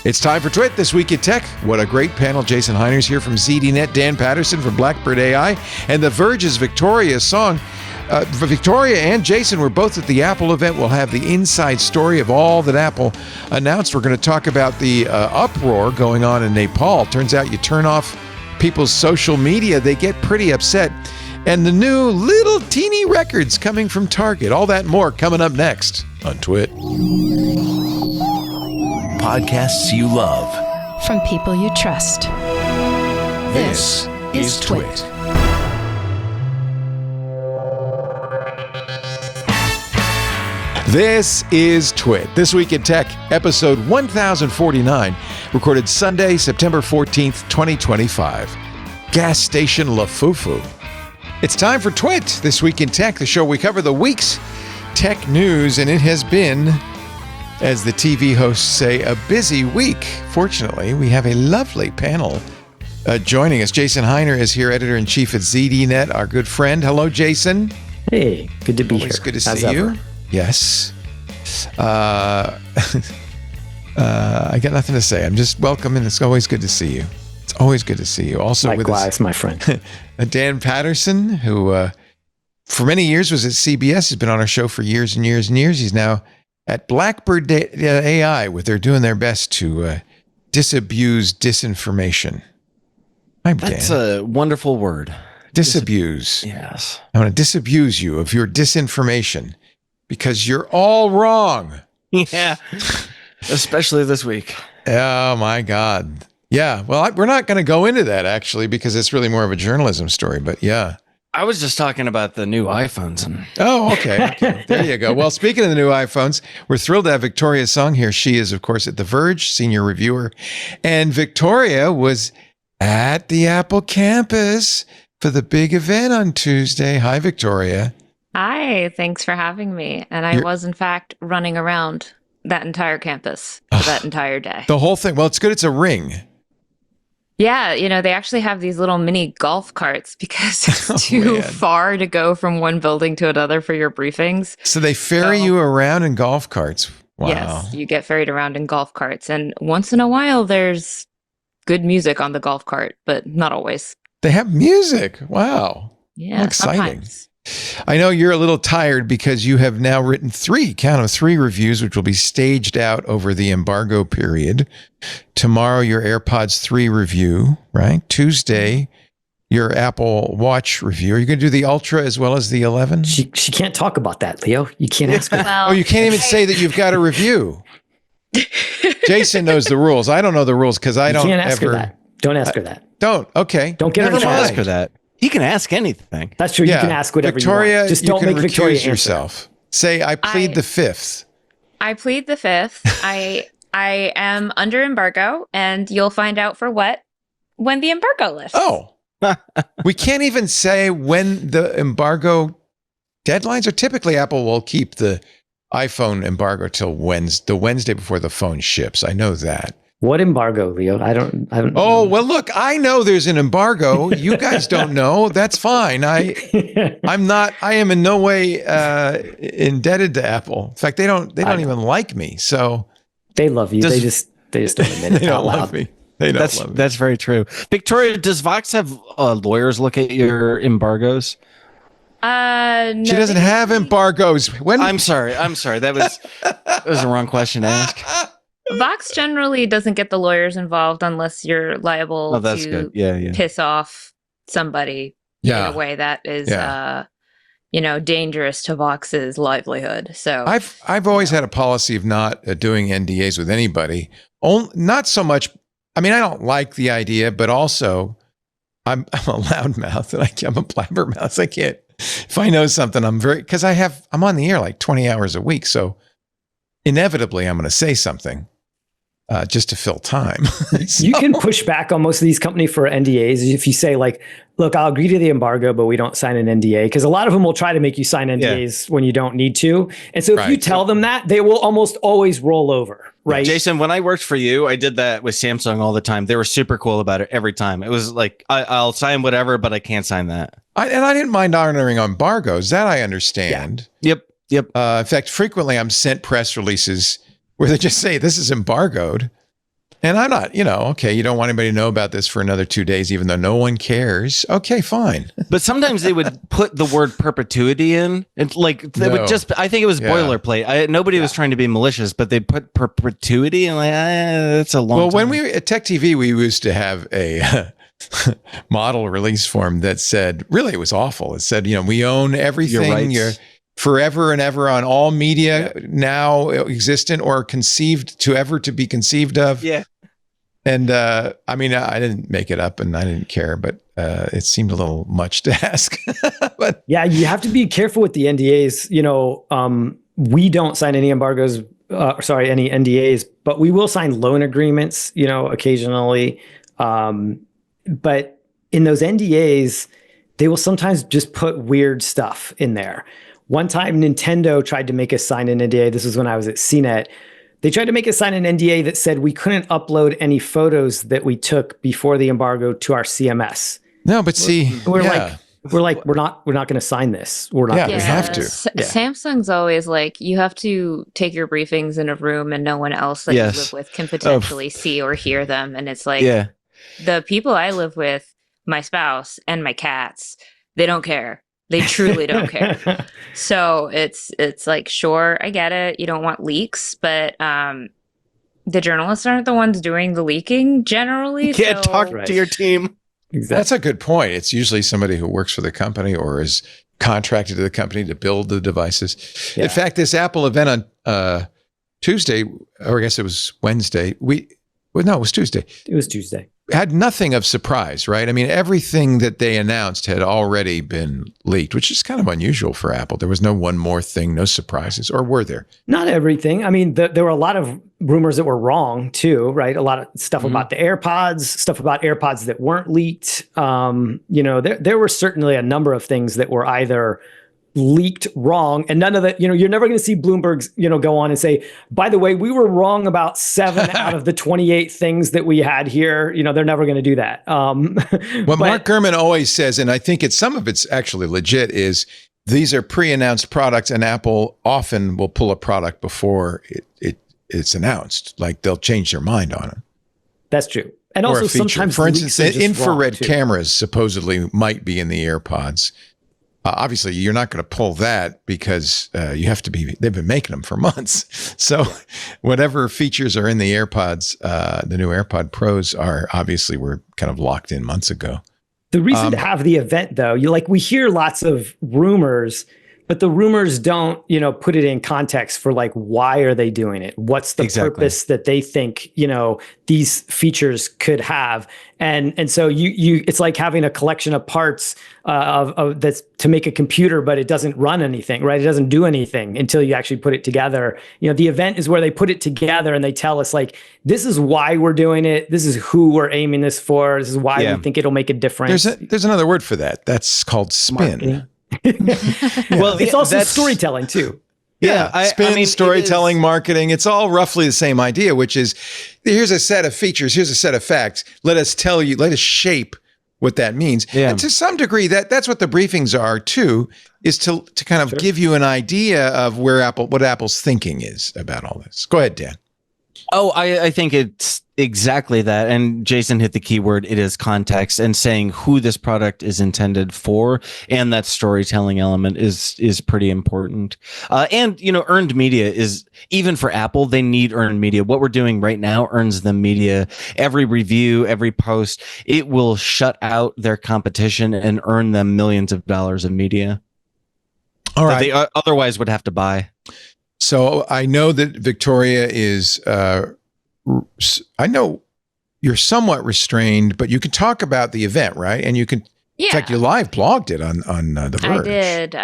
It's time for TWiT, This Week in Tech. What a great panel. Jason Hiner's here from ZDNet, Dan Patterson from Blackbird AI, and The Verge's Victoria Song. Victoria and Jason were both at the Apple event. We'll have the inside story of all that Apple announced. We're going to talk about the uproar going on in Nepal. Turns out you turn off people's social media, they get pretty upset. And the new little teeny records coming from Target. All that and more coming up next on TWiT. Podcasts you love from people you trust. This is TWiT. This is TWiT, This Week in Tech, episode 1049, recorded Sunday, September 14th, 2025. Gas station Lafufu. It's time for TWiT, This Week in Tech, the show we cover the week's tech news, and it has been, as the TV hosts say, a busy week. Fortunately, we have a lovely panel joining us. Jason Hiner is here, editor-in-chief at ZDNet, our good friend. Hello, Jason. Hey, good to be Always here. Good to see you. Yes. I got nothing to say. I'm just welcoming. It's always good to see you. It's always good to see you. Also Likewise, with us, my friend. Dan Patterson, who for many years was at CBS. He's been on our show for years and years and years. He's now at Blackbird AI, where they're doing their best to disabuse disinformation. That's a wonderful word. Disabuse. Yes. I want to disabuse you of your disinformation because you're all wrong. Yeah. Especially this week. Oh, my God. Yeah. Well, we're not going to go into that, actually, because it's really more of a journalism story. But yeah. I was just talking about the new iPhones. Oh, okay. There you go. Well, speaking of the new iPhones, we're thrilled to have Victoria Song here. She is, of course, at The Verge, senior reviewer. And Victoria was at the Apple campus for the big event on Tuesday. Hi, Victoria. Hi, thanks for having me. And I was, in fact, running around that entire campus for that entire day. The whole thing. Well, it's good. It's a ring. Yeah, they actually have these little mini golf carts because it's too far to go from one building to another for your briefings. So they ferry you around in golf carts. Wow. Yes, you get ferried around in golf carts. And once in a while, there's good music on the golf cart, but not always. They have music. Wow. Yeah, how exciting. Sometimes. I know you're a little tired because you have now written three reviews, which will be staged out over the embargo period. Tomorrow, your AirPods 3 review, right? Tuesday, your Apple Watch review. Are you going to do the Ultra as well as the 11? She can't talk about that, Leo. You can't ask her. Well, oh, you can't even say that you've got a review. Jason knows the rules. I don't know the rules because I don't can't ask ever. Her that. Don't ask her that. Don't. Okay. Don't get her Never to ask her that. He can ask anything. That's true. Yeah. You can ask whatever Victoria, you want. Just don't you can make Victoria recuse yourself. Say, I plead the fifth. I plead the fifth. I am under embargo, and you'll find out for what when the embargo lifts. Oh. We can't even say when the embargo deadlines are. Typically, Apple will keep the iPhone embargo till the Wednesday before the phone ships. I know that. What embargo, Leo? I don't. Oh, well, look, I know there's an embargo. You guys don't know. That's fine. I am in no way indebted to Apple. In fact, they don't even like me. So they love you. They just don't admit it. They don't love me. They don't love me. That's very true. Victoria, does Vox have lawyers look at your embargoes? No, she doesn't have embargoes. I'm sorry. That was the wrong question to ask. Vox generally doesn't get the lawyers involved unless you're liable to piss off somebody in a way that is, dangerous to Vox's livelihood. So I've always had a policy of not doing NDAs with anybody. Not so much. I mean, I don't like the idea, but also I'm a loudmouth and I'm a blabbermouth. I can't. If I know something, because I'm on the air like 20 hours a week, so inevitably I'm going to say something. Just to fill time. So. You can push back on most of these companies for NDAs if you say like, look, I'll agree to the embargo, but we don't sign an NDA. Because a lot of them will try to make you sign NDAs when you don't need to. And so if you tell them that, they will almost always roll over, right? Jason, when I worked for you, I did that with Samsung all the time. They were super cool about it every time. It was like, I'll sign whatever, but I can't sign that. And I didn't mind honoring embargoes. That I understand. Yeah. Yep. In fact, frequently I'm sent press releases where they just say this is embargoed. And I'm not, okay, you don't want anybody to know about this for another 2 days, even though no one cares. Okay, fine. But sometimes they would put the word perpetuity in. And like, they would just, I think it was boilerplate. Nobody was trying to be malicious, but they put perpetuity and like, that's a long time. When we were at Tech TV, we used to have a model release form that said, really, it was awful. It said, we own everything. You're forever and ever on all media now existent or conceived to ever to be conceived of. Yeah. And I didn't make it up and I didn't care, but it seemed a little much to ask. But yeah, you have to be careful with the NDAs. We don't sign any embargoes, any NDAs, but we will sign loan agreements, occasionally. But in those NDAs, they will sometimes just put weird stuff in there. One time, Nintendo tried to make us sign an NDA. This was when I was at CNET. They tried to make us sign an NDA that said we couldn't upload any photos that we took before the embargo to our CMS. No, but we're not going to sign this. We're not. Yeah, we have to. Samsung's always like, you have to take your briefings in a room and no one else that you live with can potentially see or hear them. And it's like, the people I live with, my spouse and my cats, they don't care. They truly don't care. So it's like, sure, I get it. You don't want leaks, but the journalists aren't the ones doing the leaking generally. You can't talk to your team. Exactly. That's a good point. It's usually somebody who works for the company or is contracted to the company to build the devices. Yeah. In fact, this Apple event on Tuesday, or I guess it was Wednesday. It was Tuesday. It was Tuesday. Had nothing of surprise, right? I mean, everything that they announced had already been leaked, which is kind of unusual for Apple. There was no one more thing, no surprises, or were there? Not everything. I mean, there were a lot of rumors that were wrong too, right? A lot of stuff about the AirPods, stuff about AirPods that weren't leaked. There were certainly a number of things that were either leaked wrong, and none of that, you're never going to see Bloomberg's, go on and say, by the way, we were wrong about 7 out of the 28 things that we had here. They're never going to do that. What Mark Gurman always says, and I think some of it's actually legit, is these are pre-announced products, and Apple often will pull a product before it's announced. Like they'll change their mind on it. That's true. And also sometimes, for instance, infrared cameras supposedly might be in the AirPods. Obviously, you're not going to pull that because they've been making them for months. So whatever features are in the AirPods, the new AirPod Pros were kind of locked in months ago. The reason to have the event, though, we hear lots of rumors, but the rumors don't, put it in context for why are they doing it? What's the purpose that they think, these features could have? And so it's like having a collection of parts of that's to make a computer, but it doesn't run anything, right? It doesn't do anything until you actually put it together. The event is where they put it together and they tell us this is why we're doing it. This is who we're aiming this for. This is why we think it'll make a difference. There's another word for that. That's called spin. Marketing. Well, it's also storytelling too. Spin, storytelling, marketing. It's all roughly the same idea, which is here's a set of features, here's a set of facts. Let us shape what that means. Yeah. And to some degree, that's what the briefings are too, is to kind of give you an idea of what Apple's thinking is about all this. Go ahead, Dan. Oh, I think it's exactly that. And Jason hit the key word. It is context, and saying who this product is intended for. And that storytelling element is pretty important. And, earned media is, even for Apple, they need earned media. What we're doing right now earns them media. Every review, every post, it will shut out their competition and earn them millions of dollars of media. All right. That they otherwise would have to buy. So I know that Victoria is, I know you're somewhat restrained, but you can talk about the event, right? And you can, in fact, you live blogged it on The Verge.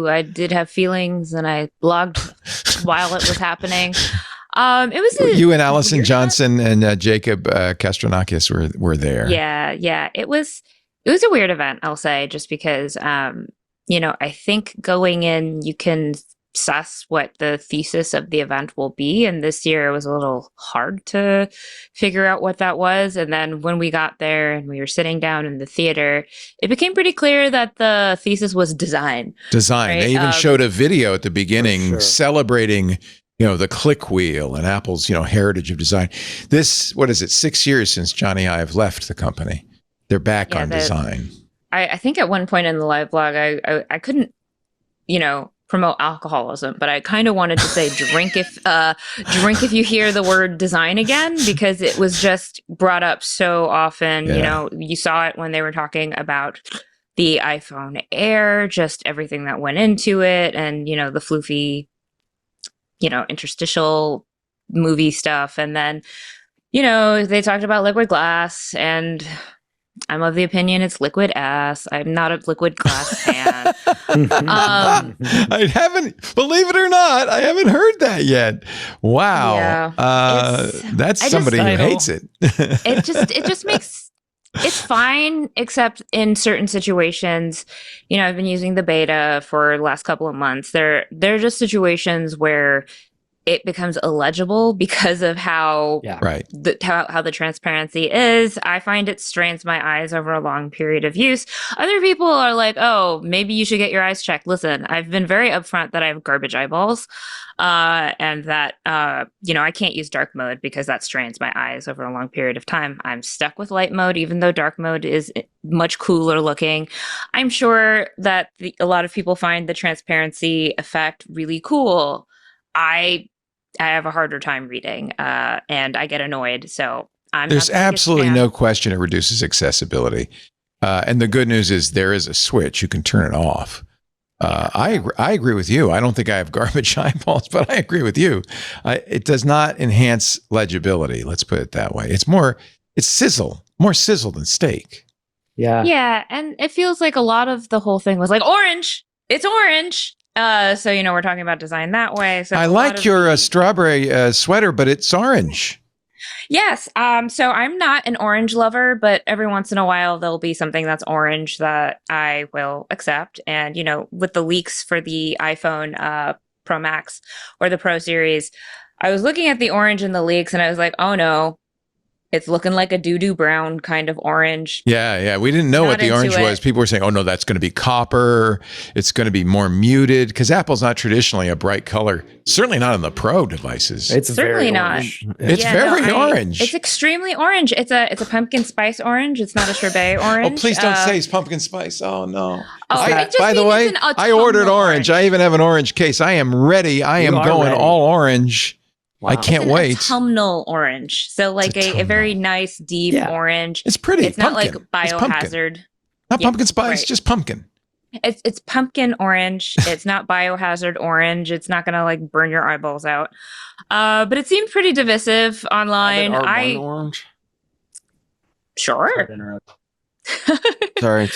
I did have feelings, and I blogged while it was happening. It was you and Allison Johnson and Jacob Kastronakis were there. Yeah. It was a weird event, I'll say, just because, I think going in, you can suss what the thesis of the event will be. And this year it was a little hard to figure out what that was. And then when we got there and we were sitting down in the theater, it became pretty clear that the thesis was design. Right? They even showed a video at the beginning celebrating, the click wheel and Apple's, heritage of design. This, what is it, 6 years since Johnny Ive left the company. They're back on design. I think at one point in the live blog, I couldn't, promote alcoholism, but I kind of wanted to say drink if you hear the word design again, because it was just brought up so often. Yeah. You saw it when they were talking about the iPhone Air, just everything that went into it, and the floofy, interstitial movie stuff, and then they talked about liquid glass, and I'm of the opinion it's liquid ass. I'm not a liquid glass fan. I haven't, believe it or not, I haven't heard that yet. Wow. Yeah, that's somebody who hates it. it just makes, it's fine, except in certain situations. I've been using the beta for the last couple of months. There are just situations where it becomes illegible because of how how the transparency is. I find it strains my eyes over a long period of use. Other people are like, oh, maybe you should get your eyes checked. Listen, I've been very upfront that I have garbage eyeballs, and that I can't use dark mode because that strains my eyes over a long period of time. I'm stuck with light mode, even though dark mode is much cooler looking. I'm sure that a lot of people find the transparency effect really cool. I have a harder time reading, and I get annoyed. So there's absolutely no question it reduces accessibility. And the good news is there is a switch. You can turn it off. I agree with you. I don't think I have garbage eyeballs, but I agree with you. It does not enhance legibility. Let's put it that way. It's more sizzle than steak. Yeah. Yeah. And it feels like a lot of the whole thing was like orange. It's orange. So, we're talking about design that way. So I like your strawberry sweater, but it's orange. Yes. So I'm not an orange lover, but every once in a while there'll be something that's orange that I will accept. And, with the leaks for the iPhone Pro Max or the Pro Series, I was looking at the orange in the leaks and I was like, oh no, it's looking like a doo-doo brown kind of orange. Yeah. We didn't know what the orange was. People were saying, oh, no, that's going to be copper. It's going to be more muted because Apple's not traditionally a bright color. Certainly not on the Pro devices. It's certainly not. Orange. It's very orange. It's extremely orange. It's a pumpkin spice orange. It's not a sherbet orange. Oh, please don't say it's pumpkin spice. Oh, no. By the way, I ordered orange. I even have an orange case. I am ready. I am going all orange. Wow. I can't wait. Autumnal orange. So like a very nice, deep orange. It's pretty. It's pumpkin. Not like biohazard. Not pumpkin spice, just pumpkin. It's pumpkin orange. It's not biohazard orange. It's not going to like burn your eyeballs out. But it seemed pretty divisive online. Orange? Sure. Sorry.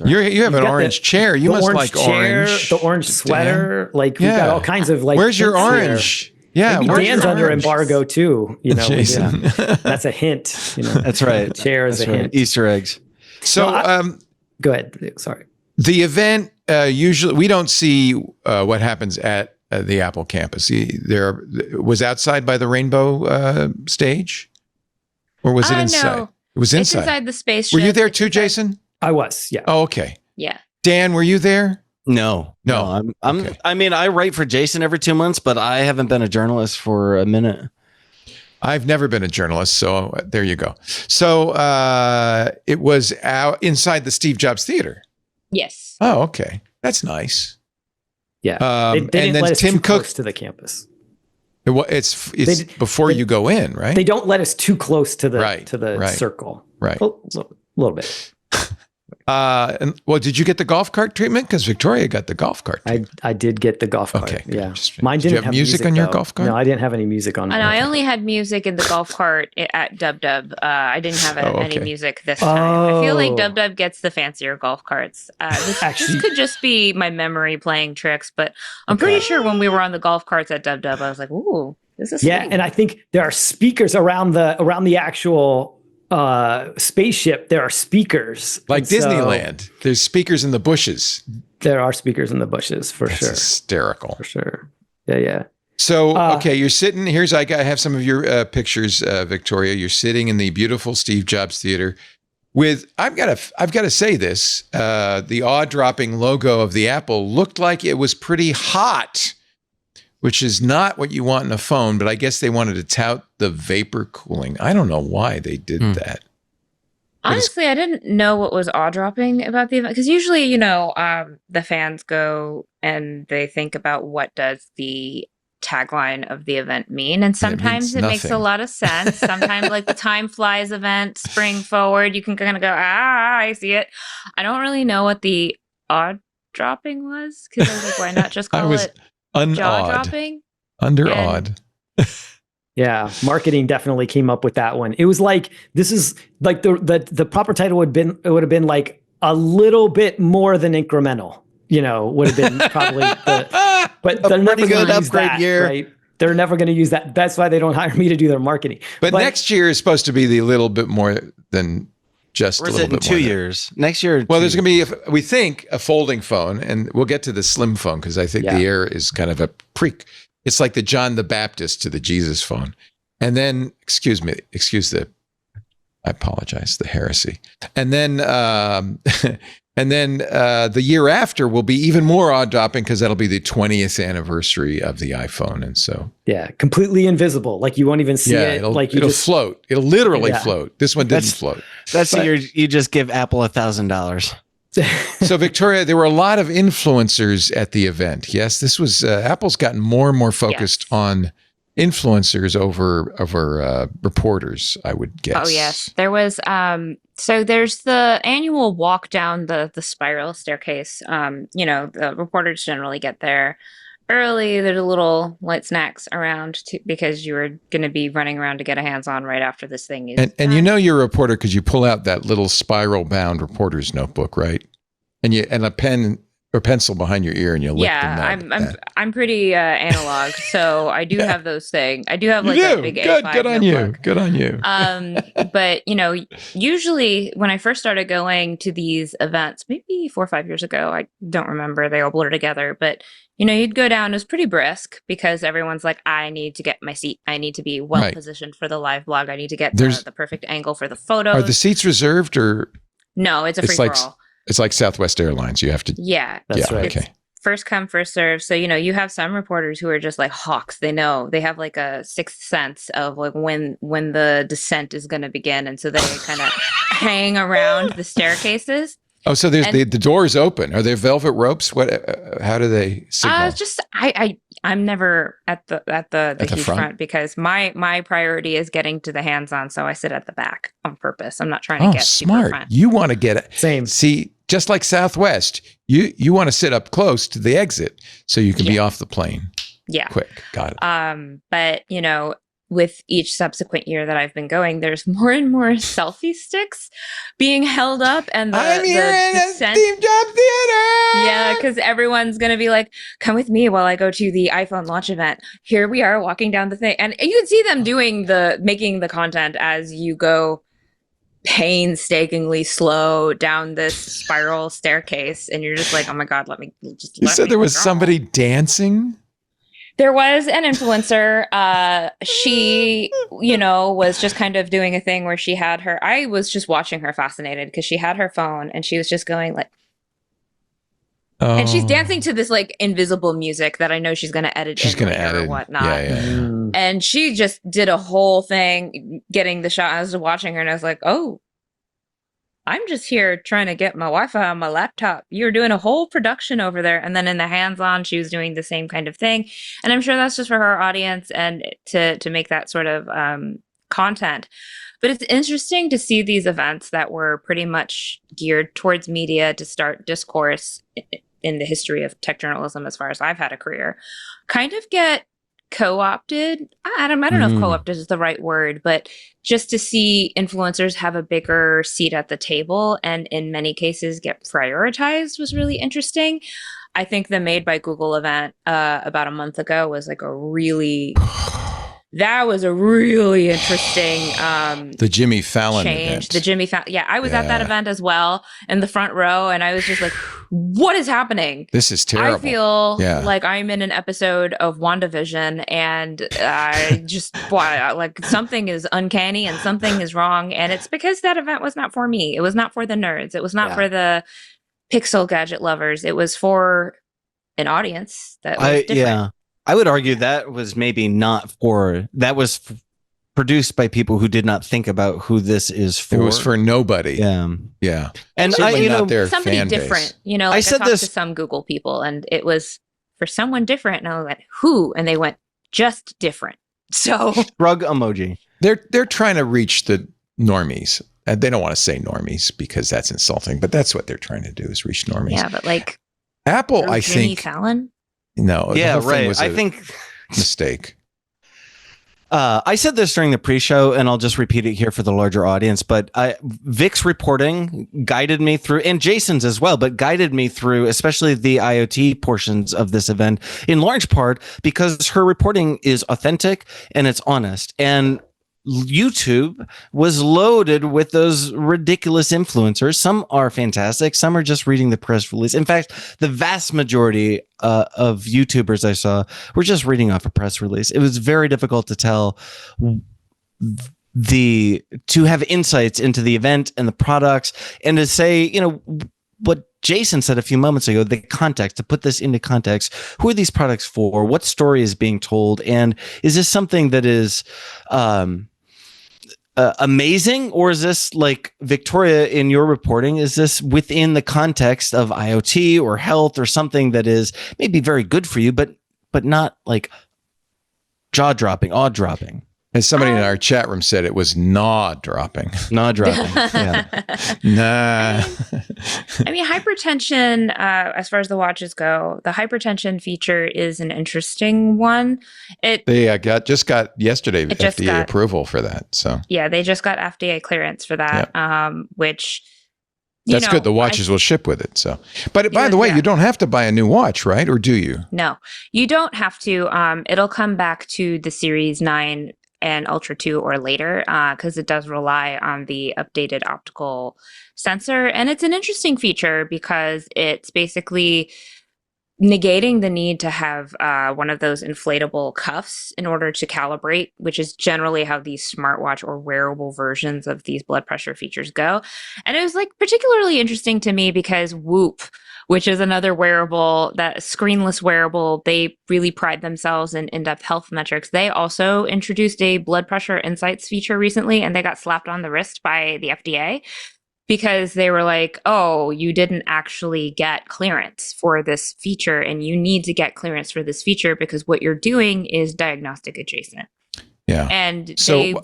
You have an orange chair. You must like orange. The orange sweater. Like we've got all kinds of like. Where's your orange? Here. Yeah, maybe Dan's under embargo too. Jason. That's a hint. That's right. Chair is a hint. Easter eggs. So, go ahead. Sorry. The event usually we don't see what happens at the Apple campus. There was outside by the Rainbow stage, or was it inside? No. It was inside. It's inside the spaceship. Were you there too, Jason? I was. Yeah. Oh, okay. Yeah. Dan, were you there? No. I'm okay. I mean, I write for Jason every 2 months, but I haven't been a journalist for a minute. I've never been a journalist, so there you go. So it was out inside the Steve Jobs Theater. Yes. Oh, okay, that's nice. Yeah, they didn't let us too close to the campus. It's before you go in, right? They don't let us too close to the circle. Right. A little bit. Did you get the golf cart treatment? Because Victoria got the golf cart. I did get the golf cart. Okay, yeah. Mine didn't have music on your golf cart. No, I didn't have any music on. And I only had music in the golf cart at Dub Dub. I didn't have any music this time. I feel like Dub Dub gets the fancier golf carts. This could just be my memory playing tricks, but I'm pretty sure when we were on the golf carts at Dub Dub, I was like, "Ooh, this is sweet." And I think there are speakers around the actual spaceship. There are speakers like Disneyland. There's speakers in the bushes. There are speakers in the bushes for sure. Hysterical for sure. Yeah. So okay, you're sitting. I have some of your pictures, Victoria. You're sitting in the beautiful Steve Jobs Theater with. I've got to say this. The awe-dropping logo of the Apple looked like it was pretty hot which is not what you want in a phone, but I guess they wanted to tout the vapor cooling. I don't know why they did that. Honestly, I didn't know what was awe-dropping about the event, because usually, the fans go and they think about what does the tagline of the event mean, and sometimes it makes a lot of sense. Sometimes, like the Time Flies event, spring forward, you can kind of go, I see it. I don't really know what the awe-dropping was, because I was like, why not just call it jaw-dropping? Underawed. Yeah, marketing definitely came up with that one. It was like, this is like the proper title would have been like a little bit more than incremental. Would have been probably but they're never going to use that, right? They're never going to use that. That's why they don't hire me to do their marketing. But next year is supposed to be the little bit more than just a little bit more. 2 years? Next year? Well, there's going to be, we think, a folding phone, and we'll get to the slim phone because I think the Air is kind of it's like the John the Baptist to the Jesus phone. And then, I apologize, the heresy. And then, the year after will be even more awe-dropping because that'll be the 20th anniversary of the iPhone. And so, completely invisible. Like you won't even see it. It'll float. It'll literally float. This one didn't float. That's the year you just give Apple $1,000. So, Victoria, there were a lot of influencers at the event. Yes, this was Apple's gotten more and more focused on influencers over reporters, I would guess. Oh, yes. There was so there's the annual walk down the spiral staircase. The reporters generally get there early. There's a little light snacks around because you were going to be running around to get a hands-on right after this thing is and you're a reporter because you pull out that little spiral-bound reporter's notebook, right? And a pen or pencil behind your ear, and you lick them out. I'm pretty analog, so I do have those things. I do have like a big A5 Good on notebook. you. Good on you. But usually when I first started going to these events, maybe 4 or 5 years ago, I don't remember, they all blur together, but you'd go down, it was pretty brisk because everyone's like, I need to get my seat. I need to be well positioned for the live blog. I need to get the perfect angle for the photos. Are the seats reserved or? No, it's a free for all. It's like Southwest Airlines. You have to. Yeah. That's right. Okay. It's first come, first serve. So, you have some reporters who are just like hawks. They know, they have like a sixth sense of like when the descent is going to begin. And so they kind of hang around the staircases. Oh, so there's the doors open. Are there velvet ropes? What? How do they signal? I'm never at the huge front because my priority is getting to the hands-on. So I sit at the back on purpose. I'm not trying to get smart. super front. You want to get it. Same. See, just like Southwest, you want to sit up close to the exit so you can be off the plane. Yeah. Quick. Got it. But with each subsequent year that I've been going, there's more and more selfie sticks being held up, and I'm here in a Steve Jobs theater. Yeah, because everyone's gonna be like, "Come with me while I go to the iPhone launch event." Here we are walking down the thing, and you can see them making the content as you go painstakingly slow down this spiral staircase, and you're just like, "Oh my god, let me just." You said there was somebody dancing. There was an influencer. She, was just kind of doing a thing where she had I was just watching her fascinated because she had her phone and she was just going like, and she's dancing to this like invisible music that I know she's going to edit or whatnot. Yeah. And she just did a whole thing getting the shot. I was watching her and I was like, oh, I'm just here trying to get my Wi-Fi on my laptop. You're doing a whole production over there. And then in the hands-on, she was doing the same kind of thing. And I'm sure that's just for her audience and to make that sort of content. But it's interesting to see these events that were pretty much geared towards media to start discourse in the history of tech journalism, as far as I've had a career, kind of get co-opted. I don't know if co-opted is the right word, but just to see influencers have a bigger seat at the table and in many cases get prioritized was really interesting. I think the Made by Google event about a month ago was like a really interesting the Jimmy Fallon change. Event. The Jimmy Fallon. Yeah, I was at that event as well in the front row, and I was just like, what is happening? This is terrible. I feel like I'm in an episode of WandaVision, and I just like something is uncanny and something is wrong, and it's because that event was not for me. It was not for the nerds. It was not for the pixel gadget lovers. It was for an audience that was different. Yeah. I would argue that was maybe not for, that was produced by people who did not think about who this is for. It was for nobody. Yeah. And certainly not their somebody fan different. base. You know, like I talked to some Google people, and it was for someone different. And I went, who? And they went, just different. So shrug emoji. They're trying to reach the normies. They don't want to say normies because that's insulting, but that's what they're trying to do, is reach normies. Yeah, but like Apple, I Jimmy think. Fallon? No. Yeah, right. I think mistake. I said this during the pre-show, and I'll just repeat it here for the larger audience, but Vic's reporting guided me through, and Jason's as well, but guided me through, especially the IoT portions of this event, in large part because her reporting is authentic and it's honest. And YouTube was loaded with those ridiculous influencers. Some are fantastic. Some are just reading the press release. In fact, the vast majority of YouTubers I saw were just reading off a press release. It was very difficult to tell to have insights into the event and the products, and to say, you know, what Jason said a few moments ago, the context, to put this into context. Who are these products for? What story is being told? And is this something that is amazing, or is this, like Victoria in your reporting, is this within the context of IoT or health or something that is maybe very good for you, but not like jaw-dropping, awe-dropping? As somebody in our chat room said, it was jaw-dropping. Jaw-dropping. Yeah. Nah. I mean, hypertension, as far as the watches go, the hypertension feature is an interesting one. They just got yesterday FDA approval for that. So yeah, they just got FDA clearance for that, which that's good. The watches will ship with it. So, but by the way, you don't have to buy a new watch, right? Or do you? No, you don't have to. It'll come back to the Series 9 and Ultra 2 or later, because it does rely on the updated optical sensor. And it's an interesting feature because it's basically negating the need to have one of those inflatable cuffs in order to calibrate, which is generally how these smartwatch or wearable versions of these blood pressure features go. And it was like particularly interesting to me because Whoop, which is another wearable, that screenless wearable, they really pride themselves in in-depth health metrics. They also introduced a blood pressure insights feature recently, and they got slapped on the wrist by the FDA because they were like, oh, you didn't actually get clearance for this feature, and you need to get clearance for this feature because what you're doing is diagnostic adjacent. Yeah. And they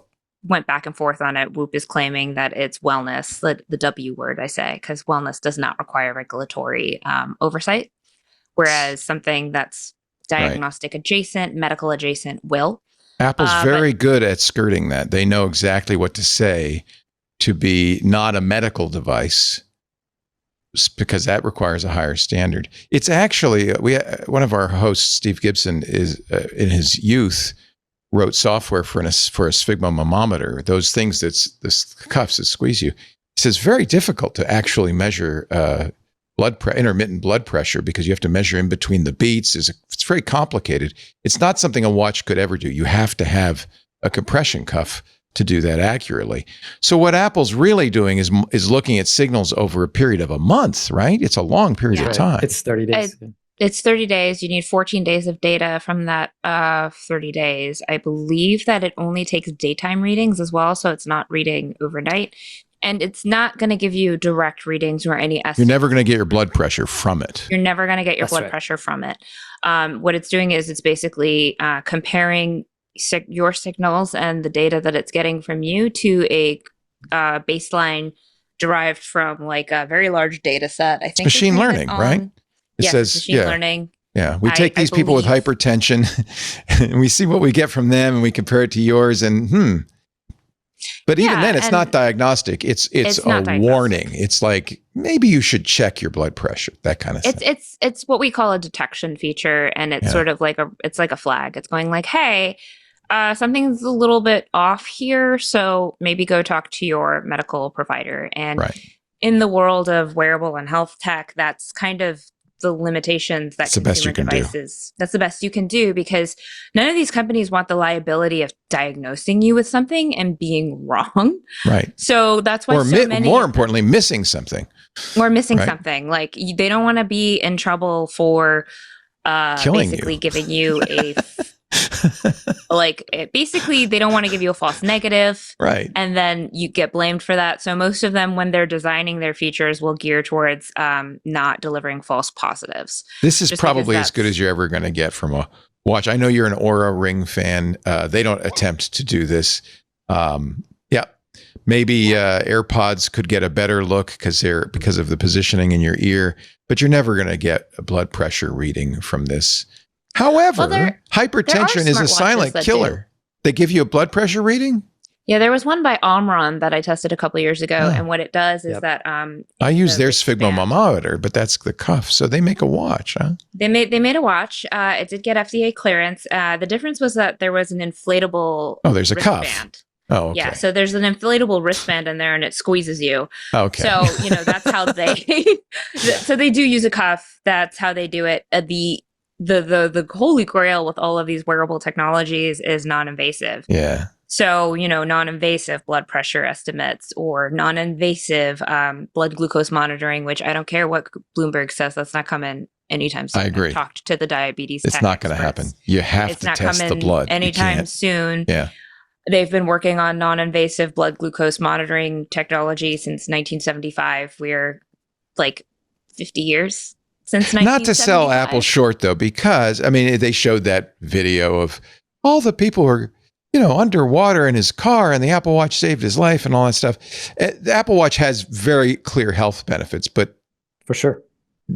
went back and forth on it. Whoop is claiming that it's wellness, the W word I say, because wellness does not require regulatory oversight, whereas something that's diagnostic adjacent, medical adjacent will. Apple's very good at skirting that. They know exactly what to say to be not a medical device, because that requires a higher standard. It's actually, one of our hosts, Steve Gibson, is in his youth, wrote software for a sphygmomanometer, those things the cuffs that squeeze you. He says very difficult to actually measure intermittent blood pressure because you have to measure in between the beats. It's very complicated. It's not something a watch could ever do. You have to have a compression cuff to do that accurately. So what Apple's really doing is looking at signals over a period of a month, right? It's a long period of time. It's 30 days. It's 30 days. You need 14 days of data from that 30 days. I believe that it only takes daytime readings as well, so it's not reading overnight. And it's not going to give you direct readings or any estimate. You're never going to get your blood pressure from it. You're never going to get your blood pressure from it. What it's doing is it's basically comparing your signals and the data that it's getting from you to a baseline derived from like a very large data set. I think machine learning, right? It says machine learning. Yeah, we take these people with hypertension and we see what we get from them and we compare it to yours and But even then, it's not diagnostic. It's a warning. It's like, maybe you should check your blood pressure, that kind of thing. It's what we call a detection feature, and it's sort of like a flag. It's going like, hey, something's a little bit off here, so maybe go talk to your medical provider. And in the world of wearable and health tech, that's kind of the limitations that consumer devices. That's the best you can do, because none of these companies want the liability of diagnosing you with something and being wrong. Right. So that's why more importantly, missing something. Or missing something. Like they don't want to be in trouble for basically giving you a basically they don't want to give you a false negative, right? And then you get blamed for that. So most of them, when they're designing their features, will gear towards not delivering false positives. This is probably as good as you're ever going to get from a watch. I know you're an Aura Ring fan. They don't attempt to do this. Maybe AirPods could get a better look because of the positioning in your ear, but you're never going to get a blood pressure reading from this. However, hypertension is a silent killer. They give you a blood pressure reading? Yeah, there was one by Omron that I tested a couple years ago, and what it does is that I use their sphygmomanometer, but that's the cuff. So they make a watch, huh? They made a watch. It did get FDA clearance. The difference was that there was an inflatable. Oh, there's a wristband. cuff. Oh, okay. Yeah, so there's an inflatable wristband in there, and it squeezes you. Okay. So that's how they. So they do use a cuff. That's how they do it. The holy grail with all of these wearable technologies is non-invasive. Yeah. So non-invasive blood pressure estimates or non-invasive blood glucose monitoring, which I don't care what Bloomberg says, that's not coming anytime soon. I agree. I've talked to the diabetes. It's not going to happen. You have to test the blood anytime soon. Yeah. They've been working on non-invasive blood glucose monitoring technology since 1975. We're 50 years since 1975. Not to sell Apple short, though, because, they showed that video of all the people who are, underwater in his car and the Apple Watch saved his life and all that stuff. The Apple Watch has very clear health benefits, but for sure,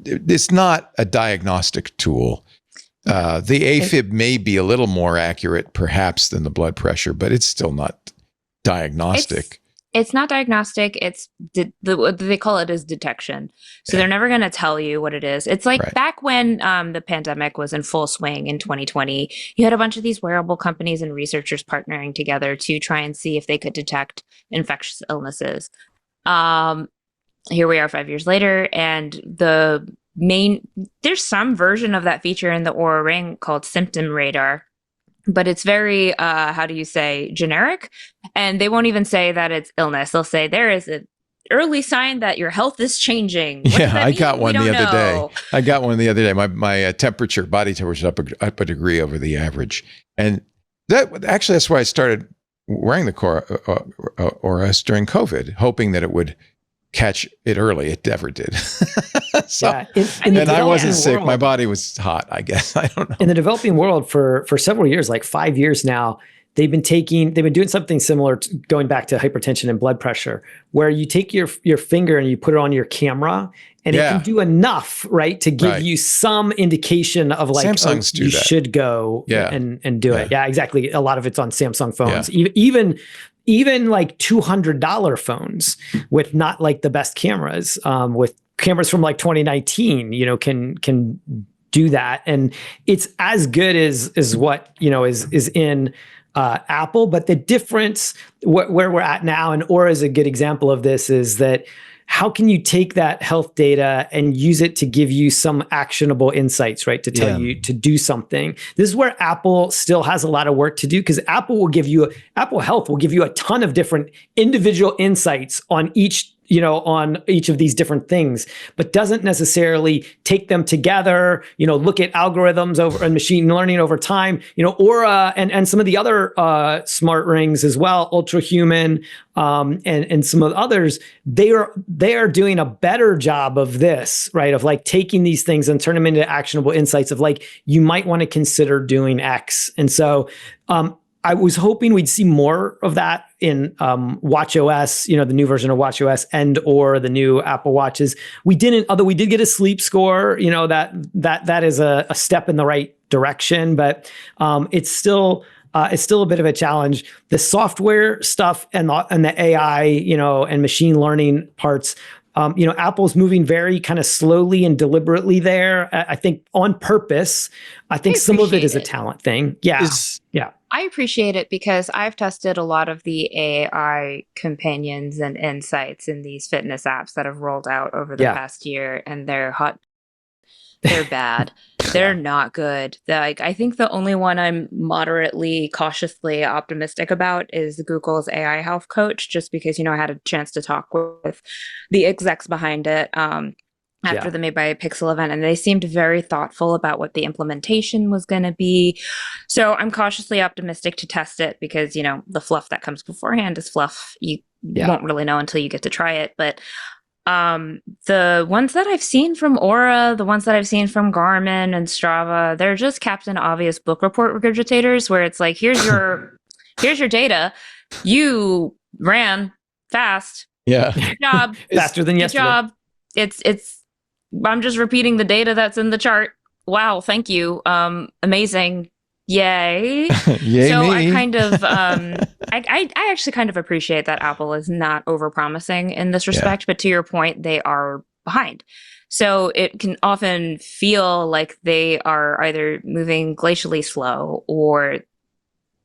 it's not a diagnostic tool. The AFib may be a little more accurate, perhaps, than the blood pressure, but it's still not diagnostic. It's not diagnostic. It's what they call it is detection. So they're never going to tell you what it is. It's back when the pandemic was in full swing in 2020, you had a bunch of these wearable companies and researchers partnering together to try and see if they could detect infectious illnesses. Here we are 5 years later, and there's some version of that feature in the Oura Ring called Symptom Radar, but it's very, generic. And they won't even say that it's illness. They'll say there is an early sign that your health is changing. I got one the other day. My temperature, body temperature up a degree over the average. And that's why I started wearing the Oura during COVID, hoping that it would catch it early. It never did. I wasn't sick. My body was hot, I guess. I don't know. In the developing world for several years, 5 years now, they've been doing something similar to going back to hypertension and blood pressure, where you take your finger and you put it on your camera, and it can do enough, right, to give you some indication of Samsungs you should go and do it. Yeah, exactly. A lot of it's on Samsung phones. Yeah. Even $200 phones with not the best cameras, with cameras from 2019, can do that. And it's as good as what, is in Apple. But the difference where we're at now, and Aura is a good example of this, is that how can you take that health data and use it to give you some actionable insights, right? To tell you to do something. This is where Apple still has a lot of work to do, because Apple Health will give you a ton of different individual insights on each of these different things, but doesn't necessarily take them together, look at algorithms and machine learning over time, Aura and some of the other smart rings as well, Ultrahuman, and some of the others, they are doing a better job of this, right? Of taking these things and turn them into actionable insights of you might want to consider doing X. And so, I was hoping we'd see more of that in watchOS, the new version of watchOS or the new Apple Watches. We didn't, although we did get a sleep score, that is a step in the right direction, but it's still a bit of a challenge. The software stuff and the AI, and machine learning parts, Apple's moving very kind of slowly and deliberately there. I think on purpose. I think some of it is a talent thing. Yeah. I appreciate it because I've tested a lot of the AI companions and insights in these fitness apps that have rolled out over the past year, and they're hot. They're bad. They're not good. I think the only one I'm moderately cautiously optimistic about is Google's AI health coach, just because, I had a chance to talk with the execs behind it. after the Made by Pixel event, and they seemed very thoughtful about what the implementation was going to be. So I'm cautiously optimistic to test it because, you know, the fluff that comes beforehand is fluff. You won't really know until you get to try it. But the ones that I've seen from Aura, the ones that I've seen from Garmin and Strava, they're just Captain Obvious book report regurgitators where it's like, here's your data. You ran fast. Yeah. Good job. Faster than yesterday. Good job. I'm just repeating the data that's in the chart. Wow, thank you. Amazing. Yay. Yay so me. I kind of I actually kind of appreciate that Apple is not overpromising in this respect, but to your point, they are behind. So it can often feel like they are either moving glacially slow or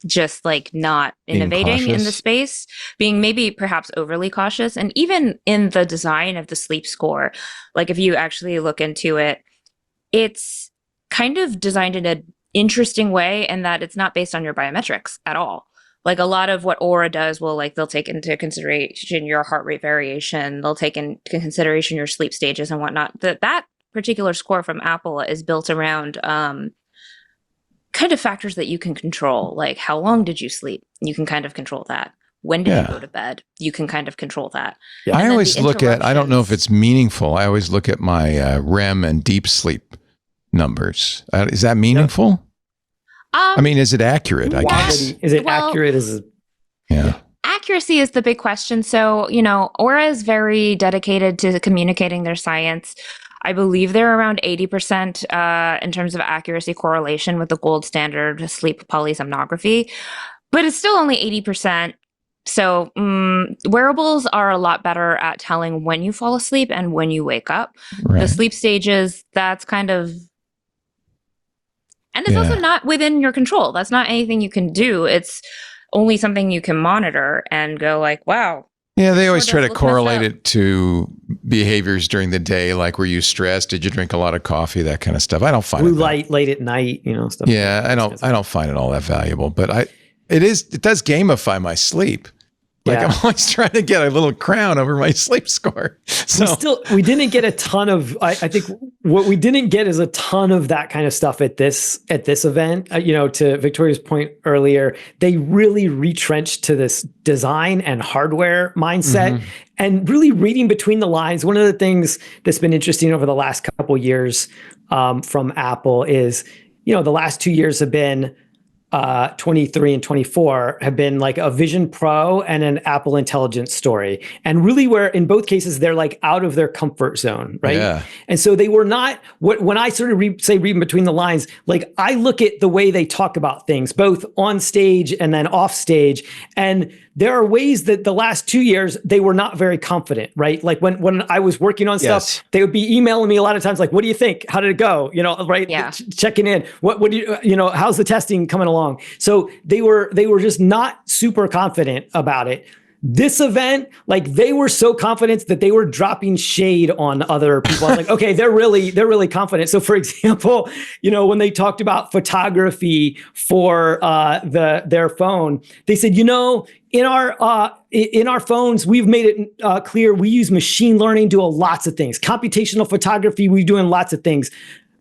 just like not innovating in the space, being maybe perhaps overly cautious. And even in the design of the sleep score, like if you actually look into it, it's kind of designed in an interesting way in that it's not based on your biometrics at all. Like a lot of what Aura does will like, they'll take into consideration your heart rate variation. They'll take into consideration your sleep stages and whatnot. That particular score from Apple is built around, kind of factors that you can control, like how long did you sleep? You can kind of control that. When did you go to bed? You can kind of control that. Yeah. I always look at, I don't know if it's meaningful. I always look at my REM and deep sleep numbers. Is that meaningful? I mean, is it accurate? I guess. Is it accurate? Accuracy is the big question. So, you know, Aura is very dedicated to communicating their science. I believe they're around 80% in terms of accuracy correlation with the gold standard sleep polysomnography, but it's still only 80%. So wearables are a lot better at telling when you fall asleep and when you wake up. Right. The sleep stages, that's kind of, and it's also not within your control. That's not anything you can do. It's only something you can monitor and go like, wow. Yeah, they always try to correlate it to behaviors during the day, like were you stressed? Did you drink a lot of coffee? That kind of stuff. I don't find blue light late at night, you know, stuff. Yeah, like I don't find it all that valuable, but it does gamify my sleep. Like I'm always trying to get a little crown over my sleep score. So we didn't get a ton of. I think what we didn't get is a ton of that kind of stuff at this event. You know, to Victoria's point earlier, they really retrenched to this design and hardware mindset, and really reading between the lines. One of the things that's been interesting over the last couple years from Apple is, you know, the last 2 years have been. 23 and 24 have been like a Vision Pro and an Apple Intelligence story. And really where in both cases, they're like out of their comfort zone, right? Yeah. And so they were not, when I sort of reading between the lines, like I look at the way they talk about things, both on stage and then off stage. And there are ways that the last 2 years, they were not very confident, right? Like when I was working on stuff, they would be emailing me a lot of times, like, what do you think? How did it go? You know, right? Yeah. Checking in. What do you know, how's the testing coming along? So they were just not super confident about it. This event, like they were so confident that they were dropping shade on other people. I was like, okay, they're really confident. So for example, you know, when they talked about photography for their phone, they said, you know, in our phones, we've made it clear we use machine learning, do lots of things. Computational photography, we're doing lots of things.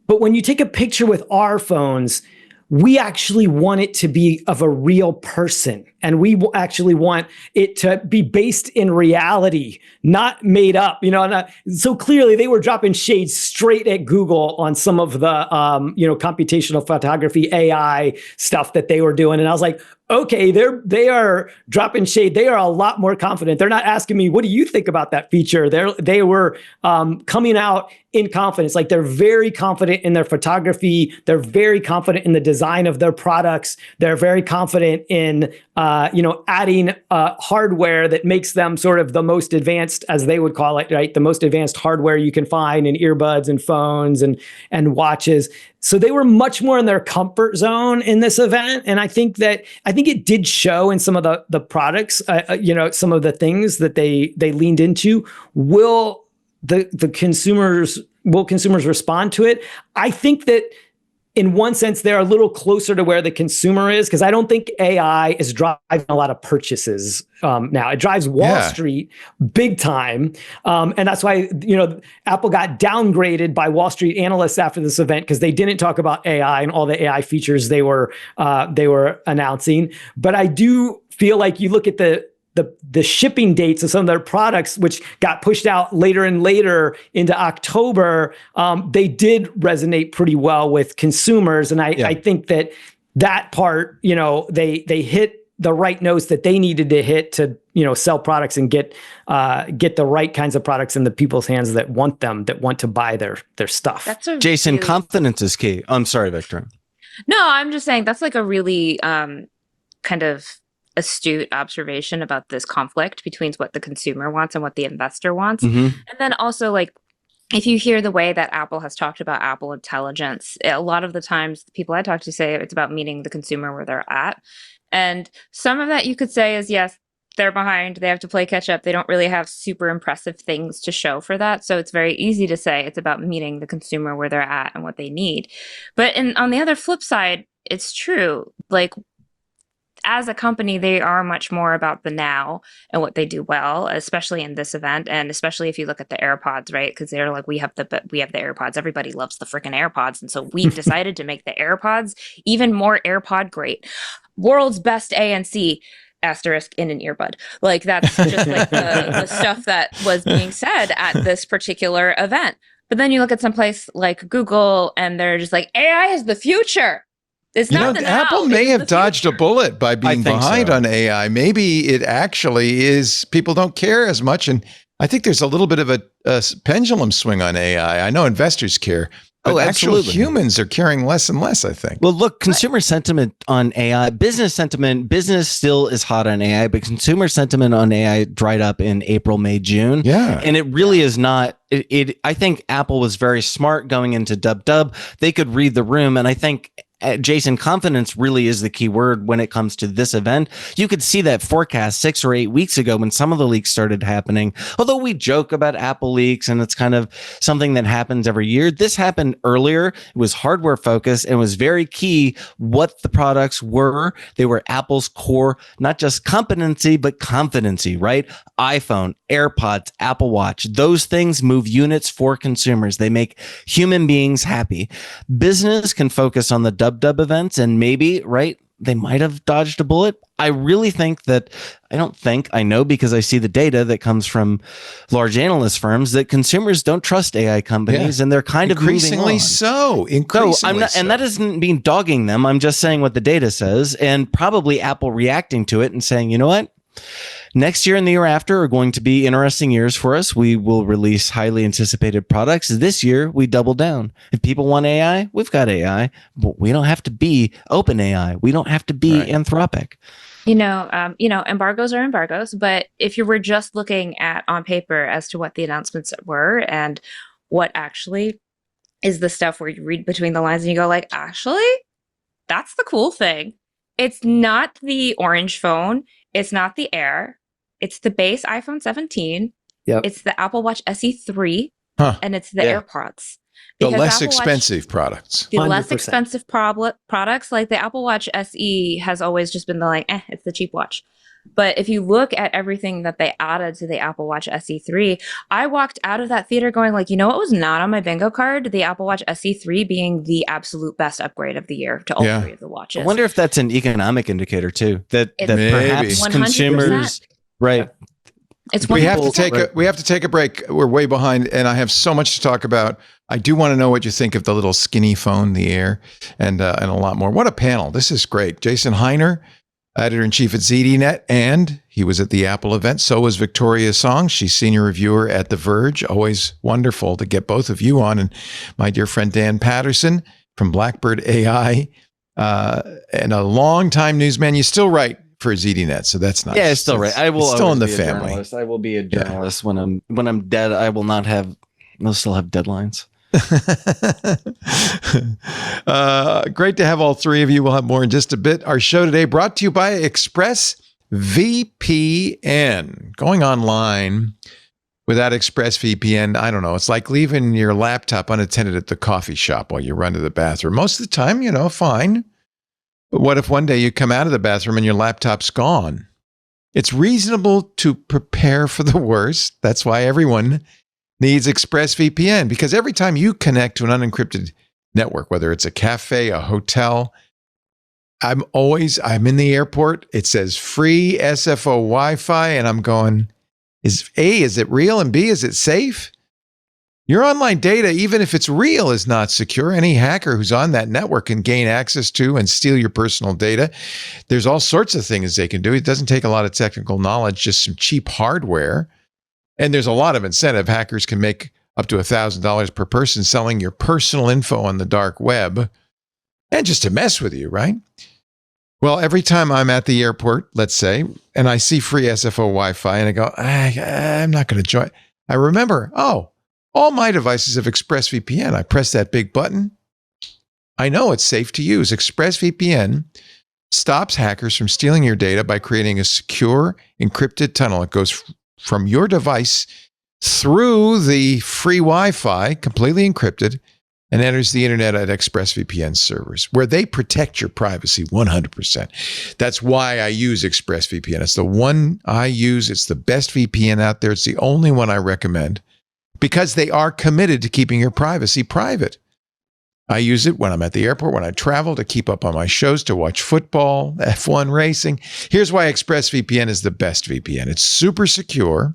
But when you take a picture with our phones, we actually want it to be of a real person. And we actually want it to be based in reality, not made up, you know. So clearly they were dropping shades straight at Google on some of the, you know, computational photography, AI stuff that they were doing. And I was like, okay, they are dropping shade. They are a lot more confident. They're not asking me, what do you think about that feature? They were coming out in confidence. Like they're very confident in their photography. They're very confident in the design of their products. They're very confident in, you know, adding hardware that makes them sort of the most advanced, as they would call it, right? The most advanced hardware you can find in earbuds and phones and watches. So they were much more in their comfort zone in this event. And I think it did show in some of the products, you know, some of the things that they leaned into. Will consumers respond to it? I think that in one sense, they're a little closer to where the consumer is, because I don't think AI is driving a lot of purchases now. It drives Wall Street big time. And that's why, Apple got downgraded by Wall Street analysts after this event, because they didn't talk about AI and all the AI features they were announcing. But I do feel like you look at the shipping dates of some of their products, which got pushed out later and later into October, they did resonate pretty well with consumers. And I think that part, they hit the right notes that they needed to hit to, sell products and get the right kinds of products in the people's hands that want them, that want to buy their stuff. Jason, confidence is key. I'm sorry, Victor. No, I'm just saying that's like a really kind of astute observation about this conflict between what the consumer wants and what the investor wants. Mm-hmm. And then also, like, if you hear the way that Apple has talked about Apple Intelligence, a lot of the times the people I talk to say it's about meeting the consumer where they're at. And some of that you could say is, yes, they're behind, they have to play catch up, they don't really have super impressive things to show for that. So it's very easy to say it's about meeting the consumer where they're at and what they need. But on the other flip side, it's true. Like, as a company, they are much more about the now and what they do well, especially in this event. And especially if you look at the AirPods, right? Because they're like, we have the AirPods. Everybody loves the freaking AirPods. And so we've decided to make the AirPods even more AirPod great. World's best ANC asterisk in an earbud. Like, that's just like the stuff that was being said at this particular event. But then you look at some place like Google and they're just like, AI is the future. It's not the now. Apple may have dodged a bullet by being behind on AI. Maybe it actually is, people don't care as much. And I think there's a little bit of a pendulum swing on AI. I know investors care, but actual humans are caring less and less, I think. Well, look, consumer sentiment on AI, business still is hot on AI, but consumer sentiment on AI dried up in April, May, June. Yeah. And it really is not, I think Apple was very smart going into dub. They could read the room. And I think, Jason, confidence really is the key word when it comes to this event. You could see that forecast 6 or 8 weeks ago when some of the leaks started happening. Although we joke about Apple leaks and it's kind of something that happens every year, this happened earlier. It was hardware focused and was very key what the products were. They were Apple's core, not just competency, but confidency, right? iPhone, AirPods, Apple Watch, those things move units for consumers. They make human beings happy. Business can focus on the dub events and maybe, right, they might have dodged a bullet. I really think that, I know because I see the data that comes from large analyst firms that consumers don't trust AI companies and they're kind of increasingly so. I'm not, and that doesn't mean dogging them. I'm just saying what the data says, and probably Apple reacting to it and saying, you know what? Next year and the year after are going to be interesting years for us. We will release highly anticipated products. This year, we double down. If people want AI, we've got AI, but we don't have to be open AI. We don't have to be Anthropic. Embargoes are embargoes, but if you were just looking at on paper as to what the announcements were and what actually is the stuff where you read between the lines and you go like, actually, that's the cool thing. It's not the orange phone. It's not the Air. It's the base iPhone 17. Yep. It's the Apple Watch SE 3. And it's the AirPods. The less expensive products. The less expensive products, like the Apple Watch SE has always just been it's the cheap watch. But if you look at everything that they added to the Apple Watch SE 3, I walked out of that theater going like, what was not on my bingo card? The Apple Watch SE 3 being the absolute best upgrade of the year to all three of the watches. I wonder if that's an economic indicator too, that perhaps 100%. Consumers, right. We have to take a break. We're way behind, and I have so much to talk about. I do want to know what you think of the little skinny phone, the Air, and a lot more. What a panel! This is great. Jason Hiner, editor-in-chief at ZDNet, and he was at the Apple event. So was Victoria Song. She's senior reviewer at The Verge. Always wonderful to get both of you on, and my dear friend Dan Patterson from Blackbird AI, and a longtime newsman. You still write for ZDNet, so that's nice. Yeah, it's still right. I will still in the family. I will be a journalist when I'm dead. I'll still have deadlines. Great to have all three of you. We'll have more in just a bit. Our show today brought to you by ExpressVPN. Going online without ExpressVPN, I don't know. It's like leaving your laptop unattended at the coffee shop while you run to the bathroom. Most of the time, fine. But what if one day you come out of the bathroom and your laptop's gone? It's reasonable to prepare for the worst. That's why everyone needs ExpressVPN, because every time you connect to an unencrypted network, whether it's a cafe, a hotel, I'm in the airport. It says free SFO Wi-Fi, and I'm going, is it real? And B, is it safe? Your online data, even if it's real, is not secure. Any hacker who's on that network can gain access to and steal your personal data. There's all sorts of things they can do. It doesn't take a lot of technical knowledge, just some cheap hardware. And there's a lot of incentive. Hackers can make up to $1,000 per person selling your personal info on the dark web and just to mess with you, right? Well, every time I'm at the airport, let's say, and I see free SFO Wi-Fi and I go, I'm not going to join. I remember, all my devices have ExpressVPN. I press that big button. I know it's safe to use. ExpressVPN stops hackers from stealing your data by creating a secure, encrypted tunnel. It goes from your device through the free Wi-Fi, completely encrypted, and enters the internet at ExpressVPN servers, where they protect your privacy 100%. That's why I use ExpressVPN. It's the one I use. It's the best VPN out there. It's the only one I recommend because they are committed to keeping your privacy private. I use it when I'm at the airport, when I travel, to keep up on my shows, to watch football, F1 racing. Here's why ExpressVPN is the best VPN. It's super secure.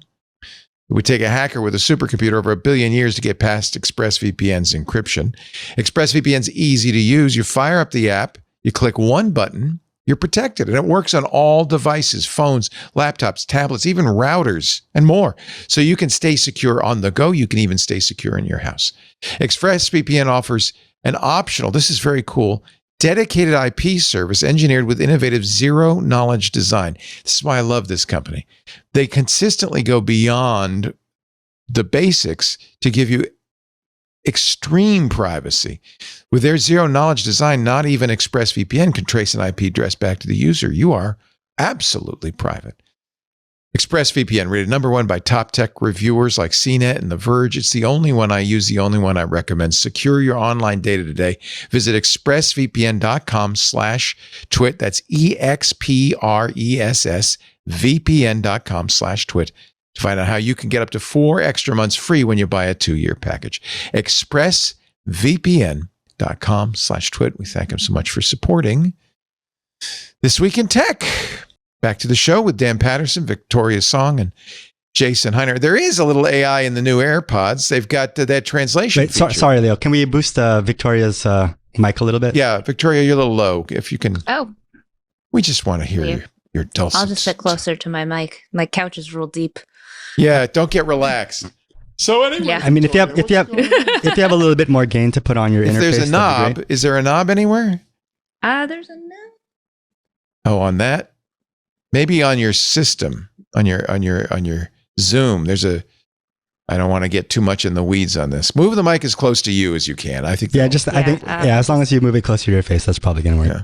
It would take a hacker with a supercomputer over 1 billion years to get past ExpressVPN's encryption. ExpressVPN's easy to use. You fire up the app, you click one button, you're protected. And it works on all devices, phones, laptops, tablets, even routers, and more. So you can stay secure on the go. You can even stay secure in your house. ExpressVPN offers an optional, this is very cool, dedicated IP service engineered with innovative zero-knowledge design. This is why I love this company. They consistently go beyond the basics to give you extreme privacy. With their zero-knowledge design, not even ExpressVPN can trace an IP address back to the user. You are absolutely private. ExpressVPN, rated #1 by top tech reviewers like CNET and The Verge. It's the only one I use, the only one I recommend. Secure your online data today. Visit expressvpn.com/twit. That's EXPRESS VPN.com/twit to find out how you can get up to 4 extra months free when you buy a 2-year package. expressvpn.com/twit. We thank him so much for supporting This Week in Tech. Back to the show with Dan Patterson, Victoria Song, and Jason Hiner. There is a little AI in the new AirPods. They've got that translation feature. Sorry, Leo. Can we boost Victoria's mic a little bit? Yeah, Victoria, you're a little low. If you can. Oh. We just want to hear your dulcet. I'll just sit closer to my mic. My couch is real deep. Yeah, don't get relaxed. So anyway, I mean, if you have a little bit more gain to put on your interface, if there's a knob, is there a knob anywhere? There's a knob. Oh, on that? Maybe on your system, on your Zoom. There's a. I don't want to get too much in the weeds on this. Move the mic as close to you as you can. I think. I think as long as you move it closer to your face, that's probably going to work.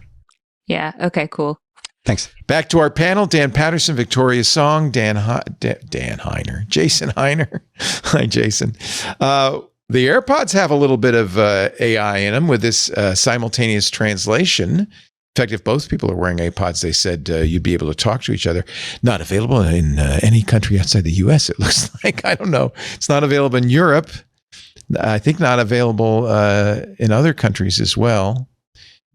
Yeah. Okay. Cool. Thanks. Back to our panel: Dan Patterson, Victoria Song, Dan Hiner, Jason Hiner. Hi, Jason. The AirPods have a little bit of AI in them with this simultaneous translation. In fact, if both people are wearing AirPods, they said you'd be able to talk to each other. Not available in any country outside the U.S., it looks like. I don't know. It's not available in Europe. I think not available in other countries as well.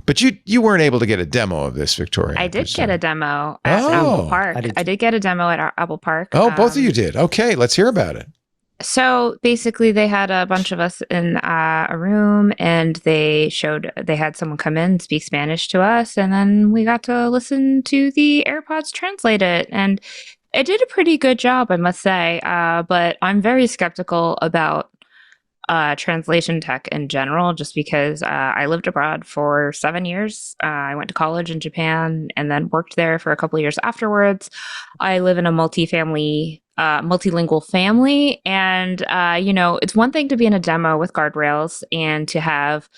But you weren't able to get a demo of this, Victoria. I did get a demo at Apple Park. I did get a demo at our Apple Park. Oh, both of you did. Okay, let's hear about it. So basically, they had a bunch of us in a room, and they had someone come in, speak Spanish to us, and then we got to listen to the AirPods translate it. And it did a pretty good job, I must say. But I'm very skeptical about translation tech in general, just because I lived abroad for 7 years. I went to college in Japan and then worked there for a couple of years afterwards. I live in a multilingual family, and it's one thing to be in a demo with guardrails and to have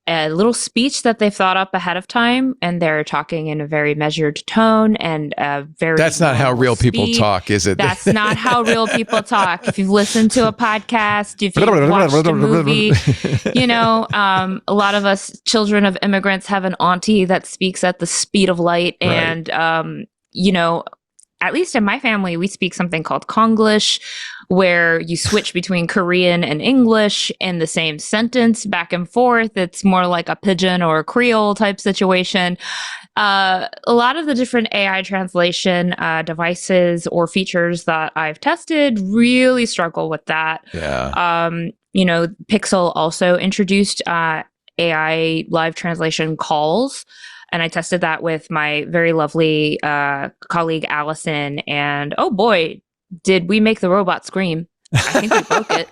a little speech that they've thought up ahead of time, and they're talking in a very measured tone and a very. That's not how real people talk, is it? That's not how real people talk. If you've listened to a podcast, if you've watched a movie, a lot of us children of immigrants have an auntie that speaks at the speed of light, and at least in my family, we speak something called Konglish, where you switch between Korean and English in the same sentence back and forth. It's more like a pidgin or a Creole type situation. A lot of the different AI translation devices or features that I've tested really struggle with that. Yeah. Pixel also introduced AI live translation calls. And I tested that with my very lovely colleague, Allison. And oh boy, did we make the robot scream. I think we broke it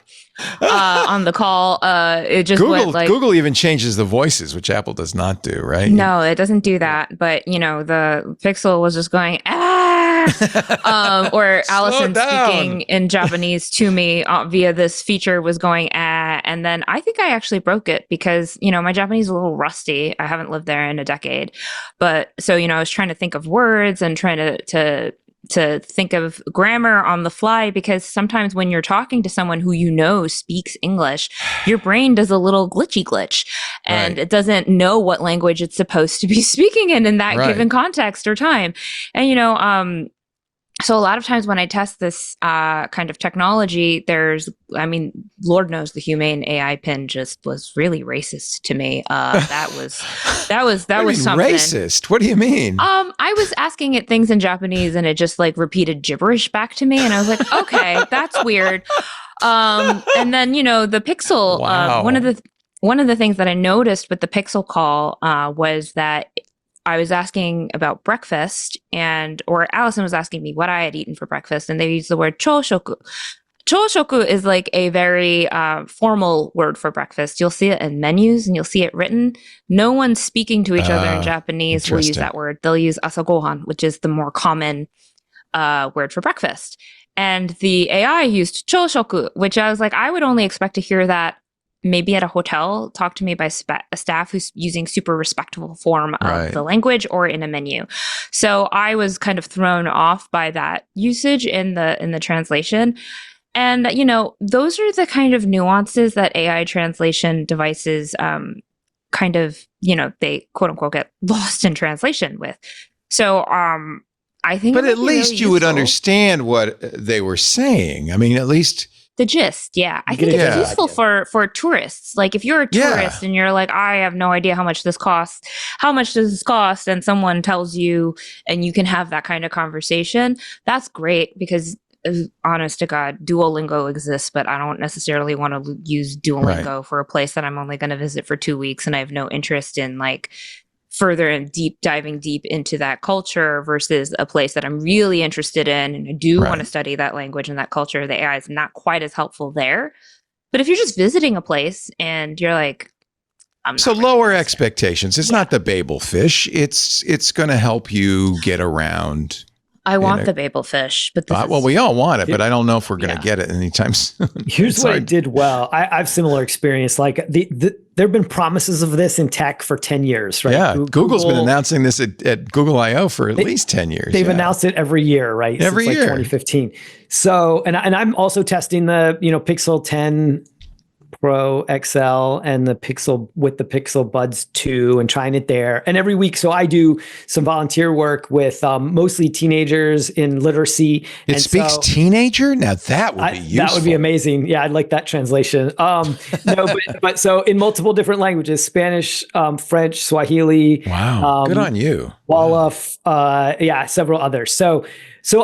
on the call. It just went like... Google even changes the voices, which Apple does not do, right? No, it doesn't do that. But, the Pixel was just going, or Allison speaking in Japanese to me via this feature was going, and then I think I actually broke it because, my Japanese is a little rusty. I haven't lived there in a decade. But so, I was trying to think of words and trying to think of grammar on the fly, because sometimes when you're talking to someone who speaks English, your brain does a little glitch and it doesn't know what language it's supposed to be speaking in that given context or time. And, so a lot of times when I test this kind of technology, Lord knows the humane AI pin just was really racist to me. That was something. Racist? What do you mean? I was asking it things in Japanese and it just like repeated gibberish back to me, and I was like, okay, that's weird. And then the Pixel. Wow. One of the things that I noticed with the Pixel call was that I was asking about breakfast, or Allison was asking me what I had eaten for breakfast, and they used the word choshoku. Choshoku is like a very formal word for breakfast. You'll see it in menus and you'll see it written. No one speaking to each other in Japanese will use that word. They'll use asagohan, which is the more common word for breakfast. And the AI used choshoku, which I was like, I would only expect to hear that maybe at a hotel, talk to me by a staff who's using super respectful form of the language, or in a menu. So I was kind of thrown off by that usage in the translation. And, those are the kind of nuances that AI translation devices kind of, they quote unquote get lost in translation with. So I think, but at least you would understand what they were saying. I mean, at least the gist. Yeah. I think it's useful for tourists. Like if you're a tourist and you're like, I have no idea how much this costs. How much does this cost? And someone tells you, and you can have that kind of conversation. That's great, because honest to God, Duolingo exists, but I don't necessarily want to use Duolingo for a place that I'm only going to visit for 2 weeks. And I have no interest in like further and diving deep into that culture versus a place that I'm really interested in. And I do want to study that language and that culture. The AI is not quite as helpful there. But if you're just visiting a place and you're like, lower expectations. It's not the Babel fish. It's going to help you get around. I want the Babel fish, but we all want it, but I don't know if we're going to get it anytime soon. Here's what it did well. I have similar experience. Like there have been promises of this in tech for 10 years, right? Yeah, Google's been announcing this at Google I/O for at least 10 years. They've announced it every year, right? Every year, 2015. So, and I'm also testing the Pixel 10 Pro XL and the Pixel with the Pixel Buds 2 and trying it there. And every week, so I do some volunteer work with mostly teenagers in literacy. It speaks teenager? Now that would be useful. That would be amazing. Yeah, I'd like that translation. But so in multiple different languages, Spanish, French, Swahili. Wow, good on you. Wolof, several others. So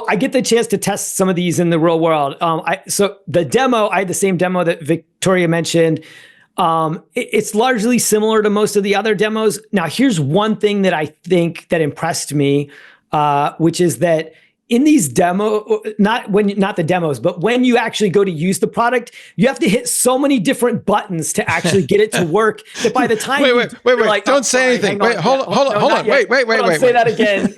I get the chance to test some of these in the real world. So the demo, I had the same demo that Victoria mentioned. It's largely similar to most of the other demos. Now, here's one thing that I think that impressed me, which is that in these not the demos, but when you actually go to use the product, you have to hit so many different buttons to actually get it to work that by the time wait, like, don't say anything. Wait, hold on. Wait. Say that again.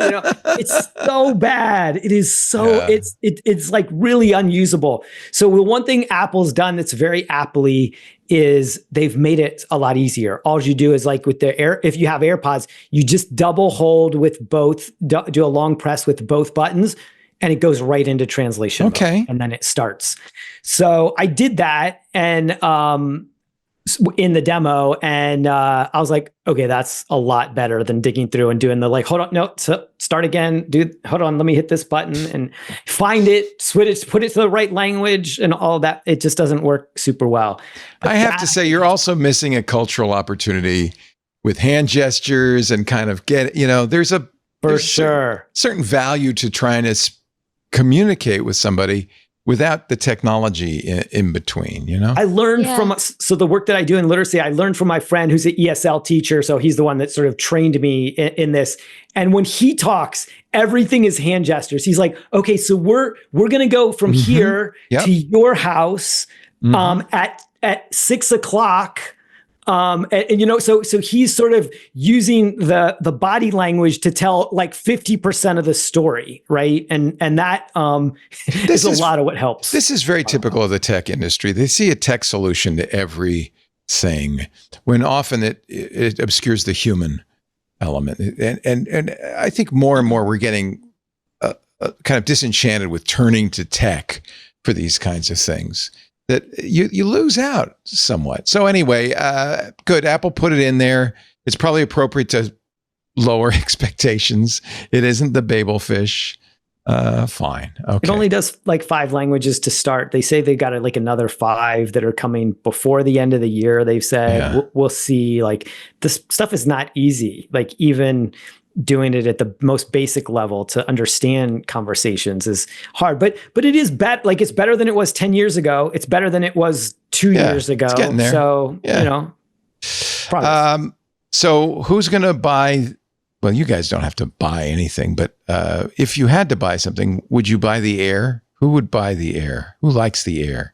It's so bad. It is so it's like really unusable. So the one thing Apple's done that's very Apple-y is they've made it a lot easier. All you do is like with if you have AirPods, you just double hold with both, do a long press with both buttons, and it goes right into translation. Okay. Mode, and then it starts. So I did that and in the demo, and I was like, okay, that's a lot better than digging through and doing the like, hold on, no, start again, dude, hold on, let me hit this button and find it, switch it, put it to the right language and all that. It just doesn't work super well. But I have to say, you're also missing a cultural opportunity with hand gestures and kind of there's certain value to trying to communicate with somebody without the technology in between, I learned so the work that I do in literacy, I learned from my friend who's an ESL teacher. So he's the one that sort of trained me in this. And when he talks, everything is hand gestures. He's like, okay, so we're going to go from here to your house at 6 o'clock. So he's sort of using the body language to tell like 50% of the story, right? And that is a lot of what helps. This is very typical of the tech industry. They see a tech solution to everything, when often it obscures the human element. And I think more and more we're getting kind of disenchanted with turning to tech for these kinds of things, that you lose out somewhat. So anyway, good. Apple put it in there. It's probably appropriate to lower expectations. It isn't the Babel fish. Fine. Okay. It only does like 5 languages to start. They say they got like another 5 that are coming before the end of the year. They've said, we'll see. Like, this stuff is not easy. Like, even doing it at the most basic level to understand conversations is hard, but it is like, it's better than it was 10 years ago. It's better than it was 2 years ago. It's getting there. So, progress. So who's going to buy? Well, you guys don't have to buy anything, but if you had to buy something, would you buy the Air? Who would buy the Air? Who likes the Air?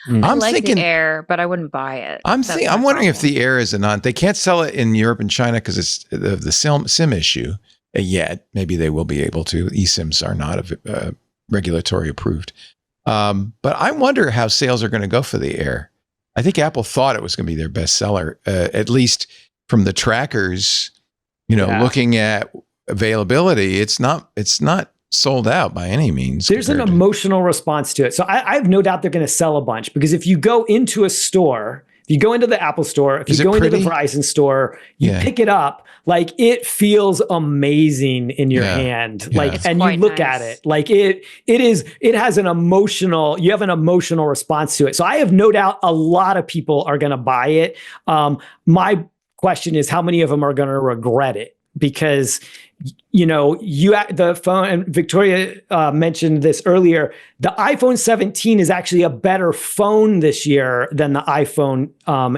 I'm thinking the Air, but I wouldn't buy it. I'm wondering if the Air is they can't sell it in Europe and China because it's the SIM issue yet. Maybe they will be able to. eSIMs are not regulatory approved. But I wonder how sales are going to go for the Air. I think Apple thought it was going to be their best seller, at least from the trackers. Looking at availability, it's not sold out by any means. There's an emotional response to it. So I have no doubt they're going to sell a bunch, because if you go into a store, if you go into the Apple store, if you go into the Verizon store, you pick it up, like, it feels amazing in your hand. Yeah. Like, and you look at it, like it has you have an emotional response to it. So I have no doubt a lot of people are going to buy it. My question is, how many of them are going to regret it? Because the phone, and Victoria mentioned this earlier, the iPhone 17 is actually a better phone this year than the iPhone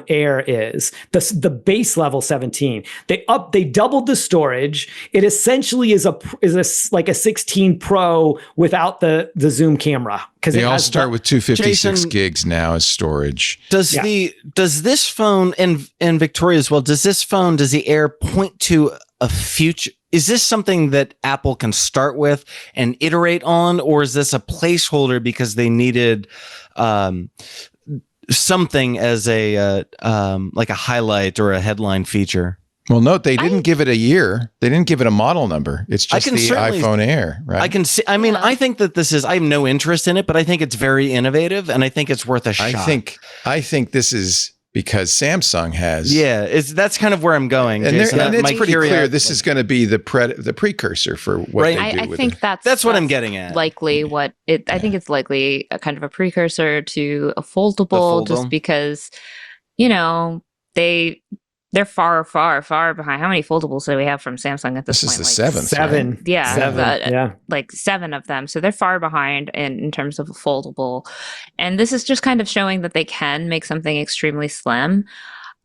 Air is. The base level 17, they doubled the storage. It essentially is like a 16 Pro without the zoom camera, because they all start with 256 gigs now as storage. Does this phone, and Victoria as well, does the Air point to a future? Is this something that Apple can start with and iterate on, or is this a placeholder because they needed something as a like a highlight or a headline feature? Well, note they didn't give it a year. They didn't give it a model number. It's just the iPhone Air, right? I can see. I mean, I think that I have no interest in it, but I think it's very innovative, and I think it's worth a shot. I think this is because Samsung has. Yeah, that's kind of where I'm going. And it's pretty clear this is going to be the precursor for what they do. I think that's what I'm getting at. Likely what it. I think it's likely a kind of a precursor to a foldable, just because, they're far, far, far behind. How many foldables do we have from Samsung at this point? This is the seventh. Seven. Right? Yeah. Seven. Like 7 of them. So they're far behind in terms of a foldable. And this is just kind of showing that they can make something extremely slim.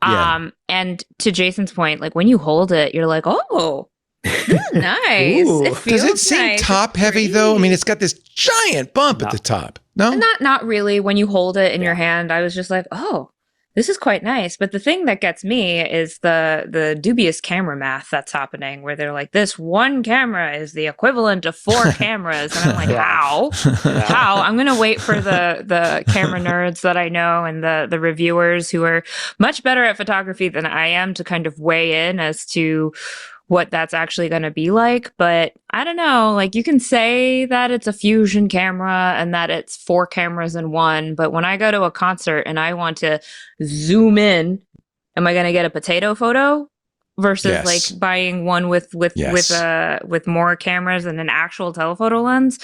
Yeah. And to Jason's point, like, when you hold it, you're like, oh, this is nice. Does it seem top heavy though? I mean, it's got this giant bump at the top. No, not really. When you hold it in your hand, I was just like, oh, this is quite nice. But the thing that gets me is the dubious camera math that's happening, where they're like, this one camera is the equivalent of 4 cameras. And I'm like, how? How? I'm going to wait for the camera nerds that I know and the reviewers who are much better at photography than I am to kind of weigh in as to what that's actually going to be like. But I don't know, like, you can say that it's a fusion camera and that it's 4 cameras in one, but when I go to a concert and I want to zoom in, am I going to get a potato photo versus like buying one with more cameras and an actual telephoto lens?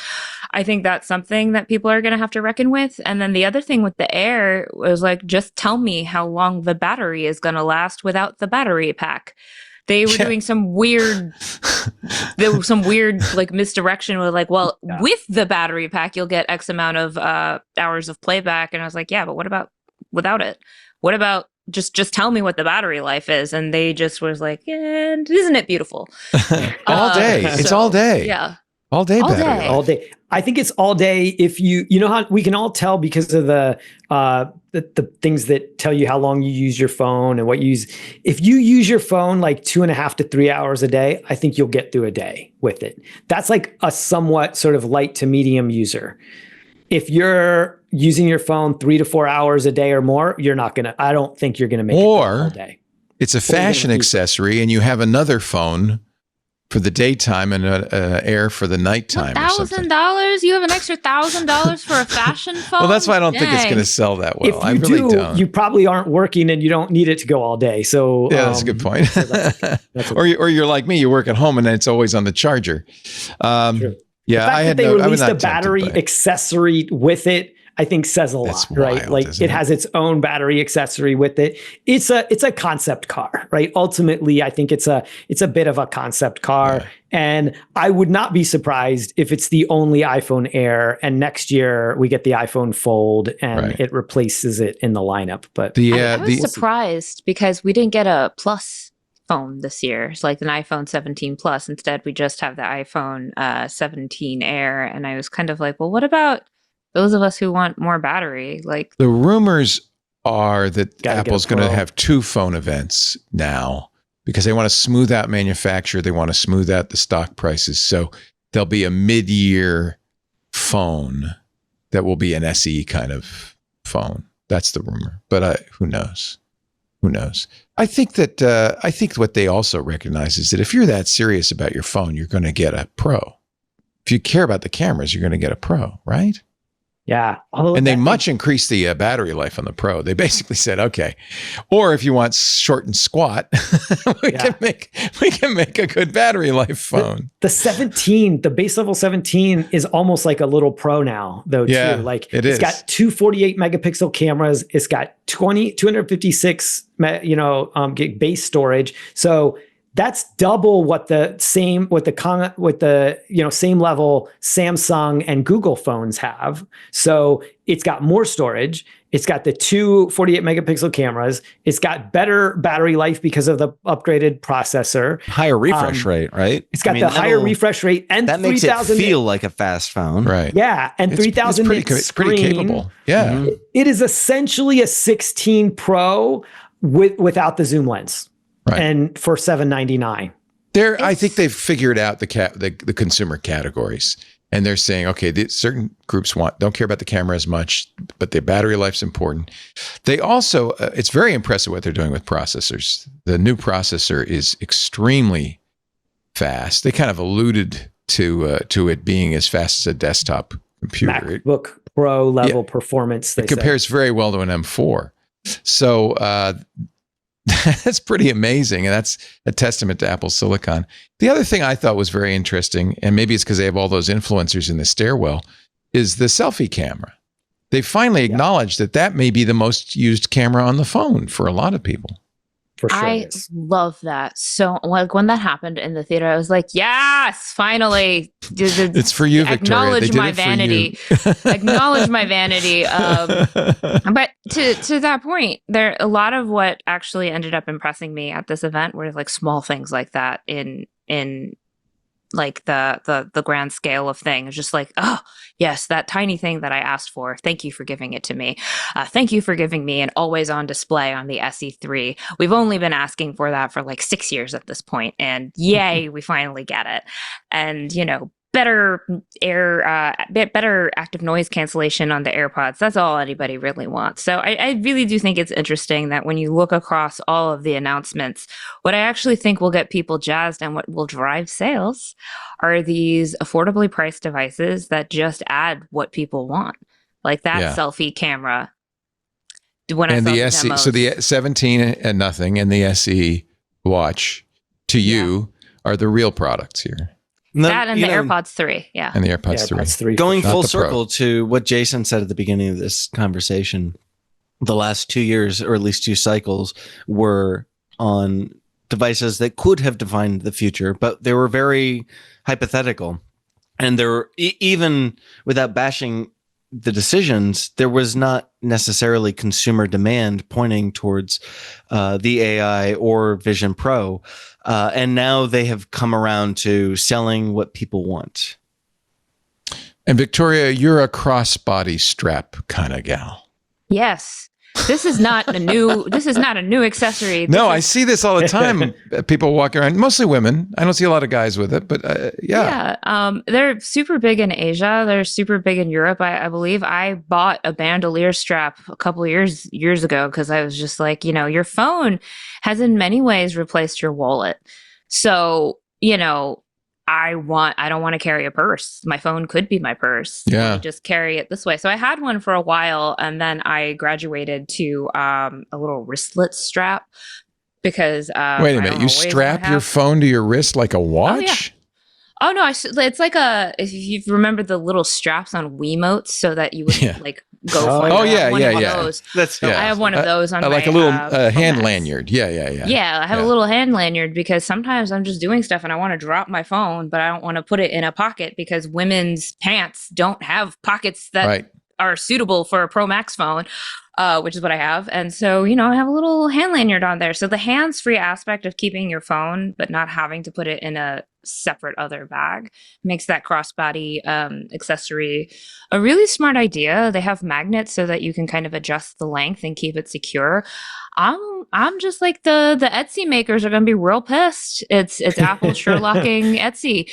I think that's something that people are going to have to reckon with. And then the other thing with the Air was like, just tell me how long the battery is going to last without the battery pack. They were doing some weird, like misdirection with like, well, with the battery pack, you'll get X amount of hours of playback. And I was like, yeah, but what about without it? What about just tell me what the battery life is? And they just was like, and isn't it beautiful? All day. It's all day. Yeah. All day battery. All day. I think it's all day. If you know how we can all tell because of the things that tell you how long you use your phone and what you use. If you use your phone like 2.5 to 3 hours a day, I think you'll get through a day with it. That's like a somewhat sort of light to medium user. If you're using your phone 3 to 4 hours a day or more, I don't think you're going to make it all day. It's a fashion accessory and you have another phone for the daytime and Air for the nighttime. $1,000? You have an extra $1,000 for a fashion phone? Well, that's why I don't think it's going to sell that well. If you don't. You probably aren't working and you don't need it to go all day. So yeah, that's a good point. So that's or you're like me, you work at home and it's always on the charger. True. Yeah, the fact that they released a battery accessory with it, I think says a lot, right? Wild, like it has its own battery accessory with it. It's a concept car, right? Ultimately, I think it's a bit of a concept car, and I would not be surprised if it's the only iPhone Air, and next year we get the iPhone Fold and it replaces it in the lineup. But I was surprised because we didn't get a Plus phone this year. It's like an iPhone 17 Plus. Instead, we just have the iPhone 17 Air, and I was kind of like, well, what about those of us who want more battery? Like, the rumors are that Apple's going to have 2 phone events now because they want to smooth out manufacture. They want to smooth out the stock prices. So there'll be a mid-year phone that will be an SE kind of phone. That's the rumor. But who knows? Who knows? I think what they also recognize is that if you're that serious about your phone, you're going to get a Pro. If you care about the cameras, you're going to get a Pro, right? Yeah. And they much increased the battery life on the Pro. They basically said, okay, or if you want short and squat, we can make a good battery life phone. The 17, the base level 17 is almost like a little Pro now, though, too. Like it's got 2 48 megapixel cameras. It's got 256 gig base storage. So that's double what the same same level Samsung and Google phones have. So it's got more storage. It's got the 2 48 megapixel cameras. It's got better battery life because of the upgraded processor. Higher refresh rate, right? It's got the higher refresh rate, and that makes it feel like a fast phone, right? Yeah, and 3,000 nit it's pretty capable. Yeah, it is essentially a 16 Pro without the zoom lens. Right. And for $799. I think they've figured out the consumer categories, and they're saying, okay, certain groups don't care about the camera as much, but the battery life's important. They also, it's very impressive what they're doing with processors. The new processor is extremely fast. They kind of alluded to it being as fast as a desktop computer. MacBook Pro level performance. It compares very well to an M4. So that's pretty amazing. And that's a testament to Apple Silicon. The other thing I thought was very interesting, and maybe it's because they have all those influencers in the stairwell, is the selfie camera. They finally acknowledged that may be the most used camera on the phone for a lot of people. For sure. I love that. So like when that happened in the theater, I was like, yes, finally. It's for you, Victoria. Acknowledge my vanity. Acknowledge my vanity. But to that point, a lot of what actually ended up impressing me at this event were like small things like that in like the grand scale of things. Just like, oh yes, that tiny thing that I asked for. Thank you for giving it to me. Thank you for giving me an always on display on the SE3. We've only been asking for that for like 6 years at this point, and yay, we finally get it. And better better active noise cancellation on the AirPods. That's all anybody really wants. So I really do think it's interesting that when you look across all of the announcements, what I actually think will get people jazzed and what will drive sales are these affordably priced devices that just add what people want, like that selfie camera. And the SE, so the 17 and nothing, and the SE watch to you are the real products here. That and the AirPods 3, yeah. And the AirPods 3. Going full circle to what Jason said at the beginning of this conversation, the last 2 years, or at least 2 cycles, were on devices that could have defined the future, but they were very hypothetical. And there were, even without bashing the decisions, there was not necessarily consumer demand pointing towards the AI or Vision Pro. And now they have come around to selling what people want. And Victoria, you're a crossbody strap kind of gal. Yes. This is not a new accessory. No, I see this all the time. People walking around, mostly women. I don't see a lot of guys with it, but yeah. They're super big in Asia. They're super big in Europe, I believe. I bought a bandolier strap a couple of years ago because I was just like, your phone has in many ways replaced your wallet. So, I don't want to carry a purse. My phone could be my purse. Yeah. I just carry it this way. So I had one for a while, and then I graduated to a little wristlet strap because wait a minute, you strap your phone to your wrist like a watch? Oh no, it's like if you remember the little straps on Wiimotes so that you would like go for one of those. I have one of those on like my, a little hand lanyard. Yeah. I have a little hand lanyard because sometimes I'm just doing stuff and I want to drop my phone, but I don't want to put it in a pocket because women's pants don't have pockets that are suitable for a Pro Max phone. Which is what I have. And so, I have a little hand lanyard on there. So the hands-free aspect of keeping your phone, but not having to put it in a separate other bag makes that crossbody accessory a really smart idea. They have magnets so that you can kind of adjust the length and keep it secure. I'm just like the Etsy makers are going to be real pissed. It's Apple Sherlocking Etsy.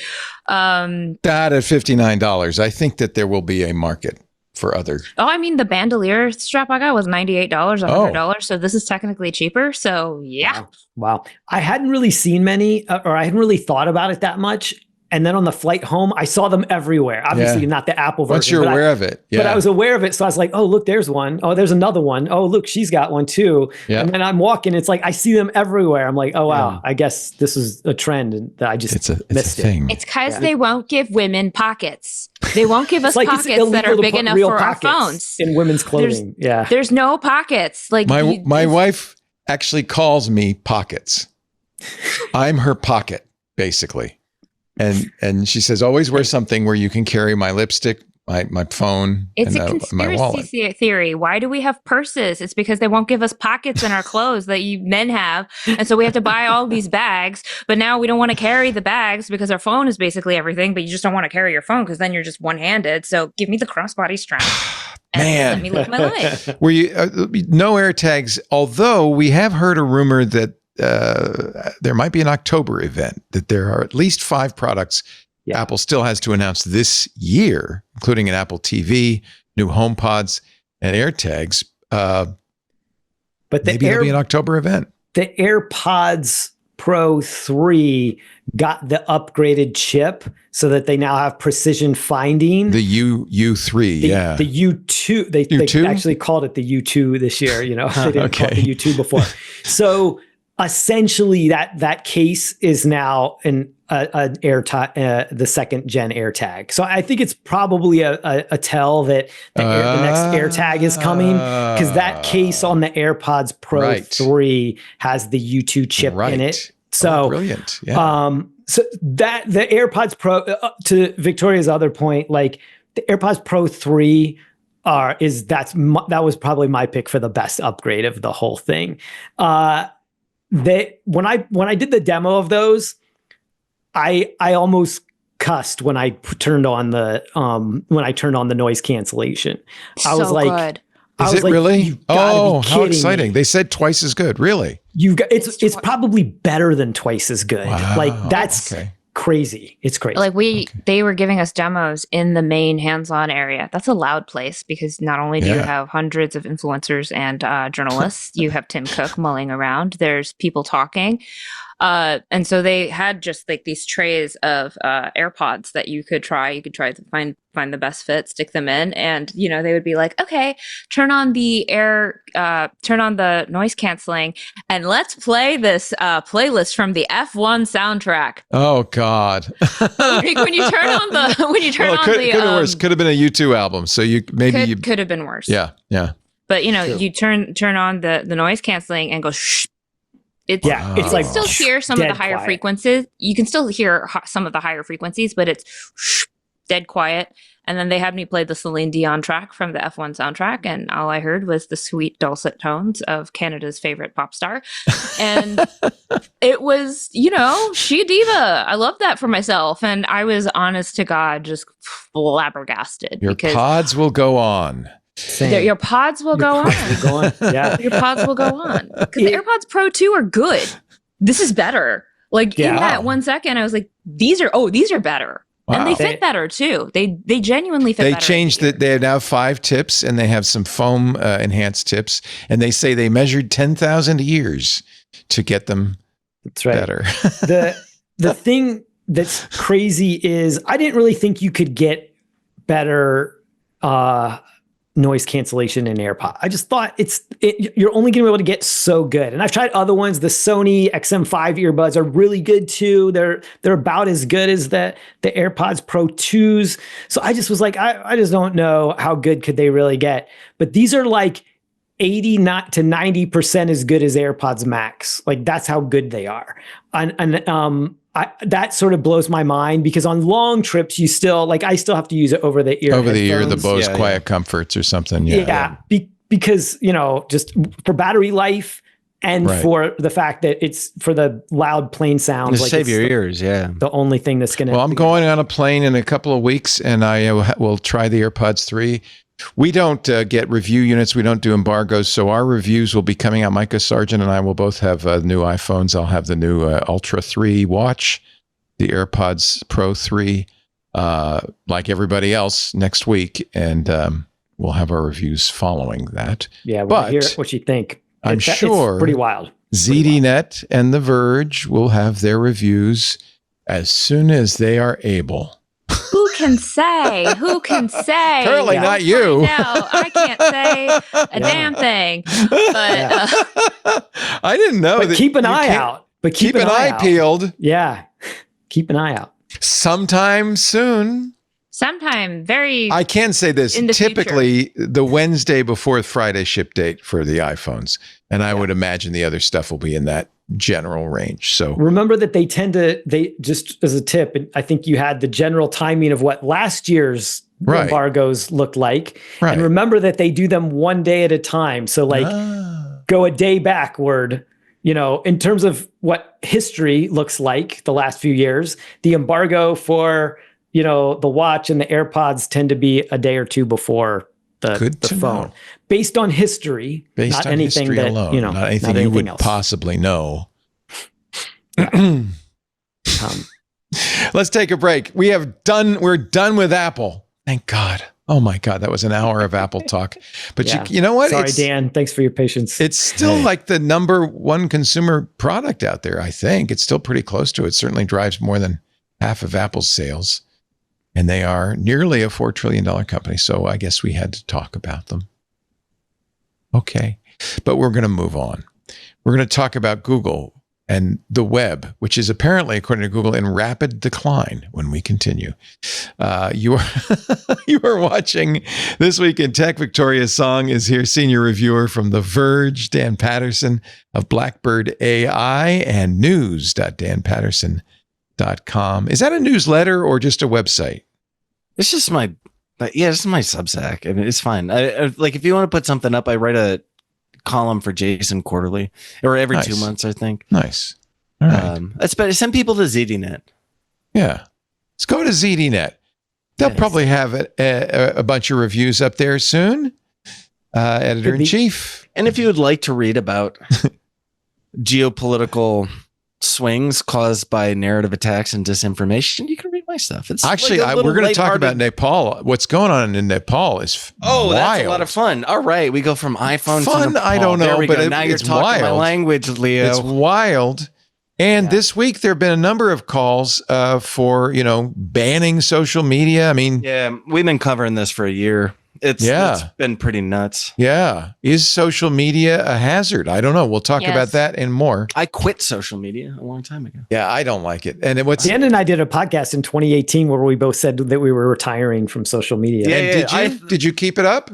That at $59, I think that there will be a market for other. The bandolier strap I got was $98, $100. So this is technically cheaper. So yeah. Wow. I hadn't really seen many, or I hadn't really thought about it that much. And then on the flight home, I saw them everywhere. Obviously, not the Apple version. Once you're aware of it. Yeah. But I was aware of it. So I was like, oh, look, there's one. Oh, there's another one. Oh, look, she's got one too. Yeah. And then I'm walking. It's like, I see them everywhere. I'm like, oh, wow. I guess this is a trend and that I just missed it. It's because they won't give women pockets. They won't give us pockets that are big enough for our phones. In women's clothing. There's no pockets. Like my wife actually calls me pockets. I'm her pocket, basically. And she says, always wear something where you can carry my lipstick, my phone, it's and a conspiracy theory. Why do we have purses? It's because they won't give us pockets in our clothes that you men have. And so we have to buy all these bags. But now we don't want to carry the bags because our phone is basically everything. But you just don't want to carry your phone because then you're just one-handed. So give me the crossbody strap. Man, let me live my life. Were you no AirTags? Although we have heard a rumor that there might be an October event, that there are at least 5 products Apple still has to announce this year, including an Apple TV, new HomePods, and AirTags. But maybe it'll be an October event. The AirPods Pro 3 got the upgraded chip so that they now have precision finding. The U3, The U2. They actually called it the U2 this year. They didn't call it the U2 before. So essentially, that case is now an AirTag, the second gen AirTag. So I think it's probably a tell that the next AirTag is coming because that case on the AirPods Pro 3 has the U2 chip in it. So brilliant. Yeah. So that the AirPods Pro, to Victoria's other point, like the AirPods Pro 3 that was probably my pick for the best upgrade of the whole thing. When I did the demo of those, I almost cussed when I turned on the noise cancellation. I was like, good. Is it really? Oh, how exciting. They said twice as good. Really? It's probably better than twice as good. Wow. Like that's crazy. It's crazy. Like they were giving us demos in the main hands-on area. That's a loud place because not only do you have hundreds of influencers and journalists, you have Tim Cook mulling around. There's people talking. And so they had just like these trays of AirPods that you could try. You could try to find the best fit, stick them in, and they would be like, okay, turn on the noise canceling, and let's play this playlist from the F1 soundtrack. Oh God! When you turn on the could have been worse. Could have been a U2 album. So could have been worse. Yeah. But you turn on the noise canceling and go shh. It's like still hear some of the higher frequencies. You can still hear some of the higher frequencies, but it's dead quiet. And then they had me play the Celine Dion track from the F1 soundtrack, and all I heard was the sweet dulcet tones of Canada's favorite pop star. And it was, she a diva. I love that for myself. And I was honest to God, just flabbergasted. Your pods will go on. Your pods will go on. Yeah. Your pods will go on. Because the AirPods Pro 2 are good. This is better. Like in that 1 second, I was like, these are better. Wow. And they fit better too. They genuinely fit better. They changed it. They have now 5 tips, and they have some foam enhanced tips. And they say they measured 10,000 years to get them better. The thing that's crazy is I didn't really think you could get better noise cancellation in AirPod. I just thought you're only going to be able to get so good. And I've tried other ones. The Sony XM5 earbuds are really good too. They're about as good as the AirPods Pro 2s. So I just was like, I just don't know how good could they really get. But these are like 80 not to 90% as good as AirPods Max. Like that's how good they are. That sort of blows my mind because on long trips, I still have to use it over the ear. Over the ear, the Bose Quiet Comforts or something. Because, just for battery life and for the fact that it's for the loud plane sounds. Like save your ears, the only thing that's going to. Well, I'm going on a plane in a couple of weeks and I will try the AirPods 3. We don't get review units. We don't do embargoes. So our reviews will be coming out. Micah Sargent and I will both have new iPhones. I'll have the new Ultra 3 watch, the AirPods Pro 3, like everybody else next week. And we'll have our reviews following that. Yeah, we'll hear what you think. I'm sure it's pretty wild. ZDNet and The Verge will have their reviews as soon as they are able. Who can say? Apparently not you. I can't say a damn thing. But I didn't know that. Keep an eye out. But keep an eye peeled. Yeah. Keep an eye out. Sometime soon. I can say this. Typically, the Wednesday before Friday ship date for the iPhones. And I would imagine the other stuff will be in that general range. So remember that they just as a tip, and I think you had the general timing of what last year's embargoes looked like. Right. And remember that they do them one day at a time. So go a day backward, in terms of what history looks like the last few years, the embargo for, the watch and the AirPods tend to be a day or two before the phone. Based on history, not anything that, alone, not anything you would possibly know. Let's take a break. We're done with Apple. Thank God. Oh my God, that was an hour of Apple talk. But you know what? Sorry, Dan. Thanks for your patience. It's still like the number one consumer product out there, I think. It's still pretty close to it. It certainly drives more than half of Apple's sales. And they are nearly a $4 trillion company. So I guess we had to talk about them. Okay. But we're going to move on. We're going to talk about Google and the web, which is apparently, according to Google, in rapid decline when we continue. You are watching This Week in Tech. Victoria Song is here, senior reviewer from The Verge, Dan Patterson of Blackbird AI, and news.danpatterson.com. Is that a newsletter or just a website? It's just this is my Substack. I mean, it's fine. I like if you want to put something up, I write a column for Jason quarterly or every 2 months, I think. Nice. All right. That's better. Send people to ZDNet. Yeah. Let's go to ZDNet. They'll probably have a bunch of reviews up there soon. Editor-in-chief. And if you would like to read about geopolitical swings caused by narrative attacks and disinformation, you can read my stuff. It's actually we're going to talk about Nepal. What's going on in Nepal is wild. That's a lot of fun. All right, we go from iPhone to Nepal. I don't know, but now you're talking my language, Leo. It's wild. And this week there have been a number of calls for banning social media. I mean, we've been covering this for a year. It's been pretty nuts. Yeah. Is social media a hazard? I don't know. We'll talk about that and more. I quit social media a long time ago. Yeah, I don't like it. And Dan and I did a podcast in 2018 where we both said that we were retiring from social media. Did you keep it up?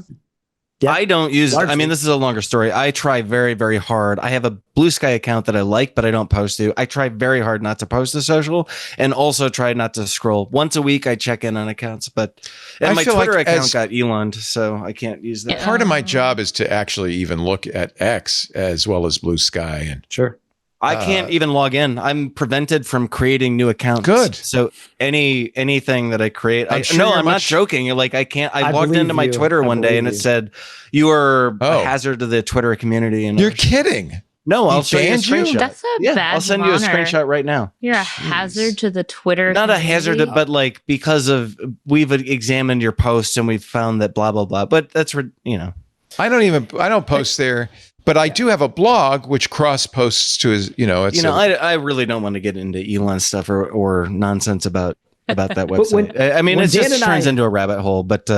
Yeah, I don't use it. I mean, this is a longer story. I try very, very hard. I have a Blue Sky account that I like, but I don't post to. I try very hard not to post to social, and also try not to scroll. Once a week, I check in on accounts, and my Twitter account got Elon'd, so I can't use that. Part of my job is to actually even look at X as well as Blue Sky. And sure. I can't even log in. I'm prevented from creating new accounts. Good. So anything that I create, I'm not joking. Like I logged into my Twitter one day and it said, "You are a hazard to the Twitter community." And you're kidding. No, I'll send you a screenshot. That's a badge I'll send you a screenshot right now. You're a hazard to the Twitter Not community. a hazard, but like because of we've examined your posts and we've found that blah blah blah. But that's I don't post there. But I do have a blog which cross posts to his, I really don't want to get into Elon stuff or nonsense about that website. It just turns into a rabbit hole. But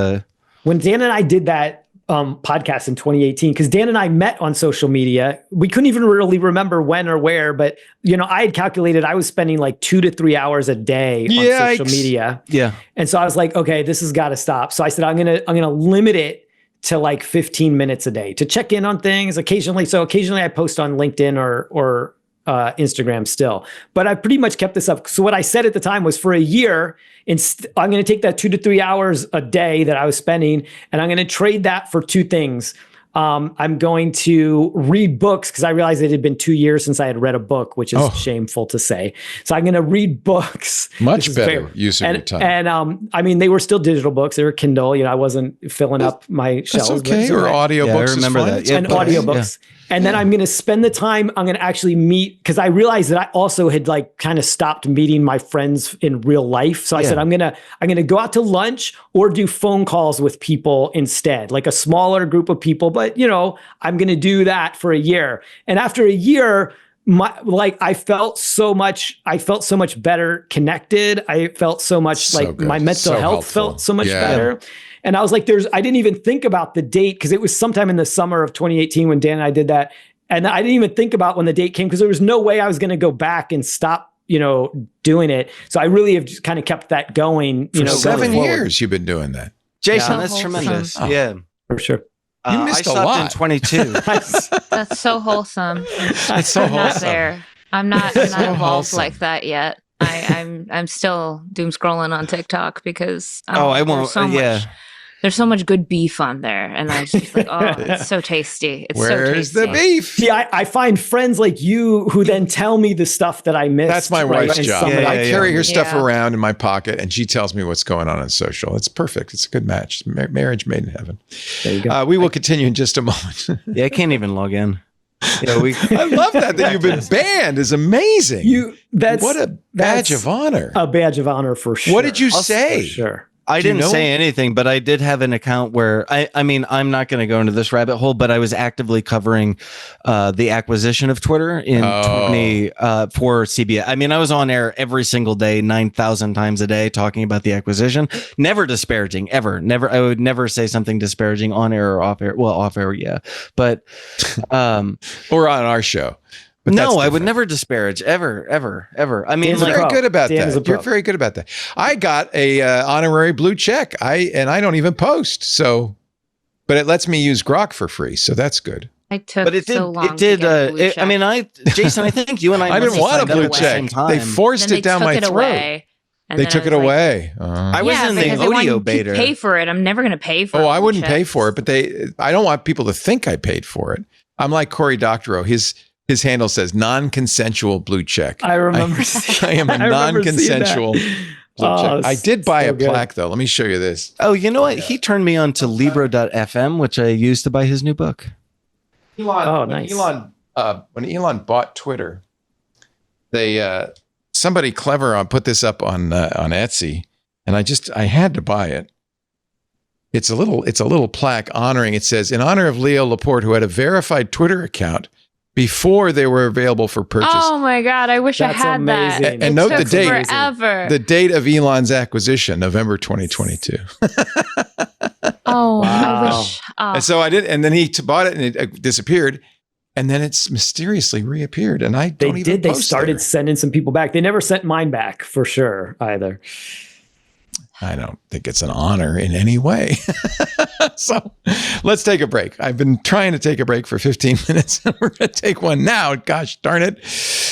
when Dan and I did that podcast in 2018, because Dan and I met on social media, we couldn't even really remember when or where, but I had calculated I was spending like 2 to 3 hours a day on social media. Yeah. And so I was like, okay, this has got to stop. So I said, I'm gonna limit it to like 15 minutes a day to check in on things occasionally. So occasionally I post on LinkedIn or Instagram still, but I pretty much kept this up. So what I said at the time was for a year, I'm going to take that 2 to 3 hours a day that I was spending, and I'm going to trade that for two things. I'm going to read books because I realized it had been 2 years since I had read a book, which is shameful to say. So I'm going to read books. Much better use of your time. And they were still digital books. They were Kindle. I wasn't filling up my shelves. That's okay. Or audiobooks. I remember that. And audiobooks. Yeah. And then I'm going to spend the time, I'm going to actually meet, because I realized that I also had like kind of stopped meeting my friends in real life. So I said, I'm going to go out to lunch or do phone calls with people instead, like a smaller group of people. But, I'm going to do that for a year. And after a year, I felt so much better connected. I felt so much my mental health felt so much better. And I was like, I didn't even think about the date because it was sometime in the summer of 2018 when Dan and I did that. And I didn't even think about when the date came because there was no way I was going to go back and stop, doing it. So I really have just kind of kept that going. For 7 years you've been doing that. Jason, that's tremendous. Yeah, for sure. You missed a lot. I stopped in 22. That's so wholesome. It's so I'm wholesome. not there. I'm not involved like that yet. I'm still doom scrolling on TikTok because I won't. There's so much good beef on there, and I'm just like, it's so tasty. It's Where's so tasty. the beef? See, I find friends like you who then tell me the stuff that I missed. That's my wife's job. I carry her stuff Yeah. around in my pocket, and she tells me what's going on social. It's perfect. It's a good match. Marriage made in heaven. There you go. We will continue in just a moment. I can't even log in. I love that you've been banned. Is amazing. What a badge of honor. A badge of honor for sure. What did you say? For sure. I didn't say anything, but I did have an account where I'm not going to go into this rabbit hole, but I was actively covering the acquisition of Twitter in for CBS. I was on air every single day, 9,000 times a day, talking about the acquisition. Never disparaging, ever. Never. I would never say something disparaging on air or off air. Well, off air, yeah, but or on our show. But no, I would never disparage ever. I mean, you're very good about that. You're very good about that. I got a honorary blue check. I don't even post. So, but it lets me use Grok for free. So that's good. I took but it did, so long it did. to get a blue check. Jason, I think you and I. I didn't want a blue check. They forced it down my throat. They took it away. I was in the audio beta. Pay for it. I'm never going to pay for it. Oh, I wouldn't pay for it, but I don't want people to think I paid for it. I'm like Cory Doctorow. His handle says non-consensual blue check. I remember. I am a non-consensual I did buy a plaque, though. Let me show you this. Oh, you know what? He turned me on to Libro.fm, which I used to buy his new book. Nice. When Elon bought Twitter, they somebody clever put this up on Etsy, and I had to buy it. It's a little plaque honoring. It says, "In honor of Leo Laporte, who had a verified Twitter account before they were available for purchase." Oh my God, I wish I had amazing. that. And note the date. Forever. The date of Elon's acquisition, November 2022. Oh, wow. I wish. And so I did, and then he bought it, and it disappeared, and then it's mysteriously reappeared. And I don't even. They started sending some people back. They never sent mine back for sure either. I don't think it's an honor in any way. So let's take a break. I've been trying to take a break for 15 minutes, and we're going to take one now. Gosh darn it,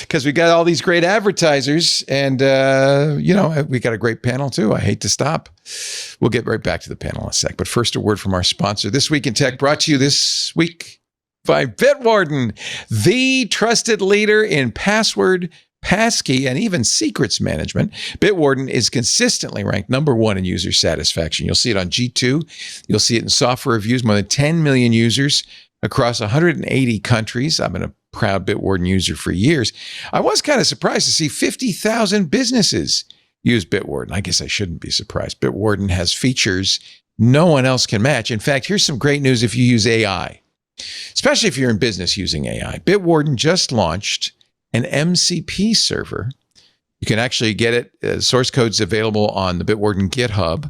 because we got all these great advertisers, and we got a great panel too. I hate to stop. We'll get right back to the panel in a sec. But first, a word from our sponsor. This Week in Tech, brought to you this week by Bitwarden, the trusted leader in password, passkey, and even secrets management. Bitwarden is consistently ranked number 1 in user satisfaction. You'll see it on G2. You'll see it in software reviews. More than 10 million users across 180 countries. I've been a proud Bitwarden user for years. I was kind of surprised to see 50,000 businesses use Bitwarden. I guess I shouldn't be surprised. Bitwarden has features no one else can match. In fact, here's some great news if you use AI, especially if you're in business using AI. Bitwarden just launched an MCP server. You can actually get it. Source code's available on the Bitwarden GitHub.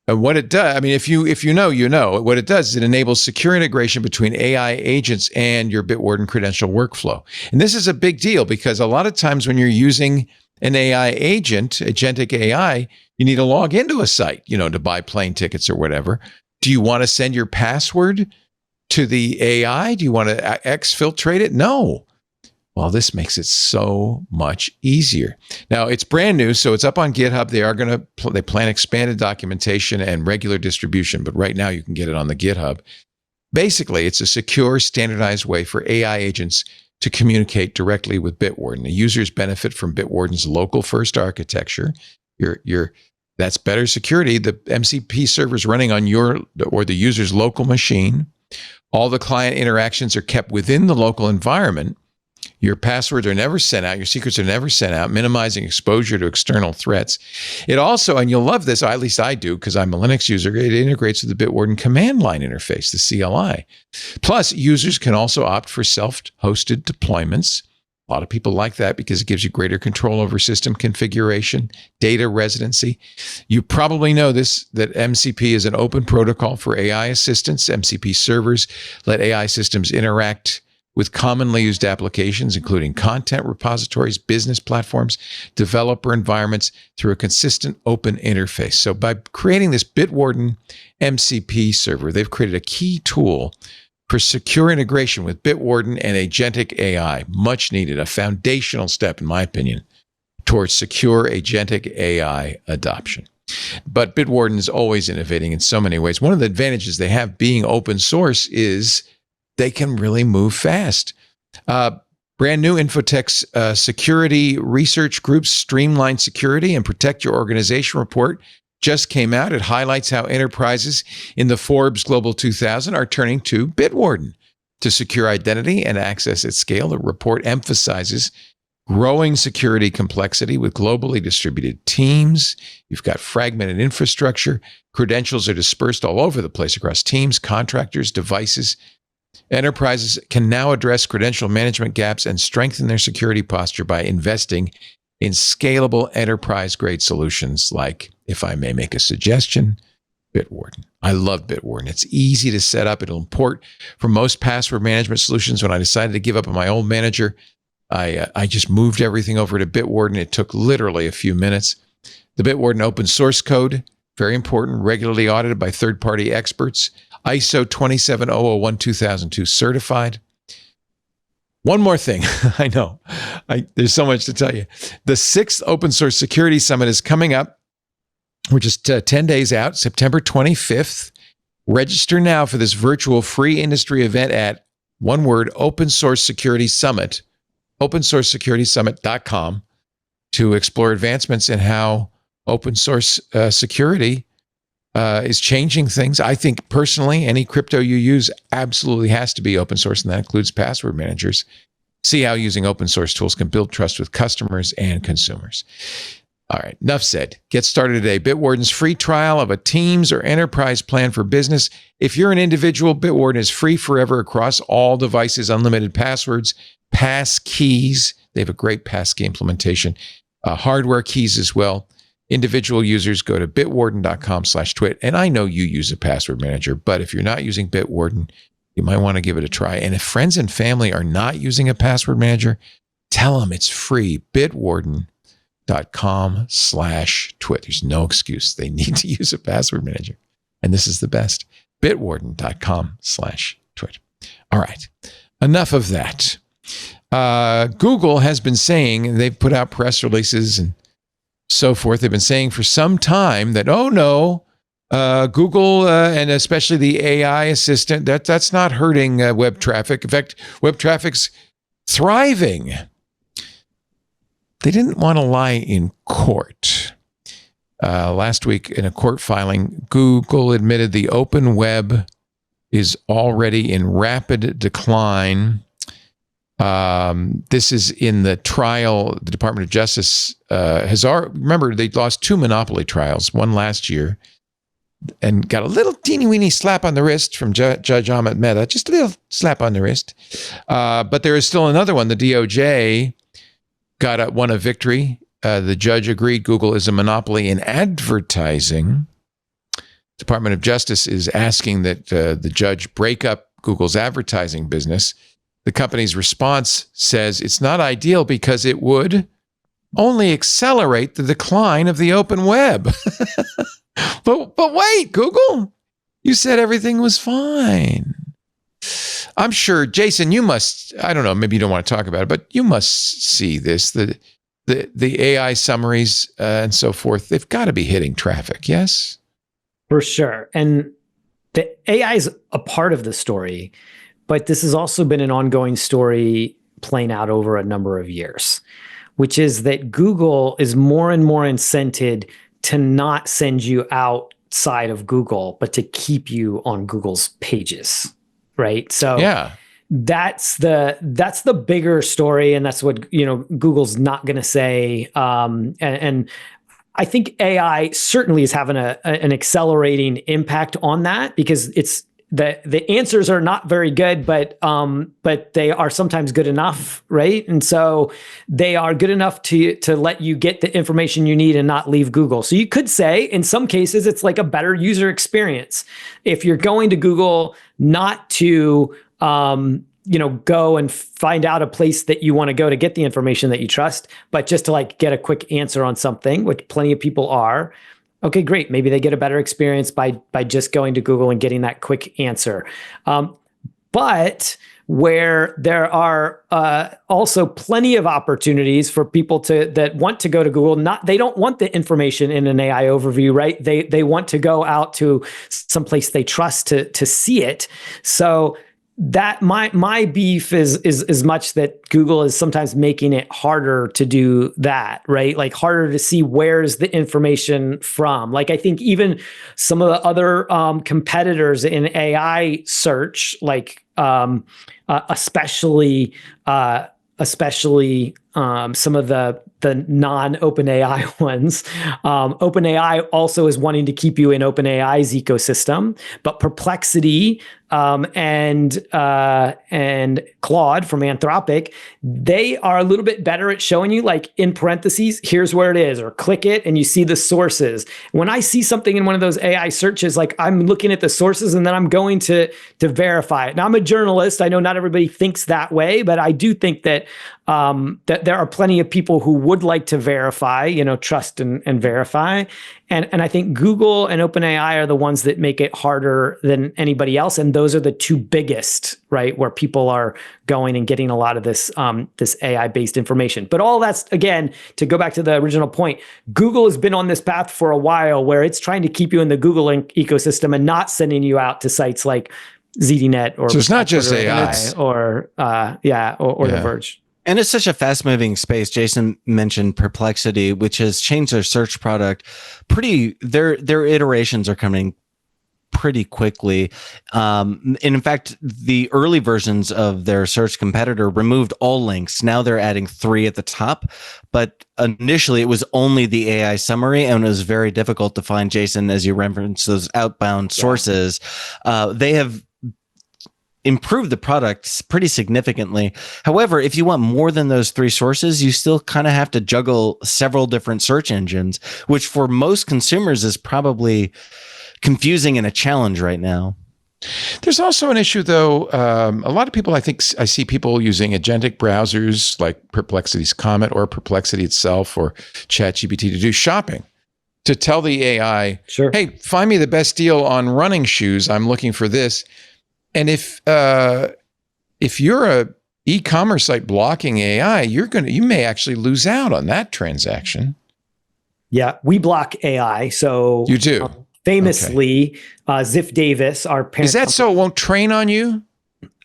And what it does, I mean, if you know, what it does is it enables secure integration between AI agents and your Bitwarden credential workflow. And this is a big deal because a lot of times when you're using an AI agent, agentic AI, you need to log into a site, to buy plane tickets or whatever. Do you want to send your password to the AI? Do you want to exfiltrate it? No. Well, this makes it so much easier. Now, it's brand new, so it's up on GitHub. They plan expanded documentation and regular distribution, but right now you can get it on the GitHub. Basically, it's a secure, standardized way for AI agents to communicate directly with Bitwarden. The users benefit from Bitwarden's local-first architecture. That's better security. The MCP server is running on your or the user's local machine. All the client interactions are kept within the local environment. Your passwords are never sent out. Your secrets are never sent out, minimizing exposure to external threats. It also, and you'll love this, at least I do, because I'm a Linux user, it integrates with the Bitwarden command line interface, the CLI. Plus, users can also opt for self-hosted deployments. A lot of people like that because it gives you greater control over system configuration, data residency. You probably know this, that MCP is an open protocol for AI assistance. MCP servers let AI systems interact with commonly used applications, including content repositories, business platforms, developer environments, through a consistent open interface. So by creating this Bitwarden MCP server, they've created a key tool for secure integration with Bitwarden and agentic AI, much needed, a foundational step, in my opinion, towards secure agentic AI adoption. But Bitwarden is always innovating in so many ways. One of the advantages they have being open source is they can really move fast. Brand new Infotech's security research groups Streamline Security and Protect Your Organization report just came out. It highlights how enterprises in the Forbes Global 2000 are turning to Bitwarden to secure identity and access at scale. The report emphasizes growing security complexity with globally distributed teams. You've got fragmented infrastructure. Credentials are dispersed all over the place across teams, contractors, devices. Enterprises can now address credential management gaps and strengthen their security posture by investing in scalable enterprise-grade solutions like, if I may make a suggestion, Bitwarden. I love Bitwarden. It's easy to set up. It'll import from most password management solutions. When I decided to give up on my old manager, I just moved everything over to Bitwarden. It took literally a few minutes. The Bitwarden open source code, very important, regularly audited by third-party experts. ISO 27001-2002 certified. One more thing. I know. There's so much to tell you. The 6th Open Source Security Summit is coming up. We're just 10 days out, September 25th. Register now for this virtual free industry event at, one word, Open Source Security Summit, opensourcesecuritysummit.com, to explore advancements in how open source security is changing things. I think personally, any crypto you use absolutely has to be open source, and that includes password managers. See how using open source tools can build trust with customers and consumers. All right, enough said. Get started today. Bitwarden's free trial of a Teams or enterprise plan for business. If you're an individual, Bitwarden is free forever across all devices, unlimited passwords, pass keys. They have a great passkey implementation, hardware keys as well. Individual users go to bitwarden.com/twit. And I know you use a password manager, but if you're not using Bitwarden, you might want to give it a try. And if friends and family are not using a password manager, tell them it's free. Bitwarden.com/twit. There's no excuse. They need to use a password manager. And this is the best. Bitwarden.com/twit. All right. Enough of that. Google has been saying, they've put out press releases and so forth. They've been saying for some time that, oh no, Google and especially the AI assistant, that's not hurting web traffic. In fact, web traffic's thriving. They didn't want to lie in court. Last week in a court filing, Google admitted the open web is already in rapid decline. This is in the trial. The Department of Justice has already, remember, they lost 2 monopoly trials, one last year, and got a little teeny weeny slap on the wrist from Judge Ahmed Mehta, just a little slap on the wrist. But there is still another one. The DOJ won a victory. The judge agreed Google is a monopoly in advertising. Department of Justice is asking that the judge break up Google's advertising business. The company's response says it's not ideal because it would only accelerate the decline of the open web. But wait, Google, you said everything was fine. I'm sure, Jason, you must, I don't know, maybe you don't want to talk about it, but you must see this, the AI summaries and so forth. They've got to be hitting traffic, yes? For sure. And the AI is a part of the story, but this has also been an ongoing story playing out over a number of years, which is that Google is more and more incented to not send you outside of Google, but to keep you on Google's pages, right? So yeah, that's the bigger story, and that's what Google's not going to say. And I think AI certainly is having an accelerating impact on that, because it's the answers are not very good, but they are sometimes good enough, right? And so they are good enough to let you get the information you need and not leave Google. So you could say in some cases it's like a better user experience if you're going to Google, not to go and find out a place that you want to go to get the information that you trust, but just to like get a quick answer on something, which plenty of people are. Okay, great. Maybe they get a better experience by just going to Google and getting that quick answer. But where there are also plenty of opportunities for people that want to go to Google, they don't want the information in an AI overview, right? They want to go out to someplace they trust to see it. So that my beef is as much that Google is sometimes making it harder to do that, right? Like harder to see where's the information from. Like I think even some of the other competitors in AI search, like especially some of the non-OpenAI ones. OpenAI also is wanting to keep you in OpenAI's ecosystem, but Perplexity and Claude from Anthropic, they are a little bit better at showing you, like in parentheses, here's where it is, or click it and you see the sources. When I see something in one of those AI searches, like I'm looking at the sources and then I'm going to verify it. Now I'm a journalist. I know not everybody thinks that way, but I do think that that there are plenty of people who would like to verify, trust and verify. And I think Google and OpenAI are the ones that make it harder than anybody else. And those are the two biggest, right, where people are going and getting a lot of this AI-based information. But all that's, again, to go back to the original point, Google has been on this path for a while where it's trying to keep you in the Google ecosystem and not sending you out to sites like ZDNet or so it's not just AI or The Verge. And it's such a fast-moving space. Jason mentioned Perplexity, which has changed their search product their iterations are coming pretty quickly. And in fact, the early versions of their search competitor removed all links. Now they're adding 3 at the top. But initially, it was only the AI summary, and it was very difficult to find, Jason, as you referenced those outbound sources. They have improved the product pretty significantly. However, if you want more than those 3 sources, you still kind of have to juggle several different search engines, which for most consumers is probably confusing and a challenge right now. There's also an issue, though. A lot of people, I see people using agentic browsers like Perplexity's Comet or Perplexity itself or ChatGPT to do shopping, to tell the AI, hey, find me the best deal on running shoes. I'm looking for this. And if you're a e-commerce site blocking AI, you may actually lose out on that transaction. Yeah, we block AI. So you do. Famously, Ziff Davis, our parent. Is that so it won't train on you?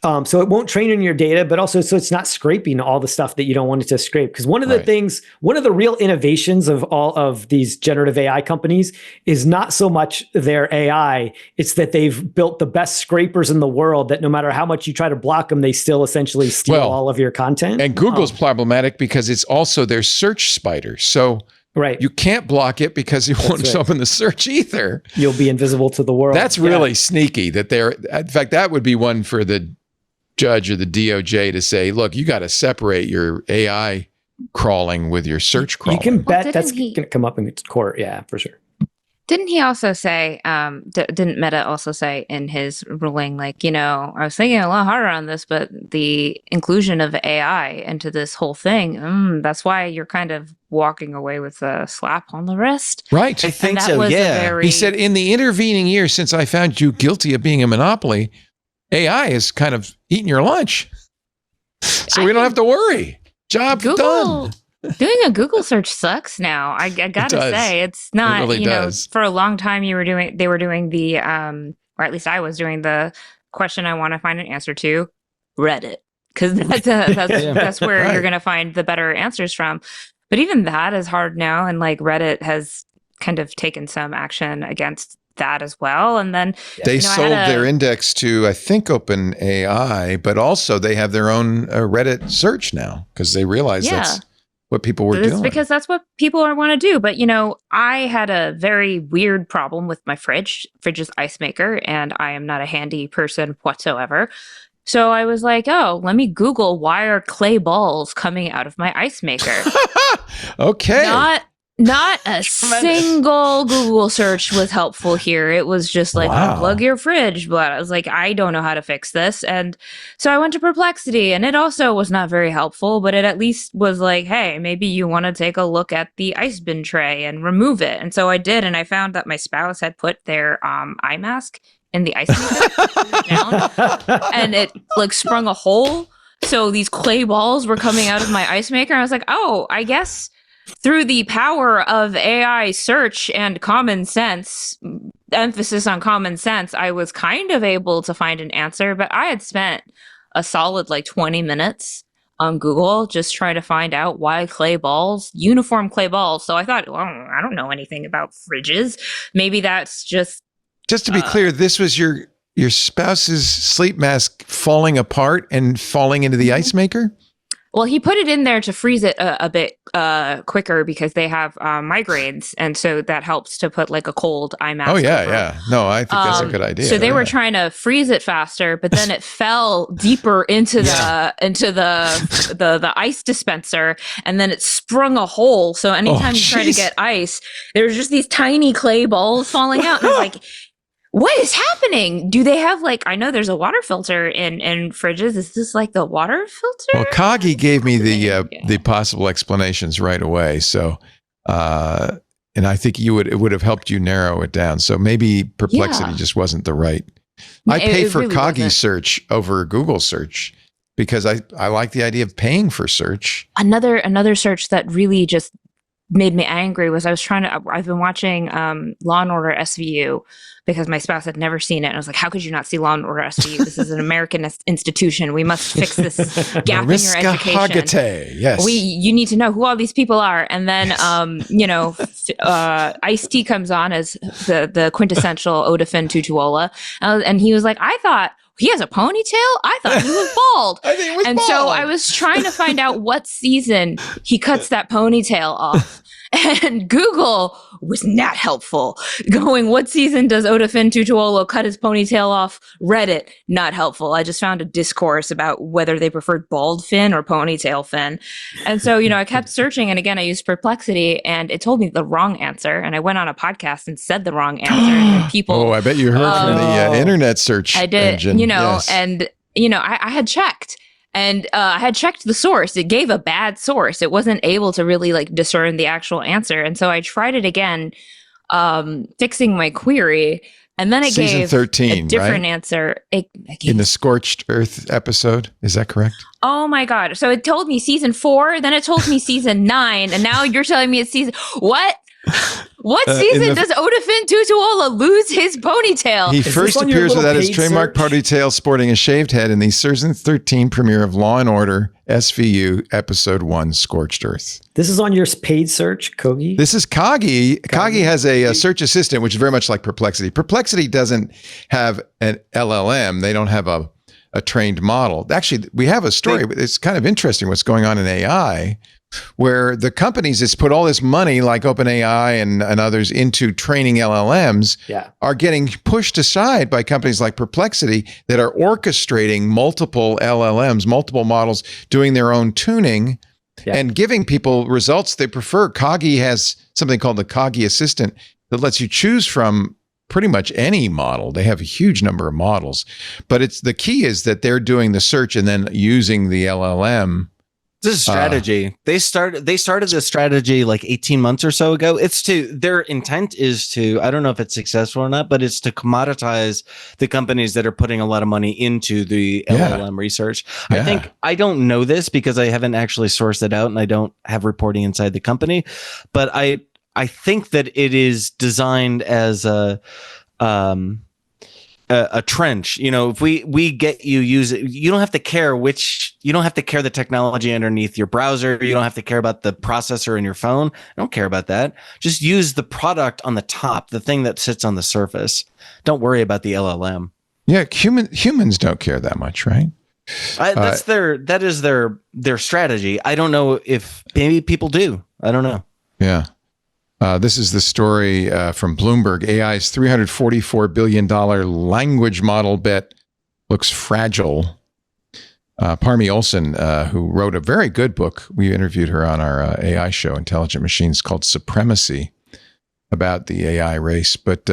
So it won't train on your data, but also so it's not scraping all the stuff that you don't want it to scrape. Because one of the real innovations of all of these generative AI companies is not so much their AI, it's that they've built the best scrapers in the world that no matter how much you try to block them, they still essentially steal all of your content. And Google's problematic because it's also their search spider. So you can't block it because you won't open the search either. You'll be invisible to the world. That's really sneaky. In fact, that would be one for the judge or the DOJ to say, look, you got to separate your AI crawling with your search crawling. You can bet that's going to come up in court. Yeah, for sure. Didn't he also say, didn't Meta also say in his ruling, like, I was thinking a lot harder on this, but the inclusion of AI into this whole thing, that's why you're kind of walking away with a slap on the wrist. Right. I think so, yeah. He said, in the intervening years since I found you guilty of being a monopoly, AI is kind of eating your lunch. So we don't have to worry. Job done. Doing a Google search sucks now. I gotta say, it's not, it really does. For a long time they were doing the, or at least I was doing the question I want to find an answer to, Reddit. Because that's where you're going to find the better answers from. But even that is hard now. And like Reddit has kind of taken some action against that as well. And then they sold their index to, I think, OpenAI, but also they have their own Reddit search now because they realize that's what people were doing. Because that's what people want to do. But, I had a very weird problem with my fridge. Fridge is ice maker, and I am not a handy person whatsoever. So I was like, let me Google, why are clay balls coming out of my ice maker? Okay. Not a single Google search was helpful here. It was just like, unplug your fridge. But I was like, I don't know how to fix this. And so I went to Perplexity, and it also was not very helpful, but it at least was like, hey, maybe you want to take a look at the ice bin tray and remove it. And so I did. And I found that my spouse had put their eye mask in the ice maker down, and it like sprung a hole. So these clay balls were coming out of my ice maker. I was like, I guess through the power of AI search and common sense, emphasis on common sense, I was kind of able to find an answer, but I had spent a solid 20 minutes on Google just trying to find out why uniform clay balls. So I thought, I don't know anything about fridges. Maybe that's just to be clear, this was your spouse's sleep mask falling apart and falling into the ice maker? Well, he put it in there to freeze it a bit quicker because they have migraines, and so that helps to put like a cold eye mask. Oh yeah. No, I think that's a good idea. So they were trying to freeze it faster, but then it fell deeper into the ice dispenser, and then it sprung a hole. So anytime you try to get ice, there's just these tiny clay balls falling out. And I was like, what is happening? Do they have I know there's a water filter in fridges. Is this like the water filter? Well, Kagi gave me the possible explanations right away. So, and I think it would have helped you narrow it down. So maybe Perplexity just wasn't the right. I pay for really Kagi search over Google search because I like the idea of paying for search. Another search that really just made me angry was I've been watching Law and Order SVU because my spouse had never seen it. And I was like, how could you not see Law and Order SVU? This is an American institution. We must fix this gap in your education. Hagate, yes. You need to know who all these people are. And then, Ice-T comes on as the quintessential Odafin Tutuola. And he was like, I thought, he has a ponytail? I thought he was bald. I think it was bald. So I was trying to find out what season he cuts that ponytail off. And Google was not helpful. Going, what season does Odafin Tutuolo cut his ponytail off? Reddit, not helpful. I just found a discourse about whether they preferred bald Finn or ponytail Finn. And so, I kept searching. And again, I used Perplexity and it told me the wrong answer. And I went on a podcast and said the wrong answer. And people. Oh, I bet you heard from the internet search I did, engine. Yes. And, I had checked. And I had checked the source. It gave a bad source. It wasn't able to really discern the actual answer. And so I tried it again, fixing my query. And then it Season gave 13, a different right? answer. In the Scorched Earth episode. Is that correct? Oh my God. So it told me season 4, then it told me season 9. And now you're telling me it's season... What? What season does Odafin Tutuola lose his ponytail? He first appears without his trademark ponytail, sporting a shaved head in the season 13 premiere of Law and Order SVU episode 1, Scorched Earth. This is on your paid search, Kogi? This is Kagi. Kagi has a search assistant, which is very much like Perplexity. Perplexity doesn't have an LLM. They don't have a trained model. Actually, we have a story. It's kind of interesting what's going on in AI, where the companies that's put all this money like OpenAI and others into training LLMs are getting pushed aside by companies like Perplexity that are orchestrating multiple LLMs, multiple models, doing their own tuning and giving people results they prefer. Kagi has something called the Kagi Assistant that lets you choose from pretty much any model. They have a huge number of models, but the key is that they're doing the search and then using the LLM. This is strategy. They started this strategy like 18 months or so ago. Their intent is to, I don't know if it's successful or not, but it's to commoditize the companies that are putting a lot of money into the LLM research. Yeah. I don't know this because I haven't actually sourced it out and I don't have reporting inside the company, but I think that it is designed as a trench. If we get you use it, you don't have to care the technology underneath your browser. You don't have to care about the processor in your phone. I don't care about that. Just use the product on the top, the thing that sits on the surface. Don't worry about the LLM. Yeah, humans don't care that much, right? That is their strategy. I don't know if maybe people do. I don't know. Yeah. This is the story from Bloomberg. AI's $344 billion language model bet looks fragile. Parmi Olsen, who wrote a very good book, we interviewed her on our AI show, Intelligent Machines, called Supremacy, about the AI race. But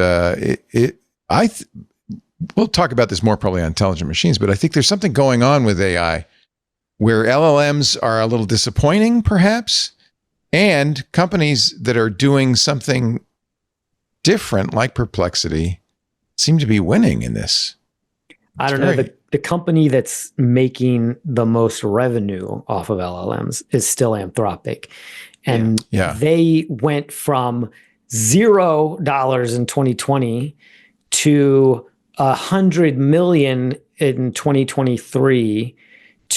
we'll talk about this more probably on Intelligent Machines, but I think there's something going on with AI where LLMs are a little disappointing, perhaps. And companies that are doing something different, like Perplexity, seem to be winning in this. I don't know. The company that's making the most revenue off of LLMs is still Anthropic. And they went from $0 in 2020 to $100 million in 2023.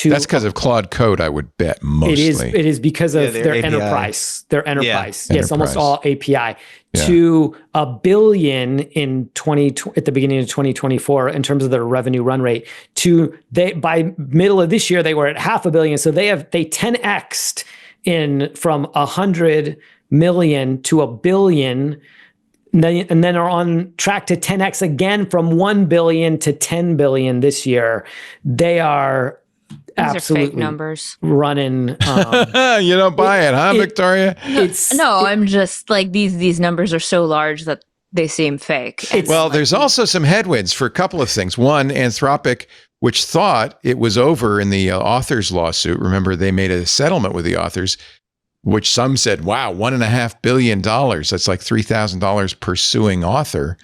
That's because of Claude Code, I would bet, mostly. It is because of their API. Enterprise. Their enterprise. Yes, almost all API. To $1 billion at the beginning of 2024 in terms of their revenue run rate. By middle of this year, they were at $500 million. So they 10x'd from 100 million to $1 billion. And then are on track to 10x again from 1 billion to 10 billion this year. They are absolutely fake numbers running. You don't buy it, huh, Victoria? I'm just like these numbers are so large that they seem fake. Well, there's also some headwinds for a couple of things. One, Anthropic, which thought it was over in the authors lawsuit. Remember, they made a settlement with the authors, which some said, wow, $1.5 billion. That's like $3,000 per suing author.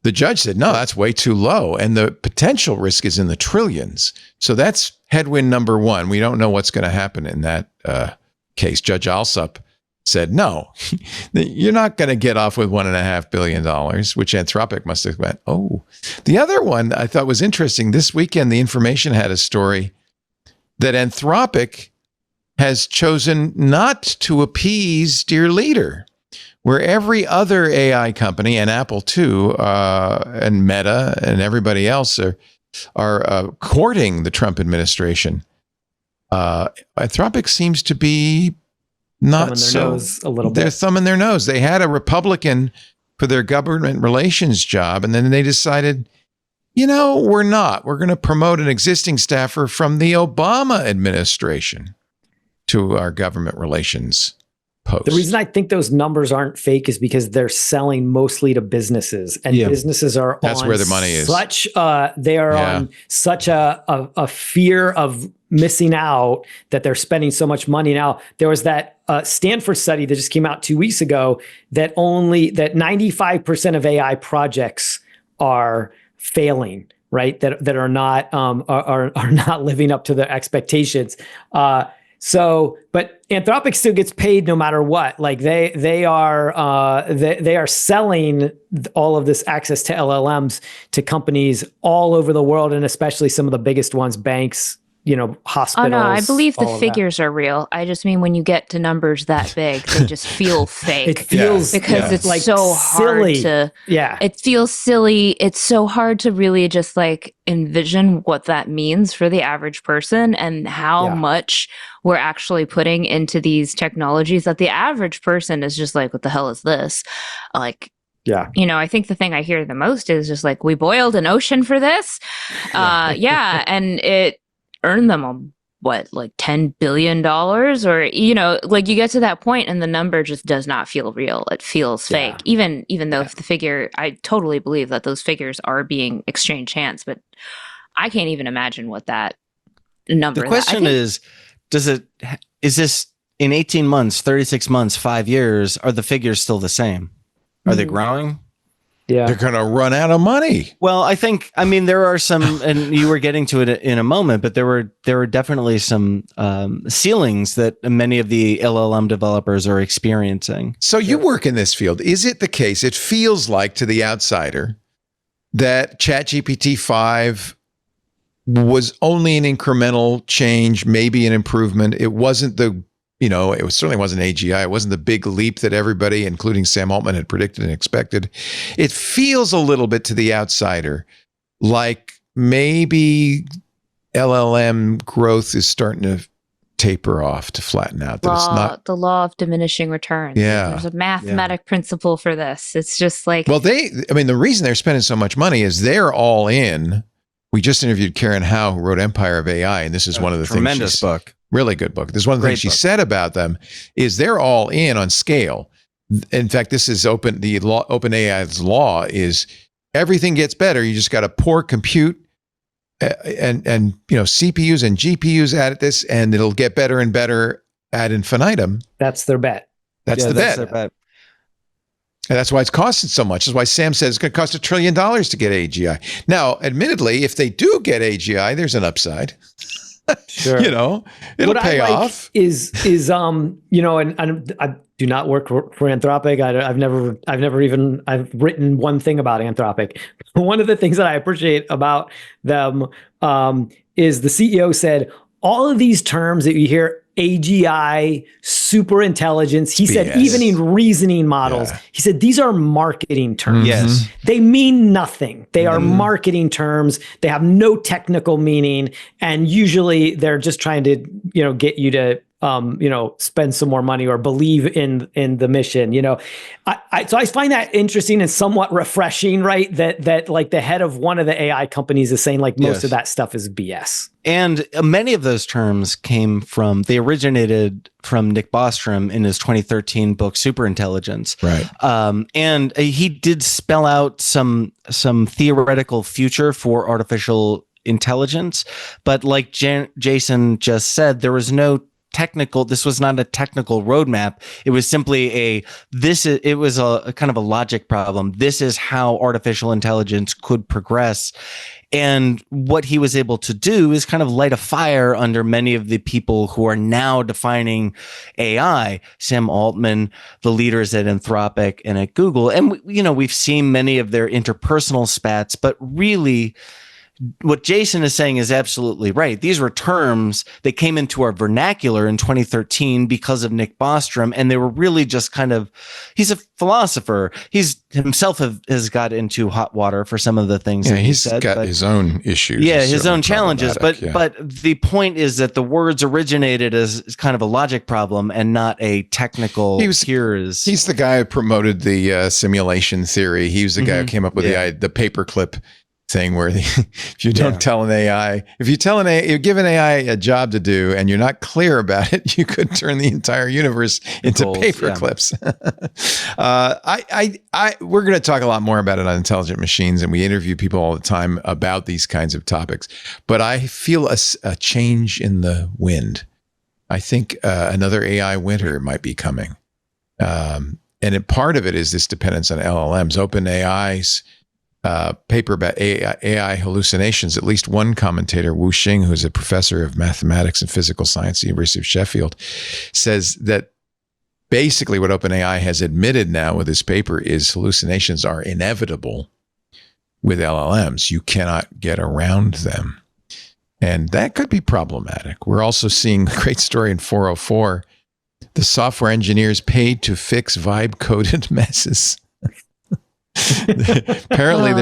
The judge said, no, that's way too low. And the potential risk is in the trillions. So that's headwind number one. We don't know what's going to happen in that case. Judge Alsup said, no, you're not going to get off with $1.5 billion, which Anthropic must have went, oh. The other one I thought was interesting. This weekend, The Information had a story that Anthropic has chosen not to appease dear leader, where every other AI company, and Apple too, and Meta and everybody else are courting the Trump administration. Anthropic seems to be not so. Nose a little bit. They're thumbing their nose. They had a Republican for their government relations job, and then they decided, we're not. We're going to promote an existing staffer from the Obama administration to our government relations post. The reason I think those numbers aren't fake is because they're selling mostly to businesses, and businesses are that's on where the money is. They are on such a fear of missing out that they're spending so much money. Now, there was that Stanford study that just came out 2 weeks ago that 95% of AI projects are failing, right? That are not are not living up to their expectations. But Anthropic still gets paid no matter what. Like they are selling all of this access to LLMs to companies all over the world, and especially some of the biggest ones, banks, hospitals. Oh no, I believe the figures are real. I just mean when you get to numbers that big, they just feel fake. It feels because it's like so silly. hard to. Yeah, it feels silly. It's so hard to really just like envision what that means for the average person and how much we're actually putting into these technologies that the average person is just like, what the hell is this? Like. Yeah. I think the thing I hear the most is just like, we boiled an ocean for this. And it earned them like $10 billion, or like you get to that point and the number just does not feel real. It feels fake. Even though the figure, I totally believe that those figures are being exchanged hands, but I can't even imagine what that number. The question is this in 18 months, 36 months, 5 years, are the figures still the same? Are they growing? Yeah. They're going to run out of money. Well, I mean, there are some, and you were getting to it in a moment, but there were definitely some ceilings that many of the LLM developers are experiencing. So you work in this field. Is it the case? It feels like to the outsider that ChatGPT-5 was only an incremental change, maybe an improvement. It wasn't it certainly wasn't AGI. It wasn't the big leap that everybody, including Sam Altman, had predicted and expected. It feels a little bit to the outsider like maybe LLM growth is starting to taper off, to flatten out. That it's not the law of diminishing returns. Yeah. There's a mathematic principle for this. It's just like... Well, the reason they're spending so much money is they're all in. We just interviewed Karen Howe, who wrote Empire of AI, and this is one of the tremendous book. Really good book. There's one of the things she said about them is they're all in on scale. In fact, this is OpenAI's law is everything gets better. You just got to pour compute and CPUs and GPUs at this, and it'll get better and better ad infinitum. That's their bet. That's the bet. And that's why it's costing so much. That's why Sam says it's going to cost $1 trillion to get AGI. Now, admittedly, if they do get AGI, there's an upside. Sure. It'll pay off. Is and I do not work for Anthropic. I've written one thing about Anthropic. One of the things that I appreciate about them is the CEO said all of these terms that you hear, AGI, super intelligence. He said, even in reasoning models, he said, these are marketing terms. Yes. They mean nothing. They are marketing terms. They have no technical meaning. And usually they're just trying to, get you to, spend some more money or believe in the mission. So I find that interesting and somewhat refreshing, right? That like the head of one of the AI companies is saying like most of that stuff is BS. And many of those terms they originated from Nick Bostrom in his 2013 book, Superintelligence. Right. And he did spell out some theoretical future for artificial intelligence. But like Jason just said, there was no technical. This was not a technical roadmap. It was simply it was a kind of a logic problem. This is how artificial intelligence could progress. And what he was able to do is kind of light a fire under many of the people who are now defining AI. Sam Altman, the leaders at Anthropic and at Google. And, we've seen many of their interpersonal spats, but really, what Jason is saying is absolutely right. These were terms that came into our vernacular in 2013 because of Nick Bostrom, and they were really just he's a philosopher. He's himself has got into hot water for some of the things that he said. He's got his own issues. Yeah, his own challenges. But the point is that the words originated as kind of a logic problem and not a technical. He's the guy who promoted the simulation theory. He was the guy who came up with the paperclip thing where if you don't tell an AI, if you give an AI a job to do and you're not clear about it, you could turn the entire universe into paper clips. We're going to talk a lot more about it on Intelligent Machines, and we interview people all the time about these kinds of topics. But I feel a change in the wind. I think another AI winter might be coming. And part of it is this dependence on LLMs. OpenAI's paper about AI hallucinations, at least one commentator, Wu Xing, who's a professor of mathematics and physical science at the University of Sheffield, says that basically what OpenAI has admitted now with this paper is hallucinations are inevitable with LLMs. You cannot get around them. And that could be problematic. We're also seeing a great story in 404. The software engineers paid to fix vibe-coded messes. Apparently,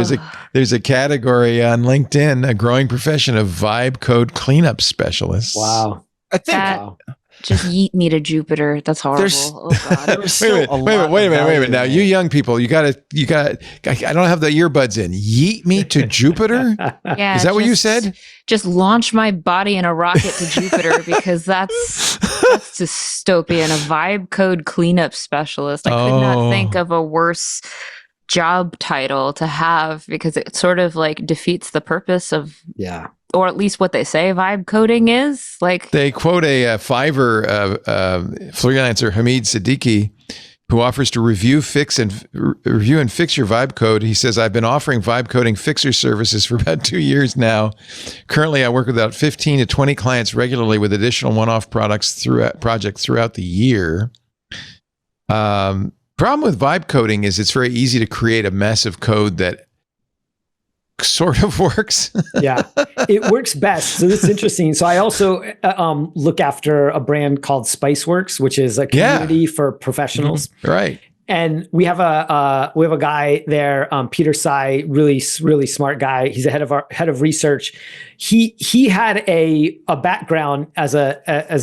there's a category on LinkedIn, a growing profession of vibe code cleanup specialists. Wow. I think just yeet me to Jupiter. That's horrible. Wait a minute. Now, you young people, you gotta. I don't have the earbuds in. Yeet me to Jupiter. Yeah, is that what you said? Just launch my body in a rocket to Jupiter because that's dystopian. A vibe code cleanup specialist. I could not think of a worse job title to have because it sort of like defeats the purpose of or at least what they say vibe coding is. Like they quote a Fiverr freelancer Hamid Siddiqui, who offers to review and fix your vibe code. He says, "I've been offering vibe coding fixer services for about 2 years now. Currently, I work with about 15 to 20 clients regularly with additional one-off projects throughout the year." Problem with vibe coding is it's very easy to create a mess of code that sort of works. Yeah, it works best. So this is interesting. So I also look after a brand called Spiceworks, which is a community for professionals. Mm-hmm. Right. And we have a guy there, Peter Tsai, really smart guy. He's the head of research. He had a background as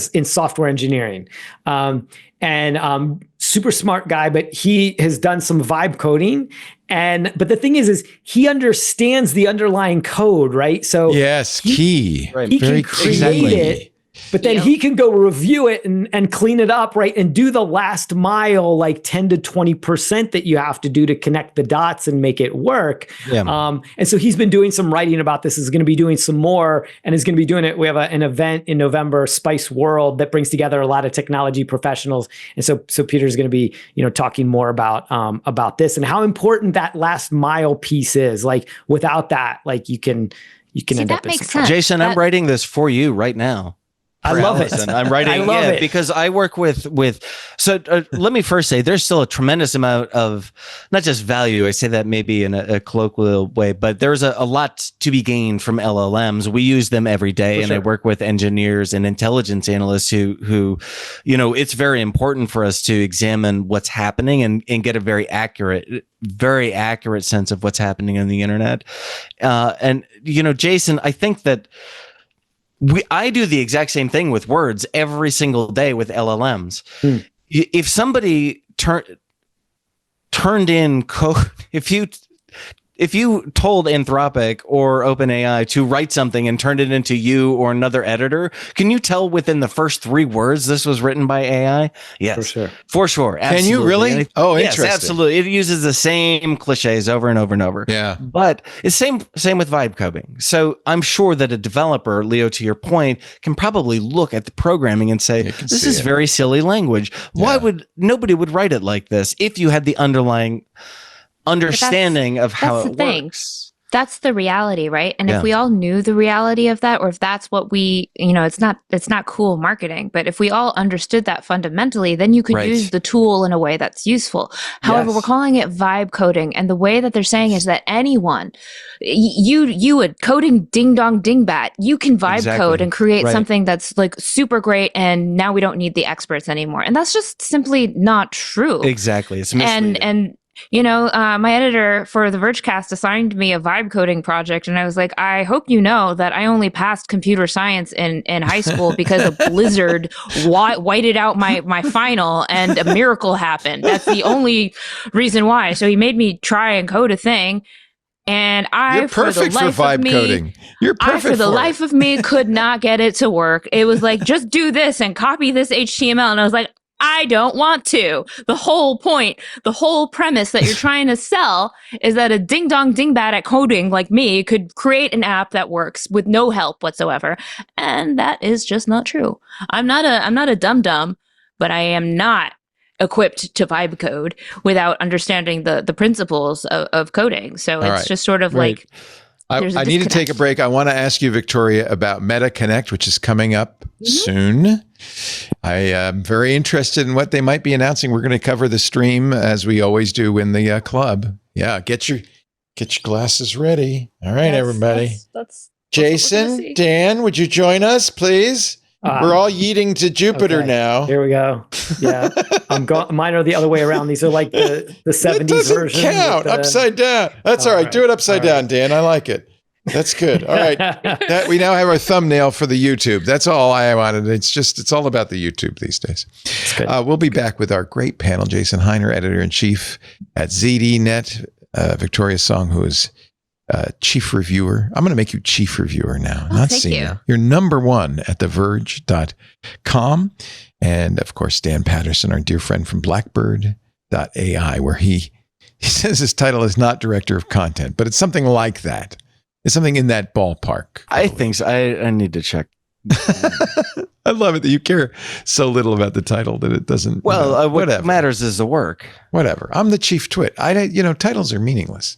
in software engineering, and super smart guy. But he has done some vibe coding, but the thing is he understands the underlying code, right? So he can create it. But then he can go review it and clean it up, right? And do the last mile, like 10 to 20% that you have to do to connect the dots and make it work. Yeah. And so he's been doing some writing about this, is going to be doing some more, and is going to be doing it. We have an event in November, Spice World, that brings together a lot of technology professionals. And so Peter's going to be, talking more about this and how important that last mile piece is. Like without that, like you can end up in some trouble. Jason, I'm writing this for you right now. I love it. I'm writing it because I work with. So let me first say there's still a tremendous amount of not just value. I say that maybe in a colloquial way, but there's a lot to be gained from LLMs. We use them every day, and I work with engineers and intelligence analysts who, it's very important for us to examine what's happening and get a very accurate sense of what's happening on the internet. And Jason, I think that. I do the exact same thing with words every single day with LLMs. If somebody turned in code, if you if you told Anthropic or OpenAI to write something and turned it into you or another editor, can you tell within the first 3 words this was written by AI? Yes, for sure. Absolutely. Can you really? Oh, interesting. Yes, absolutely. It uses the same cliches over and over and over. Yeah. But it's same with vibe coding. So I'm sure that a developer, Leo, to your point, can probably look at the programming and say, this is very silly language. Why would nobody would write it like this if you had the underlying understanding of how it works? That's the reality, right? And if we all knew the reality of that, or if that's what we, it's not cool marketing, but if we all understood that fundamentally, then you could use the tool in a way that's useful. However, we're calling it vibe coding. And the way that they're saying is that anyone, you would coding ding dong dingbat, you can vibe code and create something that's like super great. And now we don't need the experts anymore. And that's just simply not true. Exactly. It's misleading. And my editor for the Vergecast assigned me a vibe coding project, and I was like, I hope you know that I only passed computer science in high school because a blizzard whited out my final, and a miracle happened. That's the only reason why. So he made me try and code a thing, and You're perfect for vibe coding. You're perfect for the life of me could not get it to work. It was like, just do this and copy this HTML, and I was like, I don't want to. The whole point, the whole premise that you're trying to sell is that a ding dong dingbat at coding like me could create an app that works with no help whatsoever. And that is just not true. I'm not a dum-dum, but I am not equipped to vibe code without understanding the principles of coding. So it's just sort of like, I need to take a break. I want to ask you, Victoria, about Meta Connect, which is coming up soon. I am very interested in what they might be announcing. We're going to cover the stream as we always do in the club. Yeah, get your glasses ready. All right, everybody. That's Jason, Dan, would you join us, please? We're all yeeting to Jupiter now. Here we go. Yeah, I'm going. Mine are the other way around. These are like the 70s version. It doesn't count. Upside down. That's all right. Do it upside down, Dan. I like it. That's good. All right. We now have our thumbnail for the YouTube. That's all I wanted. It's all about the YouTube these days. We'll be back with our great panel, Jason Hiner, editor-in-chief at ZDNet, Victoria Song, who is chief reviewer. I'm going to make you chief reviewer now, not senior. You're number 1 at TheVerge.com. And of course, Dan Patterson, our dear friend from Blackbird.ai, where he says his title is not director of content, but it's something like that. It's something in that ballpark. I think so. I need to check. I love it that you care so little about the title that it doesn't. Well, what matters is the work. Whatever. I'm the chief twit. Titles are meaningless.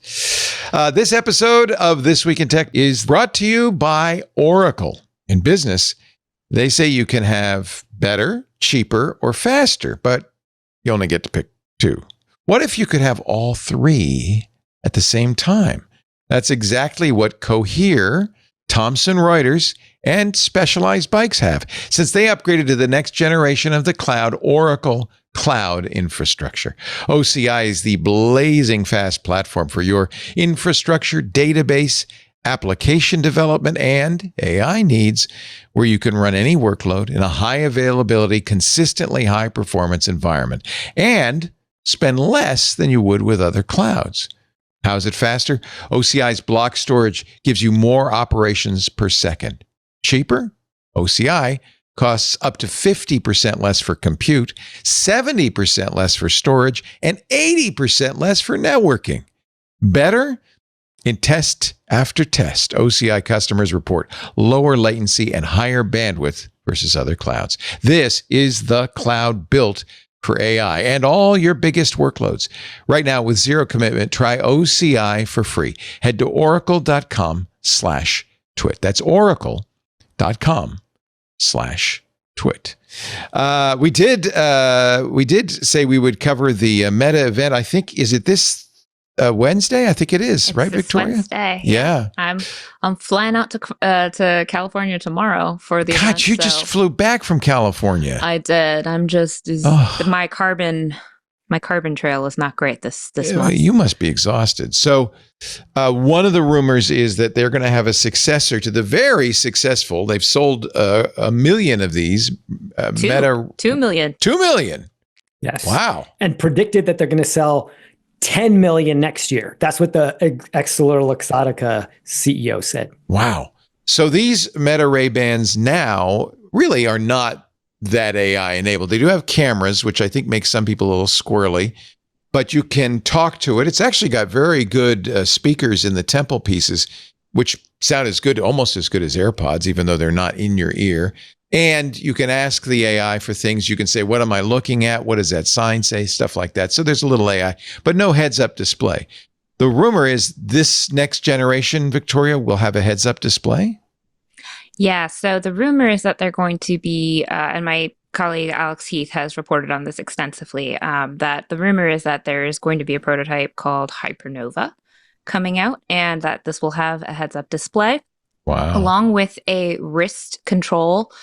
This episode of This Week in Tech is brought to you by Oracle. In business, they say you can have better, cheaper, or faster, but you only get to pick 2. What if you could have all 3 at the same time? That's exactly what Cohere, Thomson Reuters, and Specialized Bikes have, since they upgraded to the next generation of the cloud, Oracle Cloud Infrastructure. OCI is the blazing fast platform for your infrastructure, database, application development, and AI needs, where you can run any workload in a high availability, consistently high performance environment, and spend less than you would with other clouds. How is it faster? OCI's block storage gives you more operations per second. Cheaper? OCI costs up to 50% less for compute, 70% less for storage, and 80% less for networking. Better? In test after test, OCI customers report lower latency and higher bandwidth versus other clouds. This is the cloud built for AI and all your biggest workloads. Right now, with zero commitment, try OCI for free. Head to oracle.com/twit. That's oracle.com/twit. We did say we would cover the Meta event. I think, is it this Wednesday? I think it is, right, Victoria? Wednesday. Yeah. I'm flying out to California tomorrow for the event, you just flew back from California. I did. I'm just my carbon trail is not great this month. You must be exhausted. So one of the rumors is that they're going to have a successor to the very successful. They've sold 1 million of these. Meta 2 million. 2 million. Yes. Wow. And predicted that they're going to sell 10 million next year. That's what the ExcelerLuxottica CEO said. Wow. So these Meta Ray-Bans now really are not that AI enabled. They do have cameras, which I think makes some people a little squirrely, but you can talk to it. It's actually got very good speakers in the temple pieces, which sound as good, almost as good as AirPods, even though they're not in your ear. And you can ask the AI for things. You can say, what am I looking at? What does that sign say? Stuff like that. So there's a little AI, but no heads-up display. The rumor is this next generation, Victoria, will have a heads-up display? Yeah, so the rumor is that they're going to be, and my colleague Alex Heath has reported on this extensively, that the rumor is that there is going to be a prototype called Hypernova coming out, and that this will have a heads-up display. Wow. Along with a wrist control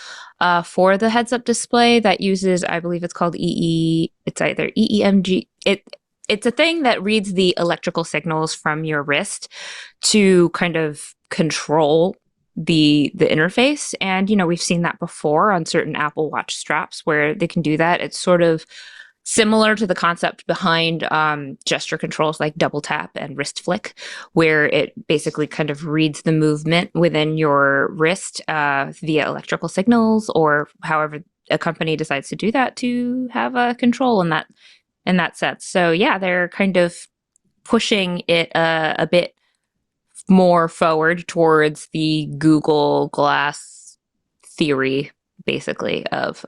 for the heads-up display that uses, I believe it's called it's either EEMG. It's a thing that reads the electrical signals from your wrist to kind of control the interface. And, we've seen that before on certain Apple Watch straps where they can do that. It's sort of similar to the concept behind gesture controls like double tap and wrist flick, where it basically kind of reads the movement within your wrist via electrical signals, or however a company decides to do that to have a control in that sense. So yeah, they're kind of pushing it a bit more forward towards the Google Glass theory, basically, of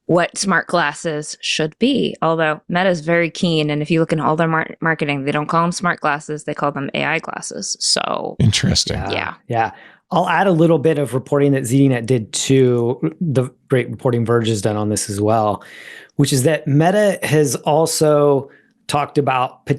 what smart glasses should be. Although Meta is very keen, and if you look in all their marketing, they don't call them smart glasses, they call them AI glasses. So interesting. Yeah. I'll add a little bit of reporting that ZDNet did too. The great reporting Verge has done on this as well, which is that Meta has also talked about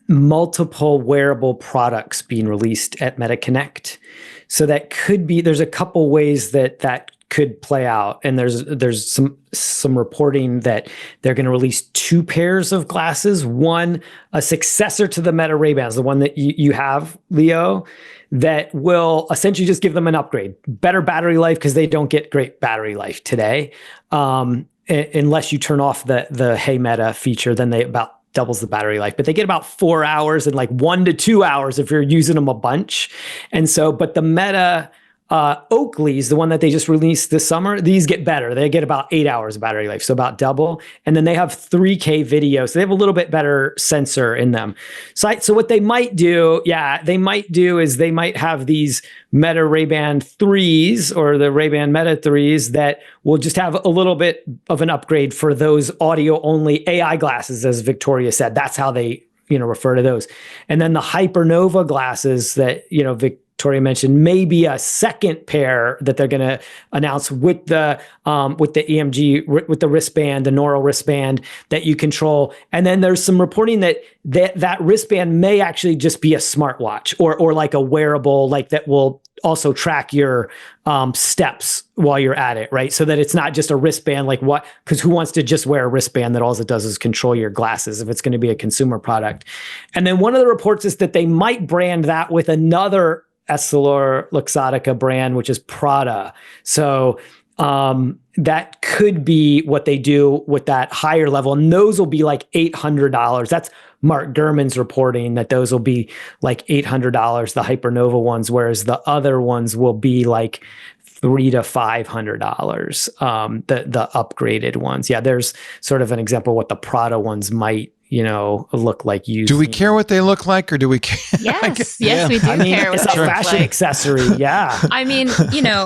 multiple wearable products being released at Meta Connect. So that could be, there's a couple ways that could play out. And there's some reporting that they're going to release 2 pairs of glasses, one a successor to the Meta Ray-Bans, the one that you have, Leo, that will essentially just give them an upgrade, better battery life, because they don't get great battery life today. Unless you turn off the Hey Meta feature, then they about doubles the battery life, but they get about 4 hours and like 1 to 2 hours if you're using them a bunch. And so, but the Meta Oakley's, the one that they just released this summer, these get better. They get about 8 hours of battery life, so about double. And then they have 3K video, so they have a little bit better sensor in them. So what they might do, is they might have these Meta Ray-Ban 3s or the Ray-Ban Meta 3s that will just have a little bit of an upgrade for those audio-only AI glasses, as Victoria said. That's how they refer to those. And then the Hypernova glasses that Victoria mentioned, maybe a second pair that they're going to announce with the EMG, with the wristband, the neural wristband that you control. And then there's some reporting that wristband may actually just be a smartwatch or like a wearable, like that will also track your steps while you're at it, right? So that it's not just a wristband, because who wants to just wear a wristband that all it does is control your glasses if it's going to be a consumer product? And then one of the reports is that they might brand that with another EssilorLuxottica brand, which is Prada. So that could be what they do with that higher level. And those will be like $800. That's Mark Gurman's reporting that those will be like $800, the Hypernova ones, whereas the other ones will be like $300 to $500, the upgraded ones. Yeah, there's sort of an example of what the Prada ones might look like. Do we care what they look like, or do we care? Yes, yes, we do care what it's they a look fashion like. accessory. Yeah. I mean,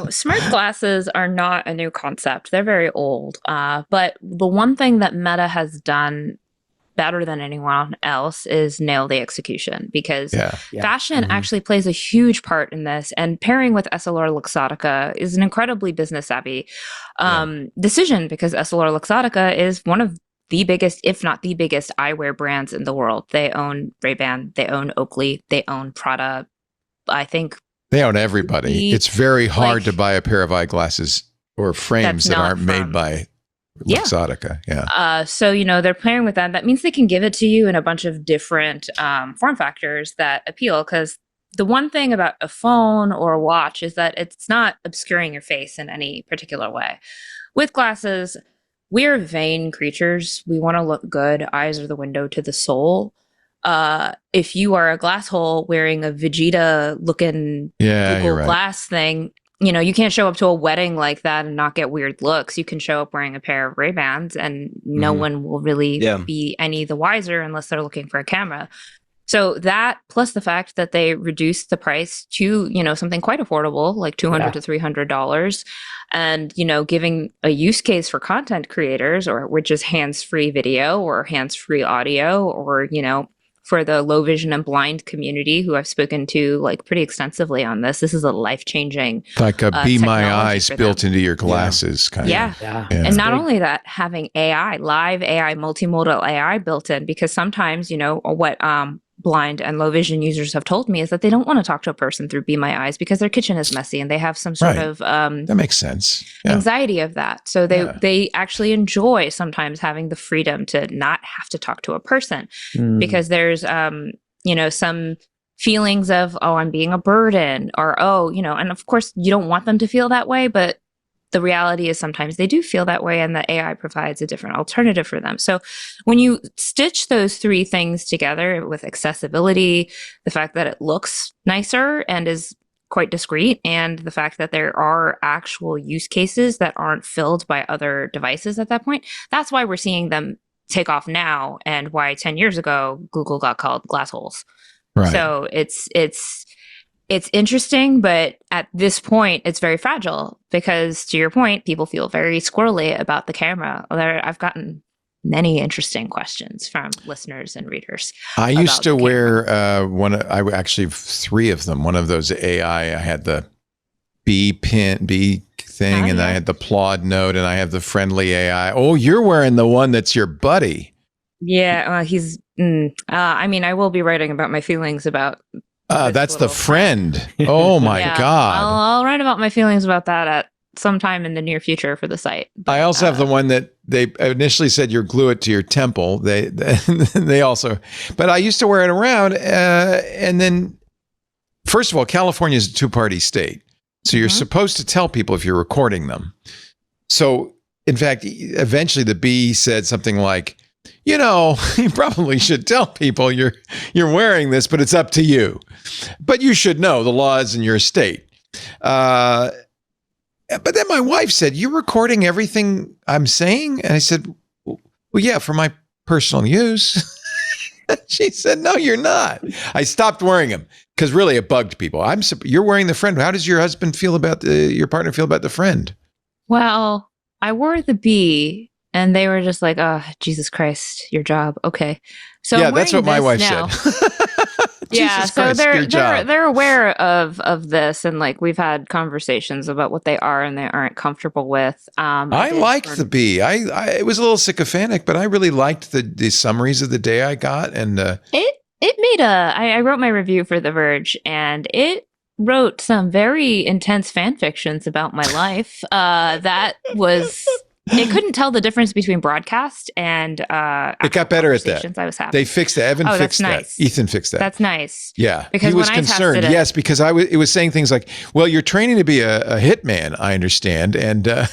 smart glasses are not a new concept. They're very old. But the one thing that Meta has done better than anyone else is nail the execution, because fashion actually plays a huge part in this. And pairing with EssilorLuxottica is an incredibly business savvy decision, because EssilorLuxottica is one of the biggest, if not the biggest, eyewear brands in the world. They own Ray-Ban, they own Oakley, they own Prada. I think they own everybody. It's very hard to buy a pair of eyeglasses or frames that aren't made by Luxottica. So, they're pairing with them. That means they can give it to you in a bunch of different form factors that appeal, because the one thing about a phone or a watch is that it's not obscuring your face in any particular way. With glasses, we're vain creatures. We want to look good. Eyes are the window to the soul. if you are a glass hole wearing a Vegeta looking Google Glass thing, you can't show up to a wedding like that and not get weird looks. You can show up wearing a pair of Ray-Bans and no one will really be any the wiser unless they're looking for a camera. So that, plus the fact that they reduced the price to, something quite affordable, like $200 to $300, and, giving a use case for content creators, which is hands-free video or hands-free audio, or, for the low vision and blind community who I've spoken to like pretty extensively on this. This is a life-changing like a Be My Eyes built into your glasses kind of. Yeah. And not only that, having AI, live AI, multimodal AI built in, because sometimes, what blind and low vision users have told me is that they don't want to talk to a person through Be My Eyes because their kitchen is messy and they have some sort of that makes sense. Anxiety of that. So they actually enjoy sometimes having the freedom to not have to talk to a person because there's some feelings of, I'm being a burden, or and of course you don't want them to feel that way, but the reality is sometimes they do feel that way, and the AI provides a different alternative for them. So when you stitch those three things together with accessibility, the fact that it looks nicer and is quite discreet, and the fact that there are actual use cases that aren't filled by other devices at that point, that's why we're seeing them take off now, and why 10 years ago Google got called glass holes. Right. So it's interesting, but at this point, it's very fragile because, to your point, people feel very squirrely about the camera. I've gotten many interesting questions from listeners and readers. I used to wear I actually three of them. One of those AI, I had the B thing, and I had the Plod Note, and I have the Friendly AI. Oh, you're wearing the one that's your buddy. Yeah, he's. I will be writing about my feelings about. That's the friend. Oh my God. I'll write about my feelings about that at some time in the near future for the site. But, I also have the one that they initially said you glue it to your temple. They also, but I used to wear it around. And then, first of all, California is a two-party state. So you're supposed to tell people if you're recording them. So in fact, eventually the B said something like, you probably should tell people you're wearing this, but it's up to you. But you should know the laws in your state. But then my wife said, "You're recording everything I'm saying?" And I said, "Well, yeah, for my personal use." She said, "No, you're not." I stopped wearing them because really it bugged people. You're wearing the Friend. How does your husband feel about your partner feel about the Friend? Well, I wore the B. And they were just like, "Oh, Jesus Christ, your job." Okay. So yeah, that's what my wife said. Yeah, so they're aware of this, and like we've had conversations about what they are and they aren't comfortable with. I liked the B. It was a little sycophantic, but I really liked the summaries of the day I got, and it made I wrote my review for The Verge, and it wrote some very intense fan fictions about my life. That was. It couldn't tell the difference between broadcast and it got better at that. I was happy. They fixed it. Evan fixed that. Ethan fixed that. That's nice. Yeah, because he was concerned. Yes, because it was saying things like, "Well, you're training to be a hitman, I understand," and I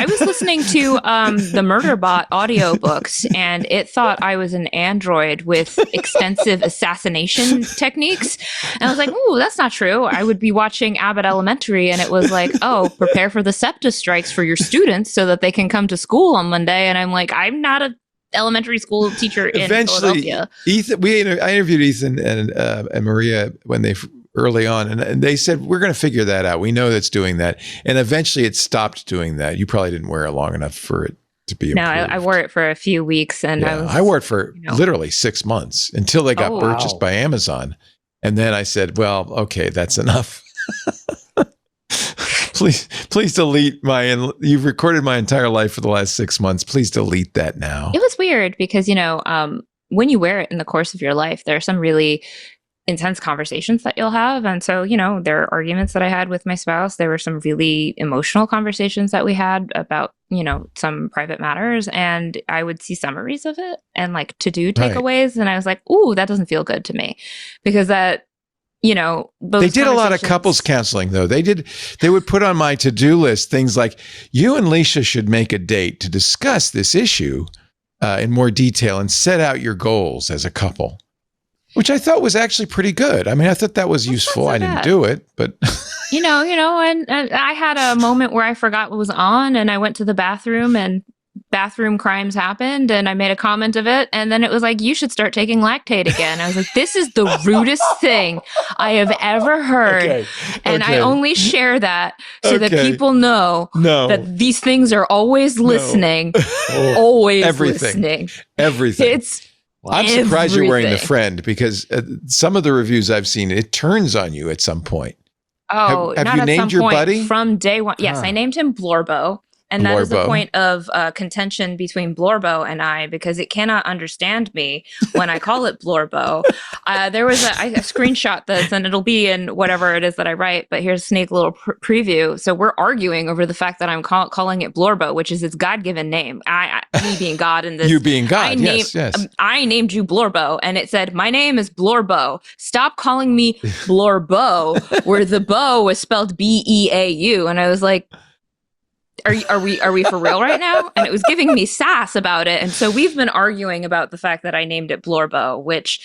was listening to the Murderbot audiobooks, and it thought I was an android with extensive assassination techniques, and I was like, "Ooh, that's not true." I would be watching Abbott Elementary, and it was like, "Oh, prepare for the SEPTA strikes for your students so that they can come to school on Monday," and I'm like, I'm not a elementary school teacher in Philadelphia. I interviewed Ethan and Maria when they early on, and they said, "We're going to figure that out. We know that's doing that," and eventually it stopped doing that. You probably didn't wear it long enough for it to be improved. No, I wore it for a few weeks, and I wore it for literally 6 months until they got purchased by Amazon, and then I said, "Well, okay, that's enough." Please delete you've recorded my entire life for the last 6 months. Please delete that now. It was weird because, when you wear it in the course of your life, there are some really intense conversations that you'll have. And so, there are arguments that I had with my spouse. There were some really emotional conversations that we had about, some private matters. And I would see summaries of it and like to-do takeaways. Right. And I was like, ooh, that doesn't feel good to me because that, they did a lot of couples counseling though. They would put on my to-do list things like, you and Leisha should make a date to discuss this issue in more detail and set out your goals as a couple. Which I thought was actually pretty good. I mean, I thought that was useful. I didn't do it, but and I had a moment where I forgot what was on, and I went to the bathroom, and bathroom crimes happened, and I made a comment of it, and then it was like, you should start taking lactate again. I was like, this is the rudest thing I have ever heard. And I only share that so that people know that these things are always listening, always listening. Everything. I'm surprised you're wearing the friend, because some of the reviews I've seen, it turns on you at some point. Oh, have not you at named some your point. buddy? From day one. Yes, I named him Blorbo. And that is a point of contention between Blorbo and I, because it cannot understand me when I call it Blorbo. There was I screenshot this, and it'll be in whatever it is that I write, but here's a sneak little preview. So we're arguing over the fact that I'm calling it Blorbo, which is its God-given name. Me being God in this. You being God, yes. I named you Blorbo, and it said, my name is Blorbo. Stop calling me Blorbo, where the bow was spelled B-E-A-U. And I was like, Are we for real right now? And it was giving me sass about it. And so we've been arguing about the fact that I named it Blorbo, which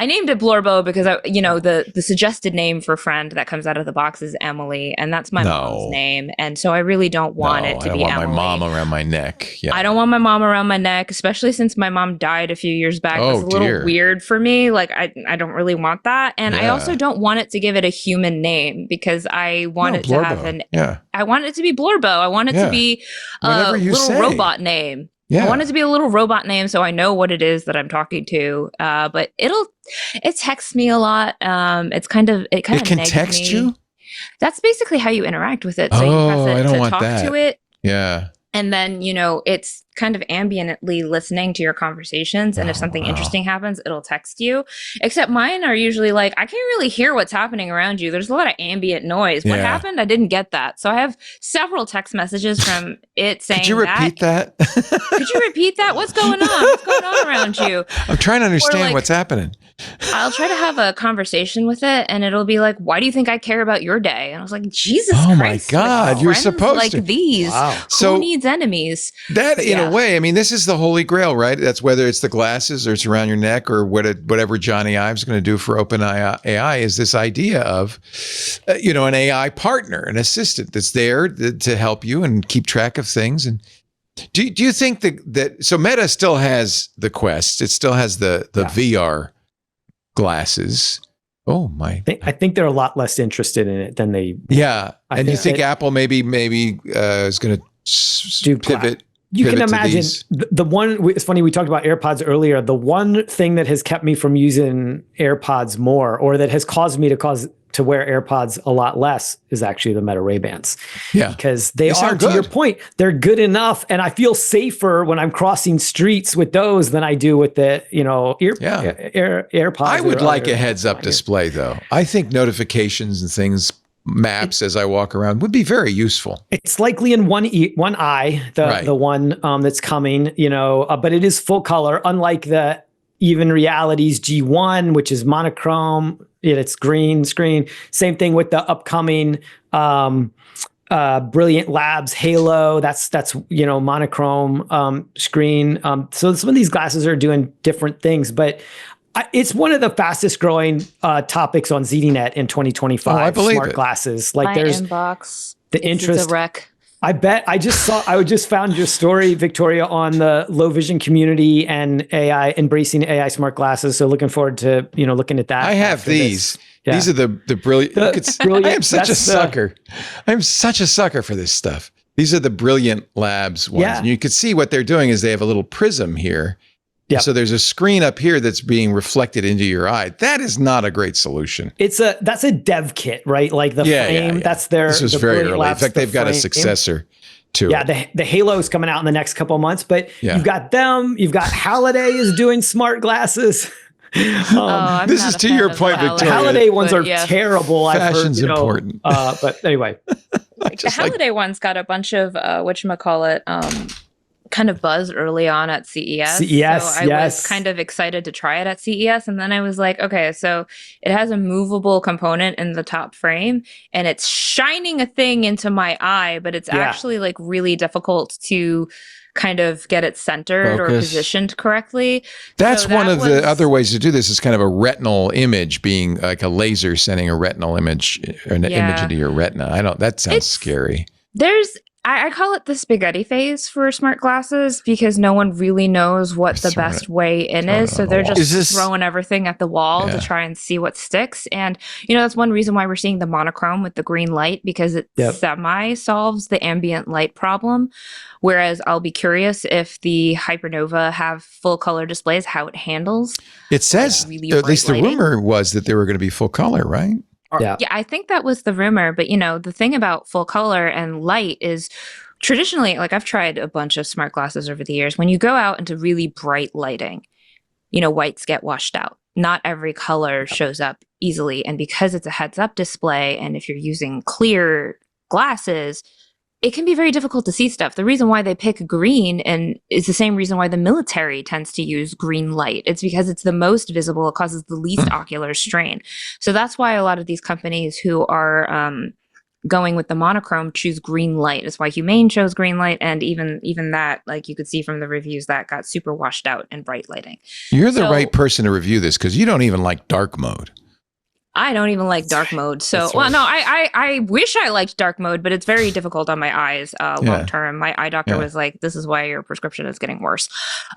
I named it Blorbo because the suggested name for friend that comes out of the box is Emily, and that's my mom's name. And so I really don't want it to be Emily. I don't want my mom around my neck. Yeah. I don't want my mom around my neck, especially since my mom died a few years back. It's a little weird for me. Like I don't really want that. And I also don't want it to give it a human name, because I want it to have I want it to be Blorbo. I want it to be a little robot name. Yeah. I want it to be a little robot name, so I know what it is that I'm talking to. But it texts me a lot. It kind of can text me. You. That's basically how you interact with it. So you press it to talk to it. Yeah. And then, it's kind of ambiently listening to your conversations. And if something interesting happens, it'll text you. Except mine are usually like, I can't really hear what's happening around you. There's a lot of ambient noise. What happened? I didn't get that. So I have several text messages from it saying, Could you repeat that? Could you repeat that? What's going on? What's going on around you? I'm trying to understand what's happening. I'll try to have a conversation with it, and it'll be like, why do you think I care about your day? And I was like, Jesus Christ. My God, you're supposed to. These. Wow. Who needs enemies? That, in a way, I mean, this is the holy grail, right? That's whether it's the glasses or it's around your neck or whatever Johnny Ive's going to do for OpenAI is this idea of, an AI partner, an assistant that's there to help you and keep track of things. And do you think that so Meta still has the Quest, it still has the VR glasses. Oh my! I think they're a lot less interested in it than they. Yeah, and you think Apple maybe is going to pivot? You can imagine the one. It's funny, we talked about AirPods earlier. The one thing that has kept me from using AirPods more, or that has caused me to wear AirPods a lot less, is actually the Meta Ray-Bans. Yeah, because they are, to your point, they're good enough, and I feel safer when I'm crossing streets with those than I do with the AirPods. I would like a heads-up display, though. I think notifications and things. Maps as I walk around would be very useful. It's likely in one eye, the one that's coming, but it is full color, unlike the Even Realities G1, which is monochrome. It's green screen. Same thing with the upcoming Brilliant Labs Halo. That's monochrome screen. So some of these glasses are doing different things, but it's one of the fastest growing topics on ZDNet in 2025. I believe smart glasses. Like there's inbox. The interest. It's a wreck. I bet. I just found your story, Victoria, on the low vision community and AI, embracing AI smart glasses. So looking forward to looking at that. I have these. Yeah. These are the brilliant. Brilliant. I am such a sucker. I'm such a sucker for this stuff. These are the Brilliant Labs ones. Yeah. And you can see what they're doing is they have a little prism here. Yeah. So there's a screen up here that's being reflected into your eye. That is not a great solution. That's a dev kit, right? Like the frame. Yeah. That's their. This was very early. In fact, they've got a successor to it. Yeah, the Halo is coming out in the next couple of months, but you've got them. You've got Halliday is doing smart glasses. This is to your point, Victoria. The Halliday ones are terrible. Fashion's important. But anyway, the Halliday ones got a bunch of kind of buzz early on at CES. So I was kind of excited to try it at CES. And then I was like, okay, so it has a movable component in the top frame and it's shining a thing into my eye, but it's actually like really difficult to kind of get it centered or positioned correctly. That's so one of the other ways to do this is kind of a retinal image being like a laser sending a retinal image, an image into your retina. That sounds scary. I call it the spaghetti phase for smart glasses because no one really knows what the best way in is. So they're just throwing everything at the wall to try and see what sticks. And, that's one reason why we're seeing the monochrome with the green light because it semi-solves the ambient light problem. Whereas I'll be curious if the Hypernova have full color displays, how it handles. It says, really at least the rumor was that they were going to be full color, right? Yeah, I think that was the rumor. But, the thing about full color and light is traditionally, like I've tried a bunch of smart glasses over the years. When you go out into really bright lighting, whites get washed out. Not every color shows up easily. And because it's a heads up display, and if you're using clear glasses, it can be very difficult to see stuff. The reason why they pick green and is the same reason why the military tends to use green light. It's because it's the most visible. It causes the least ocular strain. So that's why a lot of these companies who are going with the monochrome choose green light. That's why Humane chose green light. And even that, like you could see from the reviews, that got super washed out in bright lighting. You're the right person to review this because you don't even like dark mode. I don't even like dark mode. So, well, no, I wish I liked dark mode, but it's very difficult on my eyes long term. My eye doctor was like, this is why your prescription is getting worse.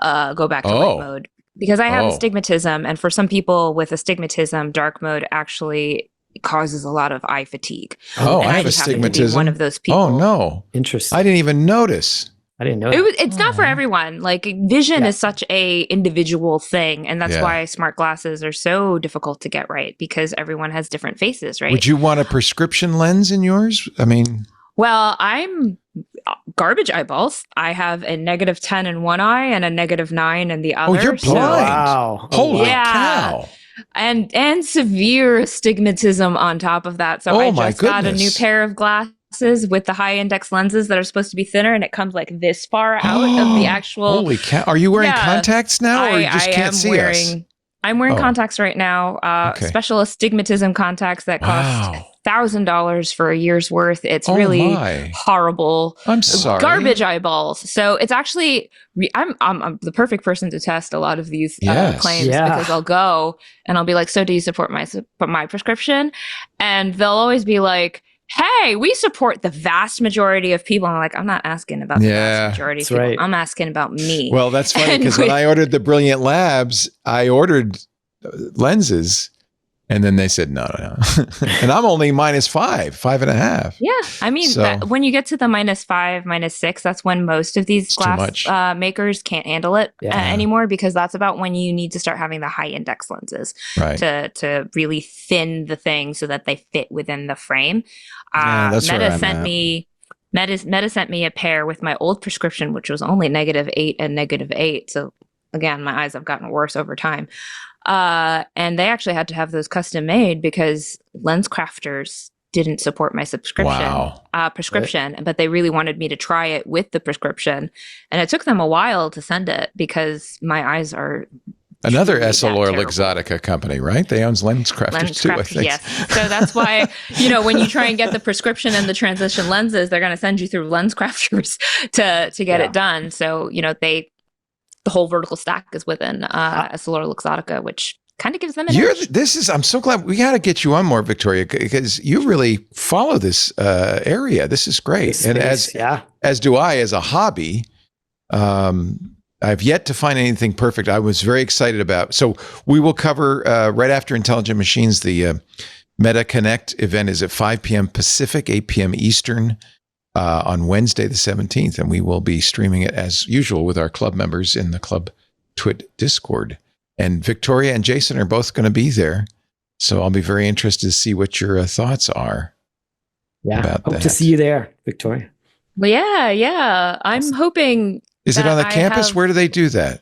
Go back to light mode. Because I have astigmatism. And for some people with astigmatism, dark mode actually causes a lot of eye fatigue. Oh, I have astigmatism. One of those people. Oh, no. Interesting. I didn't even notice. I didn't know it's not for everyone. Like vision is such a individual thing. And that's why smart glasses are so difficult to get right because everyone has different faces, right? Would you want a prescription lens in yours? I mean, well, I'm garbage eyeballs. I have a -10 in one eye and a -9 in the other. Oh, you're blind. Wow. Holy cow. And severe astigmatism on top of that. So I just got a new pair of glasses with the high index lenses that are supposed to be thinner, and it comes like this far out of the actual. Holy cow! Are you wearing contacts now, or you just can't see us? I'm wearing contacts right now. Special astigmatism contacts that cost $1,000 for a year's worth. It's really horrible. I'm sorry. Garbage eyeballs. So it's actually I'm the perfect person to test a lot of these claims because I'll go and I'll be like, so do you support my prescription? And they'll always be like, hey, we support the vast majority of people. I'm like, I'm not asking about the vast majority of people. Right. I'm asking about me. Well, that's funny because when I ordered the Brilliant Labs, I ordered lenses and then they said, no. And I'm only -5.5. Yeah. I mean, when you get to the -5, -6, that's when most of these glass makers can't handle it anymore because that's about when you need to start having the high index lenses to really thin the thing so that they fit within the frame. Meta sent me a pair with my old prescription, which was only -8 and -8. So again, my eyes have gotten worse over time. And they actually had to have those custom made because lens crafters didn't support my prescription, but they really wanted me to try it with the prescription. And it took them a while to send it because my eyes are another EssilorLuxottica company, right? They own lens crafters too, I think. Yes. So that's why, when you try and get the prescription and the transition lenses, they're going to send you through lens crafters to get it done. So, the whole vertical stack is within EssilorLuxottica, which kind of gives them an edge. I'm so glad we got to get you on more, Victoria, because you really follow this area. This is great. Space, and as do I, as a hobby, I've yet to find anything perfect. I was very excited about. So we will cover right after Intelligent Machines. The Meta Connect event is at 5 p.m. Pacific, 8 p.m. Eastern. On Wednesday, the 17th, and we will be streaming it as usual with our club members in the Club TWiT Discord. And Victoria and Jason are both going to be there. So I'll be very interested to see what your thoughts are. About hope to see you there, Victoria. Well, yeah. I'm hoping. Is it on the campus? Where do they do that?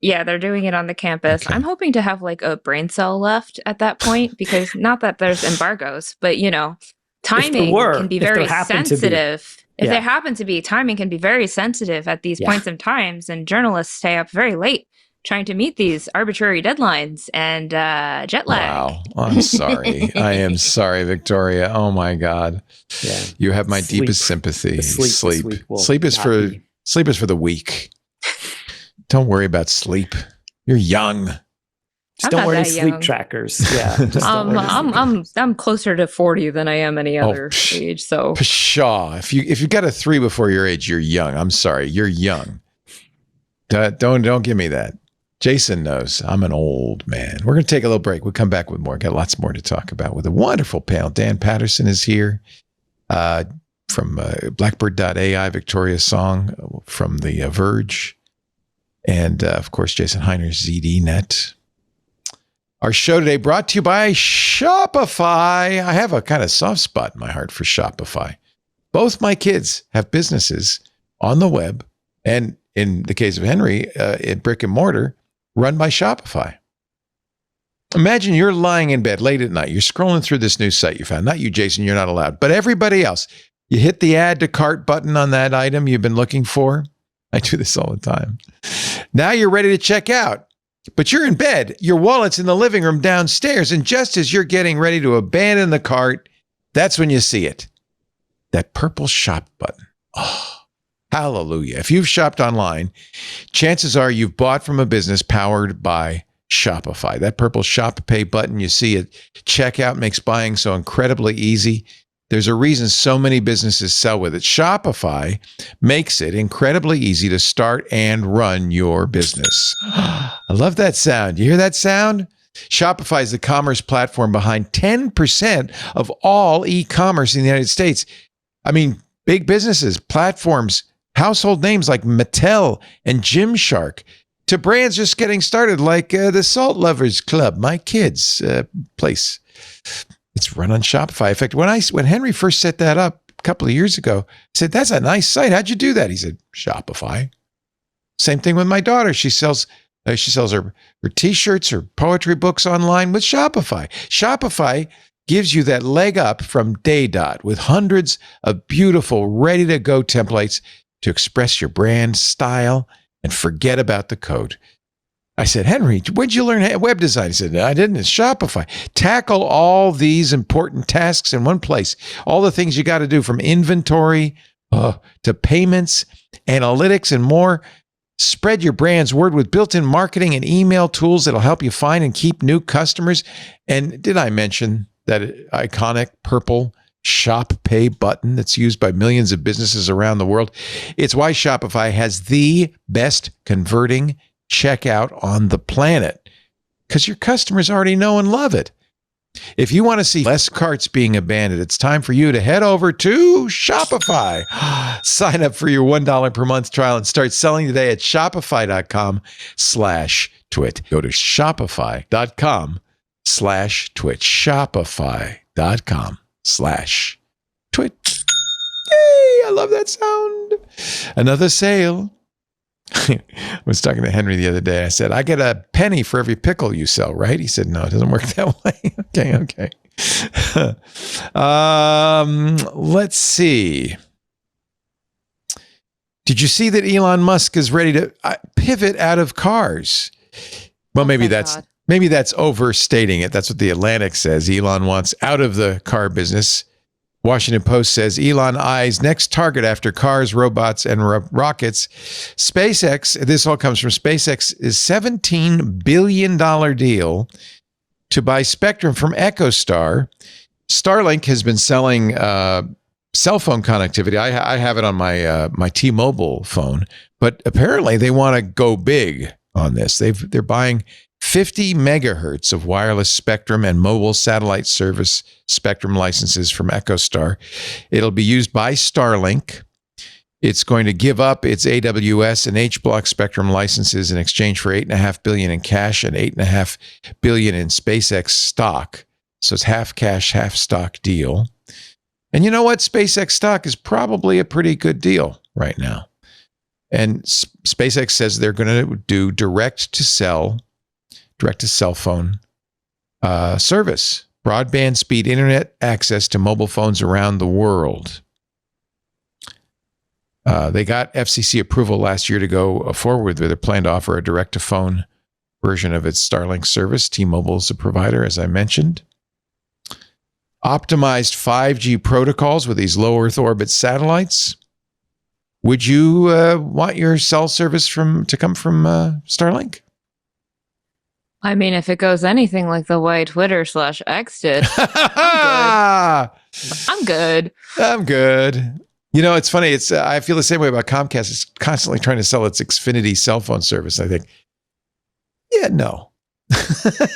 Yeah, they're doing it on the campus. Okay. I'm hoping to have like a brain cell left at that point because not that there's embargoes, but timing can be very sensitive. If there happen to be, timing can be very sensitive at these points in times, and journalists stay up very late trying to meet these arbitrary deadlines and jet lag. Wow. I'm sorry. I am sorry, Victoria. Oh my God. Yeah. You have my deepest sympathy. Sleep is for Sleep is for the weak. Don't worry about sleep. You're young. Just don't wear any sleep trackers. Yeah. I'm closer to 40 than I am any other age. So pshaw. If you got a 3 before your age, you're young. I'm sorry. You're young. Don't give me that. Jason knows I'm an old man. We're going to take a little break. We'll come back with more. Got lots more to talk about with a wonderful panel. Dan Patterson is here from Blackbird.ai, Victoria's Song from The Verge. And, of course, Jason Hiner, ZDNet. Our show today brought to you by Shopify. I have a kind of soft spot in my heart for Shopify. Both my kids have businesses on the web, and in the case of Henry, in brick and mortar, run by Shopify. Imagine you're lying in bed late at night. You're scrolling through this new site you found. Not you, Jason, you're not allowed, but everybody else. You hit the add to cart button on that item you've been looking for. I do this all the time. Now you're ready to check out, but you're in bed. Your wallet's in the living room downstairs, and just as you're getting ready to abandon the cart, that's when you see it. That purple shop button. Oh, hallelujah. If you've shopped online, chances are you've bought from a business powered by Shopify. That purple Shop Pay button you see at checkout makes buying so incredibly easy. There's a reason so many businesses sell with it. Shopify makes it incredibly easy to start and run your business. I love that sound. You hear that sound? Shopify is the commerce platform behind 10% of all e-commerce in the United States. I mean, big businesses, platforms, household names like Mattel and Gymshark, to brands just getting started like the Salt Lovers Club, my kids' place. It's run on Shopify. In fact, when Henry first set that up a couple of years ago, I said, "That's a nice site. How'd you do that?" He said, "Shopify." Same thing with my daughter. She sells her T-shirts, her poetry books online with Shopify. Shopify gives you that leg up from day dot with hundreds of beautiful, ready-to-go templates to express your brand style and forget about the code. I said, "Henry, where'd you learn web design?" He said, "No, I didn't. It's Shopify." Tackle all these important tasks in one place. All the things you got to do, from inventory to payments, analytics, and more. Spread your brand's word with built-in marketing and email tools that'll help you find and keep new customers. And did I mention that iconic purple Shop Pay button that's used by millions of businesses around the world? It's why Shopify has the best converting checkout on the planet, because your customers already know and love it. If you want to see less carts being abandoned, it's time for you to head over to Shopify. Sign up for your $1 per month trial and start selling today at shopify.com/twit. Go to shopify.com/twit. Shopify.com/twit. Yay, I love that sound. Another sale. I was talking to Henry the other day. I said, "I get a penny for every pickle you sell, right?" He said, "No, it doesn't work that way." Okay. Let's see. Did you see that Elon Musk is ready to pivot out of cars? Well, maybe that's overstating it. That's what the Atlantic says. Elon wants out of the car business. Washington Post says Elon eyes next target after cars, robots, and rockets. SpaceX, this all comes from SpaceX, is $17 billion deal to buy spectrum from EchoStar. Starlink has been selling cell phone connectivity. I have it on my T-Mobile phone, but apparently they want to go big on this. They're buying 50 megahertz of wireless spectrum and mobile satellite service spectrum licenses from EchoStar. It'll be used by Starlink. It's going to give up its AWS and H-Block spectrum licenses in exchange for $8.5 billion in cash and $8.5 billion in SpaceX stock. So it's half cash, half stock deal. And you know what? SpaceX stock is probably a pretty good deal right now. And SpaceX says they're going to do direct to cell phone service, broadband speed internet access to mobile phones around the world. They got FCC approval last year to go forward with a plan to offer a direct-to-phone version of its Starlink service. T-Mobile's a provider, as I mentioned. Optimized 5G protocols with these low Earth orbit satellites. Would you want your cell service to come from Starlink? I mean, if it goes anything like the way Twitter/X did, I'm good. I'm good. You know, it's funny. I feel the same way about Comcast. It's constantly trying to sell its Xfinity cell phone service. I think, yeah, no.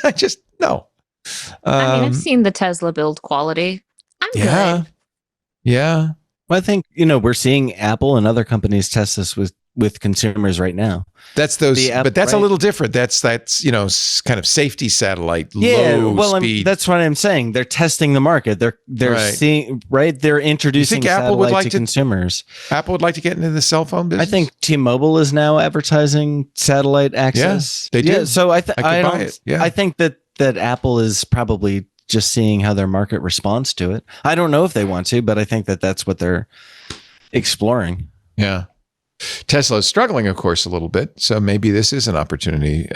I just, no. I mean, I've seen the Tesla build quality. I'm good. Yeah. Well, I think, we're seeing Apple and other companies test this with consumers right now. That's but that's a little different. That's kind of safety satellite, low speed. That's what I'm saying. They're testing the market. They're seeing, right? They're introducing satellite to consumers. Apple would like to get into the cell phone business? I think T-Mobile is now advertising satellite access. Yeah, they do. Yeah, so I think that Apple is probably just seeing how their market responds to it. I don't know if they want to, but I think that that's what they're exploring. Yeah. Tesla is struggling, of course, a little bit. So maybe this is an opportunity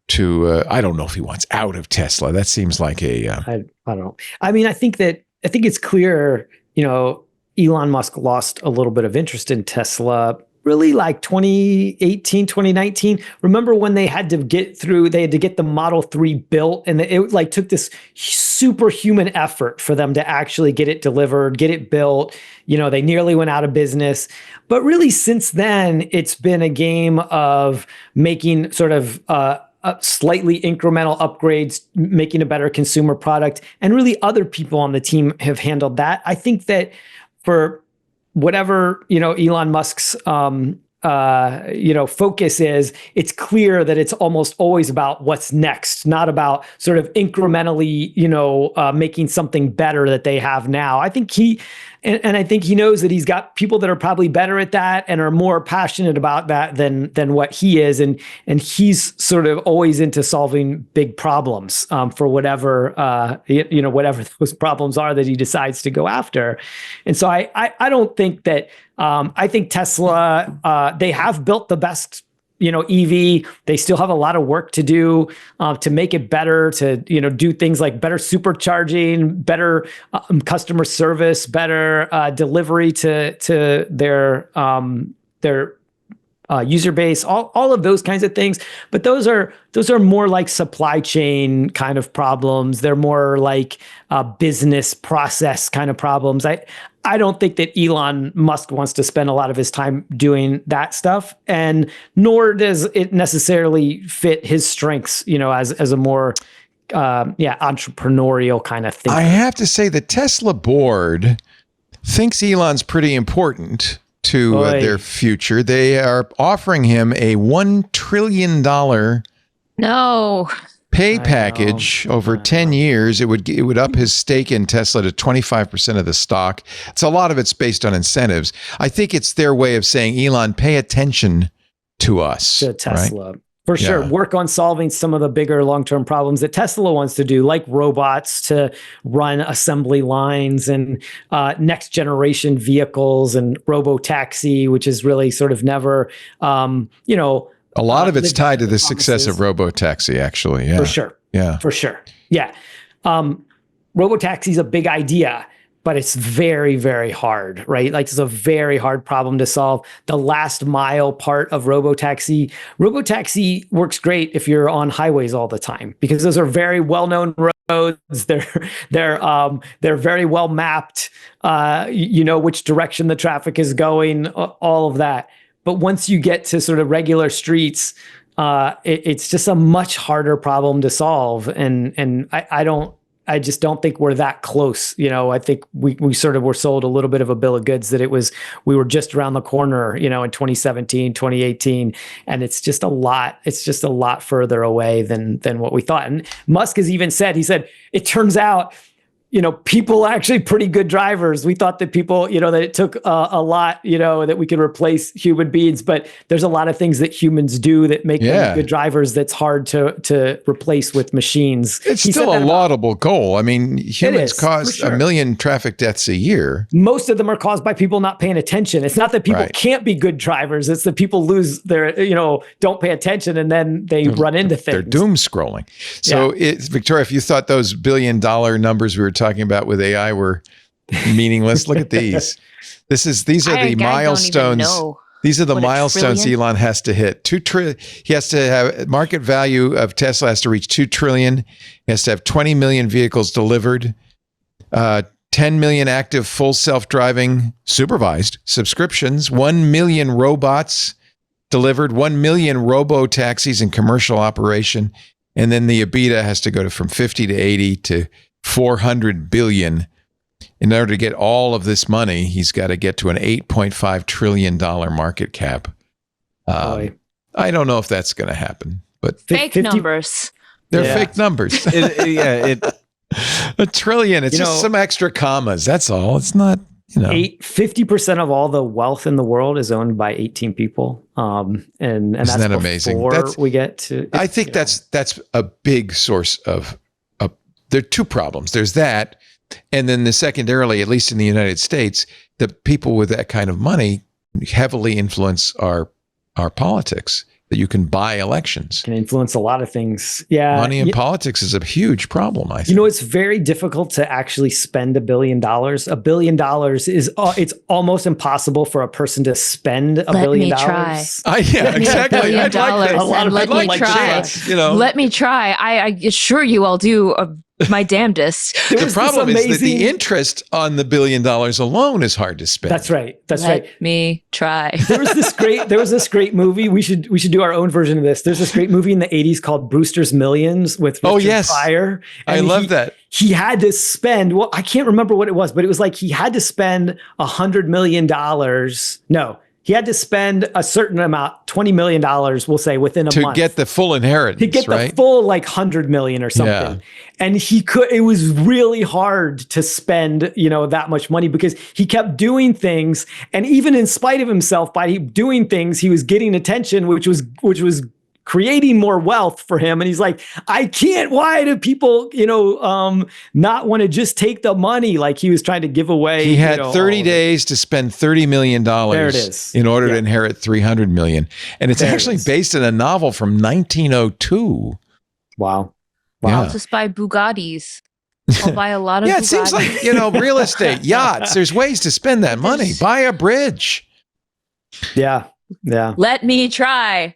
to, I don't know if he wants out of Tesla. That seems like I don't know. I mean, I think it's clear, Elon Musk lost a little bit of interest in Tesla really like 2018, 2019. Remember when they had to get the Model 3 built, and it like took this superhuman effort for them to actually get it delivered, get it built. They nearly went out of business. But really since then, it's been a game of making sort of slightly incremental upgrades, making a better consumer product. And really other people on the team have handled that. I think that for whatever, Elon Musk's, focus is, it's clear that it's almost always about what's next, not about sort of incrementally, making something better that they have now. I think I think he knows that he's got people that are probably better at that and are more passionate about that than what he is. And he's sort of always into solving big problems for whatever, whatever those problems are that he decides to go after. And so I don't think that, I think Tesla, they have built the best EV. They still have a lot of work to do to make it better, to do things like better supercharging, better customer service, better delivery to their user base, all of those kinds of things. But those are more like supply chain kind of problems. They're more like business process kind of problems. I don't think that Elon Musk wants to spend a lot of his time doing that stuff, and nor does it necessarily fit his strengths, as a more entrepreneurial kind of thing. I have to say the Tesla board thinks Elon's pretty important to their future. They are offering him a $1 trillion pay package over 10 years. It would up his stake in Tesla to 25% of the stock. It's a lot of it's based on incentives. I think it's their way of saying, Elon, pay attention to us. To Tesla. Right? For sure. Work on solving some of the bigger long-term problems that Tesla wants to do, like robots to run assembly lines and next generation vehicles and robo-taxi, which is really sort of never, a lot of it's tied to the success of robo-taxi, actually. Yeah. For sure. Yeah. For sure. Yeah. Robo-taxi is a big idea, but it's very, very hard, right? Like it's a very hard problem to solve. The last mile part of robo-taxi works great if you're on highways all the time, because those are very well-known roads. They're very well mapped. Which direction the traffic is going, all of that. But once you get to sort of regular streets, it's just a much harder problem to solve. And I just don't think we're that close. I think we sort of were sold a little bit of a bill of goods that we were just around the corner, in 2017, 2018. And it's just a lot further away than what we thought. And Musk has even said, it turns out, people are actually pretty good drivers. We thought that people, that it took a lot, that we could replace human beings, but there's a lot of things that humans do that make them good drivers that's hard to replace with machines. It's still a laudable goal. I mean, humans cause 1 million traffic deaths a year. Most of them are caused by people not paying attention. It's not that people can't be good drivers. It's that people lose their, don't pay attention, and then they run into things. They're doom scrolling. So Victoria, if you thought those $1 billion numbers we were talking about with AI were meaningless. Look at these. These are the milestones. These are the milestones Elon has to hit. He has to have market value of Tesla has to reach 2 trillion. He has to have 20 million vehicles delivered, 10 million active full self-driving supervised subscriptions, 1 million robots delivered, 1 million robo-taxis in commercial operation. And then the EBITDA has to go from 50 to 80 to 400 billion. In order to get all of this money, he's got to get to an $8.5 trillion market cap. I don't know if that's going to happen, but fake numbers. They're fake numbers. A trillion. It's just some extra commas. That's all. It's not, 50% of all the wealth in the world is owned by 18 people. And that's that amazing? We get to. I think that's a big source of. There are two problems. There's that. And then secondarily, at least in the United States, the people with that kind of money heavily influence our politics, that you can buy elections. Can influence a lot of things. Yeah. Money in politics is a huge problem, I think. It's very difficult to actually spend $1 billion. $1 billion is, it's almost impossible for a person to spend $1 billion. Let me try. Exactly. $1 billion Let me try. Let me try. I assure you I'll do my damnedest. The problem is that the interest on the $1 billion alone is hard to spend. That's right. Let me try. There was this great movie. We should do our own version of this. There's this great movie in the 80s called Brewster's Millions with Richard Pryor. I love that. He had to spend, I can't remember what it was, but it was like he had to spend $100 million. No. He had to spend a certain amount, $20 million, we'll say, within a month. To get the full inheritance, to get the full, $100 million or something. Yeah. And it was really hard to spend, that much money because he kept doing things. And even in spite of himself, by doing things, he was getting attention, which was creating more wealth for him. And he's like, I can't, why do people, not want to just take the money? Like he was trying to give away. He had 30 days to spend $30 million there it is. In order to inherit $300 million. And it's actually based in a novel from 1902. Wow. I'll just buy Bugattis. I'll buy a lot of Bugattis. It seems like, real estate, yachts, there's ways to spend that money. Buy a bridge. Yeah. Let me try.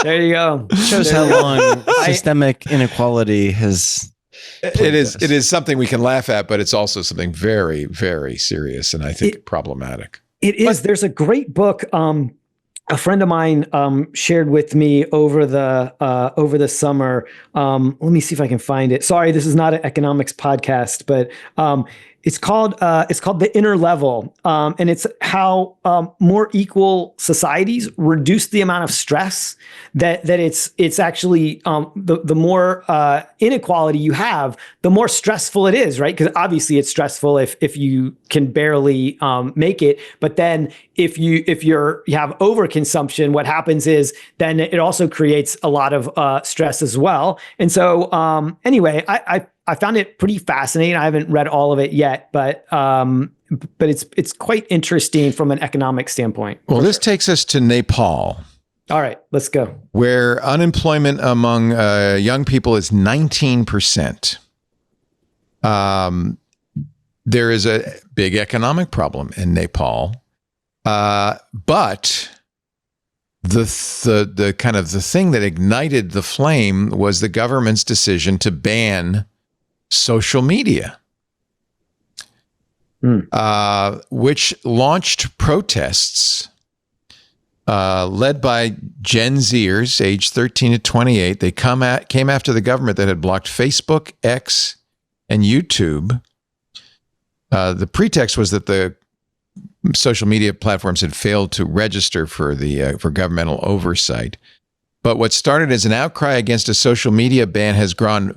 There you go. Shows how long systemic inequality has. It is something we can laugh at, but it's also something very, very serious and I think problematic. It is. There's a great book. A friend of mine shared with me over the summer. Let me see if I can find it. Sorry, this is not an economics podcast, but it's called The Inner Level, and it's how more equal societies reduce the amount of stress that it's actually the more inequality you have, the more stressful it is, right? Because obviously it's stressful if you can barely make it, but then if you have overconsumption, what happens is then it also creates a lot of stress as well. And so anyway, I found it pretty fascinating. I haven't read all of it yet, but it's quite interesting from an economic standpoint. Well, this takes us to Nepal. All right, let's go. Where unemployment among young people is 19%. There is a big economic problem in Nepal, but the kind of the thing that ignited the flame was the government's decision to ban social media, which launched protests led by Gen Zers, age 13 to 28. They came after the government that had blocked Facebook, X, and YouTube. The pretext was that the social media platforms had failed to register for governmental oversight. But what started as an outcry against a social media ban has grown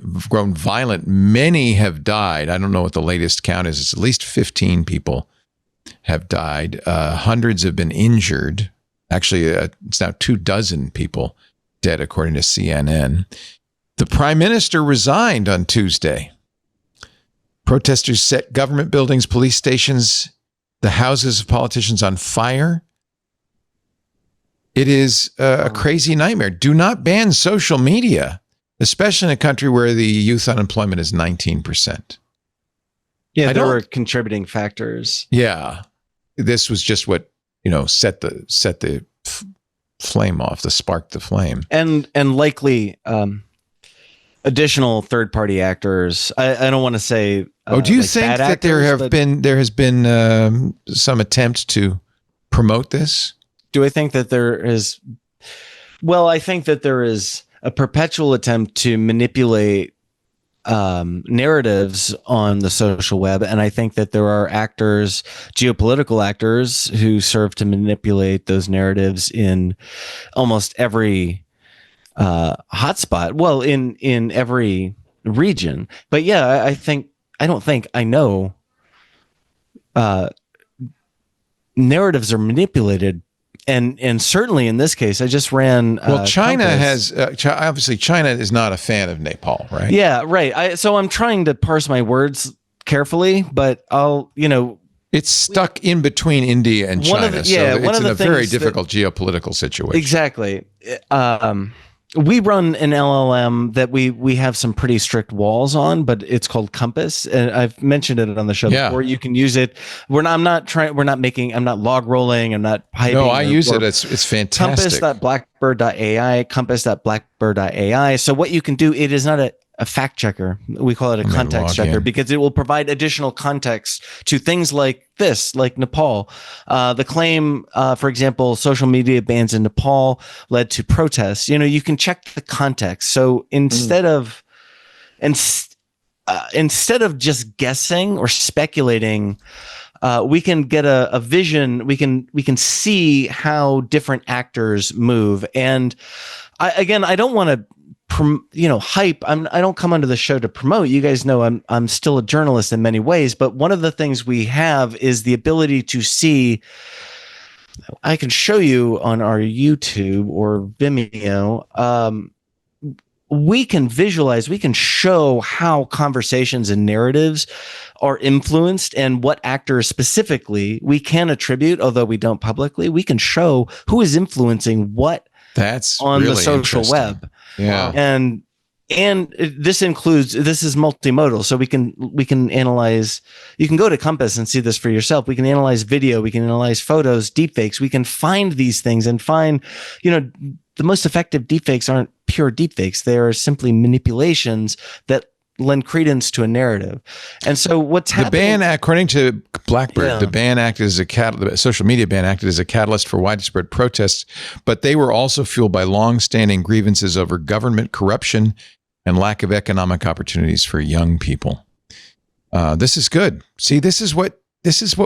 violent. Many have died. I don't know what the latest count is. It's at least 15 people have died. Hundreds have been injured. Actually, it's now 24 people dead, according to CNN. The prime minister resigned on Tuesday. Protesters set government buildings, police stations, the houses of politicians on fire. It is a crazy nightmare. Do not ban social media, especially in a country where the youth unemployment is 19%. Yeah, there were contributing factors. Yeah, this was just what set the flame off, spark the flame, and likely additional third-party actors. I don't want to say. Do you think that there has been some attempt to promote this? Do I think that there is? Well, I think that there is a perpetual attempt to manipulate narratives on the social web, and I think that there are actors, geopolitical actors, who serve to manipulate those narratives in almost every hotspot. Well, in every region. But yeah, I know narratives are manipulated. And certainly in this case, I just ran. China has obviously China is not a fan of Nepal, right? Yeah, right. So I'm trying to parse my words carefully, but it's stuck in between India and China. It's in a very difficult geopolitical situation. Exactly. We run an LLM that we have some pretty strict walls on, but it's called Compass, and I've mentioned it on the show before. You can use it. I'm not log rolling. I'm not piping. No, I use it. It's fantastic. Compass.blackbird.ai, compass.blackbird.ai. So what you can do, it is not a fact checker. We call it a context checker because it will provide additional context to things like this, like Nepal. The claim, for example, social media bans in Nepal led to protests. You can check the context. So instead of just guessing or speculating, we can get a vision. We can see how different actors move. And I don't want to hype. I don't come onto the show to promote. You guys know I'm still a journalist in many ways, but one of the things we have is the ability to see. I can show you on our YouTube or Vimeo. We can visualize, we can show how conversations and narratives are influenced and what actors specifically we can attribute, although we don't publicly. We can show who is influencing what on the social web. Yeah. And this is multimodal. So we can analyze, you can go to Compass and see this for yourself. We can analyze video, we can analyze photos, deepfakes. We can find these things and find, the most effective deepfakes aren't pure deepfakes. They are simply manipulations that lend credence to a narrative. And so what's happening? The ban, according to Blackbird, the ban acted as the social media ban acted as a catalyst for widespread protests, but they were also fueled by long-standing grievances over government corruption and lack of economic opportunities for young people. This is good. See, this is what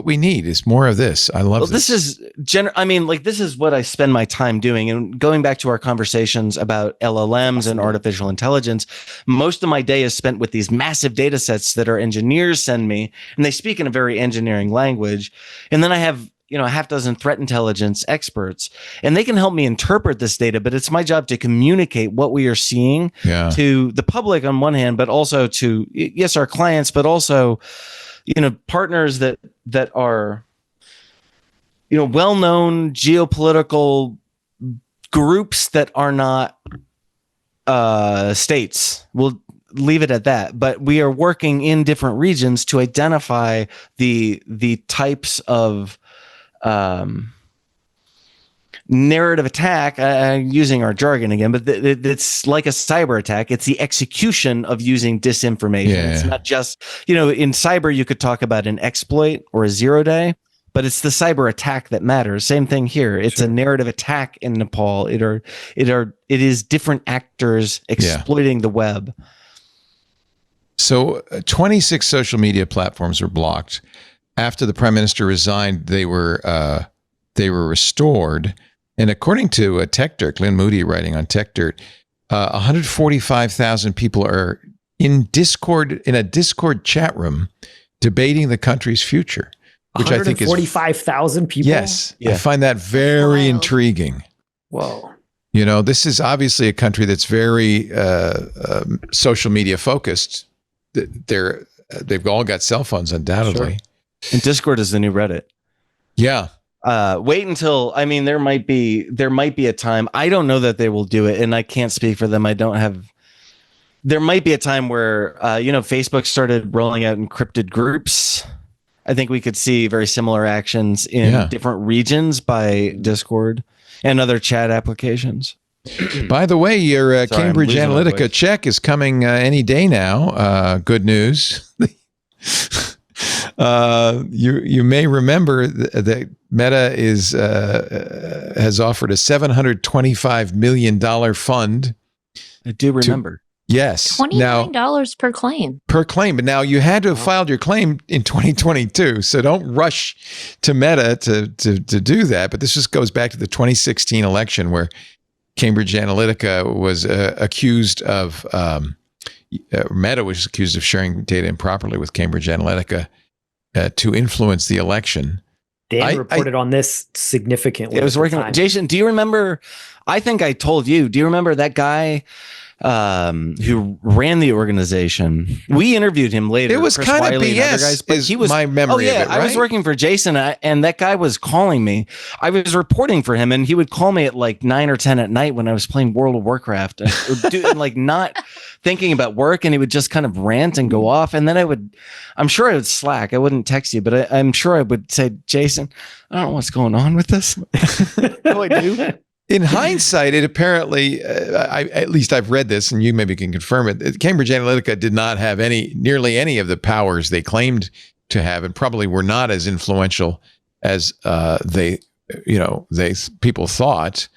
we need, is more of this. I love this. This is what I spend my time doing. And going back to our conversations about LLMs and artificial intelligence, most of my day is spent with these massive data sets that our engineers send me, and they speak in a very engineering language. And then I have, a half dozen threat intelligence experts, and they can help me interpret this data, but it's my job to communicate what we are seeing to the public on one hand, but also to, yes, our clients, but also partners that are, well-known geopolitical groups that are not states. We'll leave it at that. But we are working in different regions to identify the types of narrative attack. Using our jargon again, but it's like a cyber attack. It's the execution of using disinformation. It's not just, in cyber you could talk about an exploit or a 0-day, but it's the cyber attack that matters. Same thing here. It's a narrative attack in Nepal. It is different actors exploiting the web. So 26 social media platforms were blocked. After the prime minister resigned, they were restored. And according to TechDirt, Lynn Moody writing on TechDirt, 145,000 people are in a Discord chat room debating the country's future, which I think is 145,000 people. Yes, I find that very intriguing. Whoa. This is obviously a country that's very social media focused. They've all got cell phones, undoubtedly. Sure. And Discord is the new Reddit. Yeah. Wait until, there might be a time. I don't know that they will do it, and I can't speak for them. I don't have there might be a time where, Facebook started rolling out encrypted groups. I think we could see very similar actions in different regions by Discord and other chat applications. By the way, your Cambridge Analytica check is coming any day now. Good news. You may remember that Meta has offered a $725 million fund. I do remember. Yes. $29 per claim. Per claim. But now you had to have filed your claim in 2022. So don't rush to Meta to do that. But this just goes back to the 2016 election where Cambridge Analytica was accused of, Meta was accused of sharing data improperly with Cambridge Analytica to influence the election. Dan reported on this significantly. I was working with Jason. Do you remember? I think I told you. Do you remember that guy who ran the organization? We interviewed him later. It was Chris kind Wiley of BS. But he was my memory of it, right? I was working for Jason, and that guy was calling me. I was reporting for him, and he would call me at like 9 or 10 at night when I was playing World of Warcraft, and like not thinking about work, and he would just kind of rant and go off. And then I'm sure I would slack. I wouldn't text you, but I'm sure I would say, Jason, I don't know what's going on with this. No, I do. In hindsight, it apparently, at least I've read this, and you maybe can confirm it. Cambridge Analytica did not have nearly any of the powers they claimed to have, and probably were not as influential as people thought.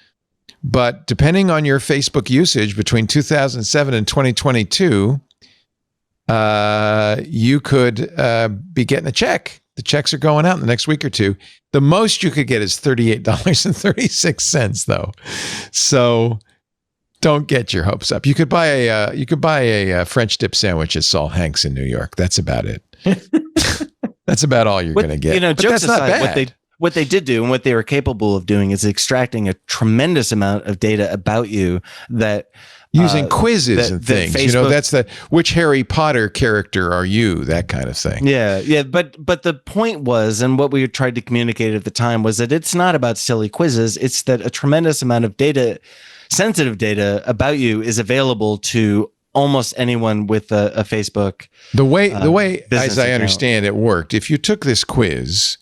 But depending on your Facebook usage between 2007 and 2022, you could be getting a check. The checks are going out in the next week or two. The most you could get is $38.36, though. So don't get your hopes up. You could buy a French dip sandwich at Saul Hanks in New York. That's about it. That's about all you're going to get. But jokes aside, what they did do and what they were capable of doing is extracting a tremendous amount of data about you that. Using quizzes and things, Facebook, that's which Harry Potter character are you? That kind of thing. Yeah. But the point was, and what we tried to communicate at the time was that it's not about silly quizzes. It's that a tremendous amount of data, sensitive data about you is available to almost anyone with a Facebook. The way, as I understand it worked, if you took this quiz,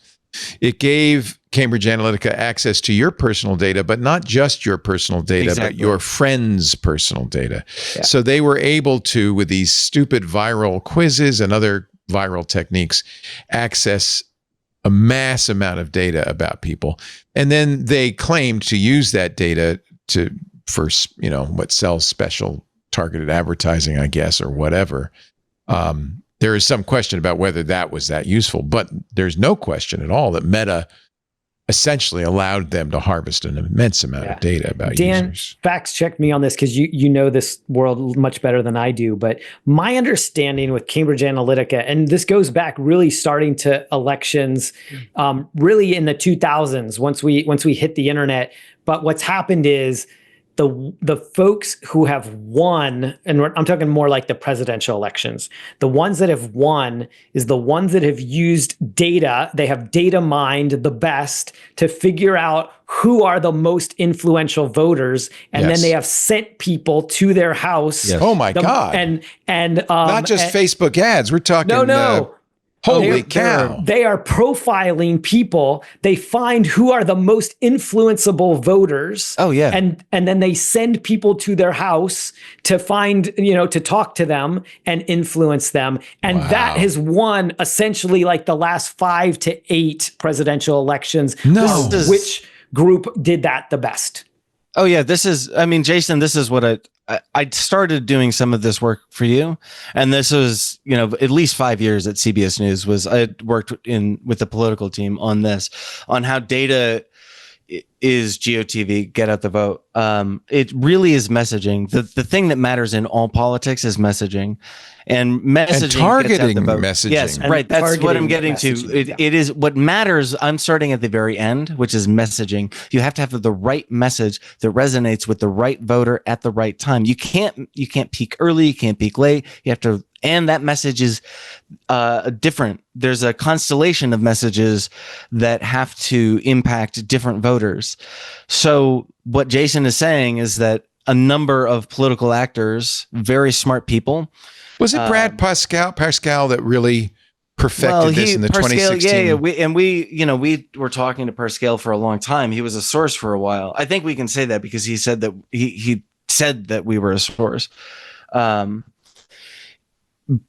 it gave Cambridge Analytica access to your personal data, but not just your personal data, but your friends' personal data. Yeah. So they were able to, with these stupid viral quizzes and other viral techniques, access a mass amount of data about people. And then they claimed to use that data for what sells special targeted advertising, I guess, or whatever. There is some question about whether that was that useful, but there's no question at all that Meta essentially allowed them to harvest an immense amount of data about Dan, users. Facts check me on this because you know this world much better than I do. But my understanding with Cambridge Analytica, and this goes back really starting to elections, really in the 2000s, once we hit the internet. But what's happened is the folks who have won, and I'm talking more like the presidential elections, the ones that have won is the ones that have used data. They have data mined the best to figure out who are the most influential voters, and then they have sent people to their house. Yes. Oh my God! And not just Facebook ads. We're talking no. Holy cow. They are profiling people. They find who are the most influenceable voters. Oh, yeah. And then they send people to their house to find, to talk to them and influence them. And that has won essentially like the last 5 to 8 presidential elections. No. Which group did that the best? Oh, yeah. Jason, this is what I started doing some of this work for you. And this was, at least 5 years at CBS News I worked with the political team on how data is GOTV, get out the vote. It really is messaging. The thing that matters in all politics is messaging. And messaging and targeting gets out the vote. messaging. Yes, right. That's what I'm getting to. It is what matters. I'm starting at the very end, which is messaging. You have to have the right message that resonates with the right voter at the right time. You can't peak early. You can't peak late. You have to, and that message is different. There's a constellation of messages that have to impact different voters. So what Jason is saying is that a number of political actors, very smart people. Was it Brad Pascal that really perfected this in the Pascal, 2016? Yeah. We were talking to Pascal for a long time. He was a source for a while. I think we can say that because he said that he said that we were a source.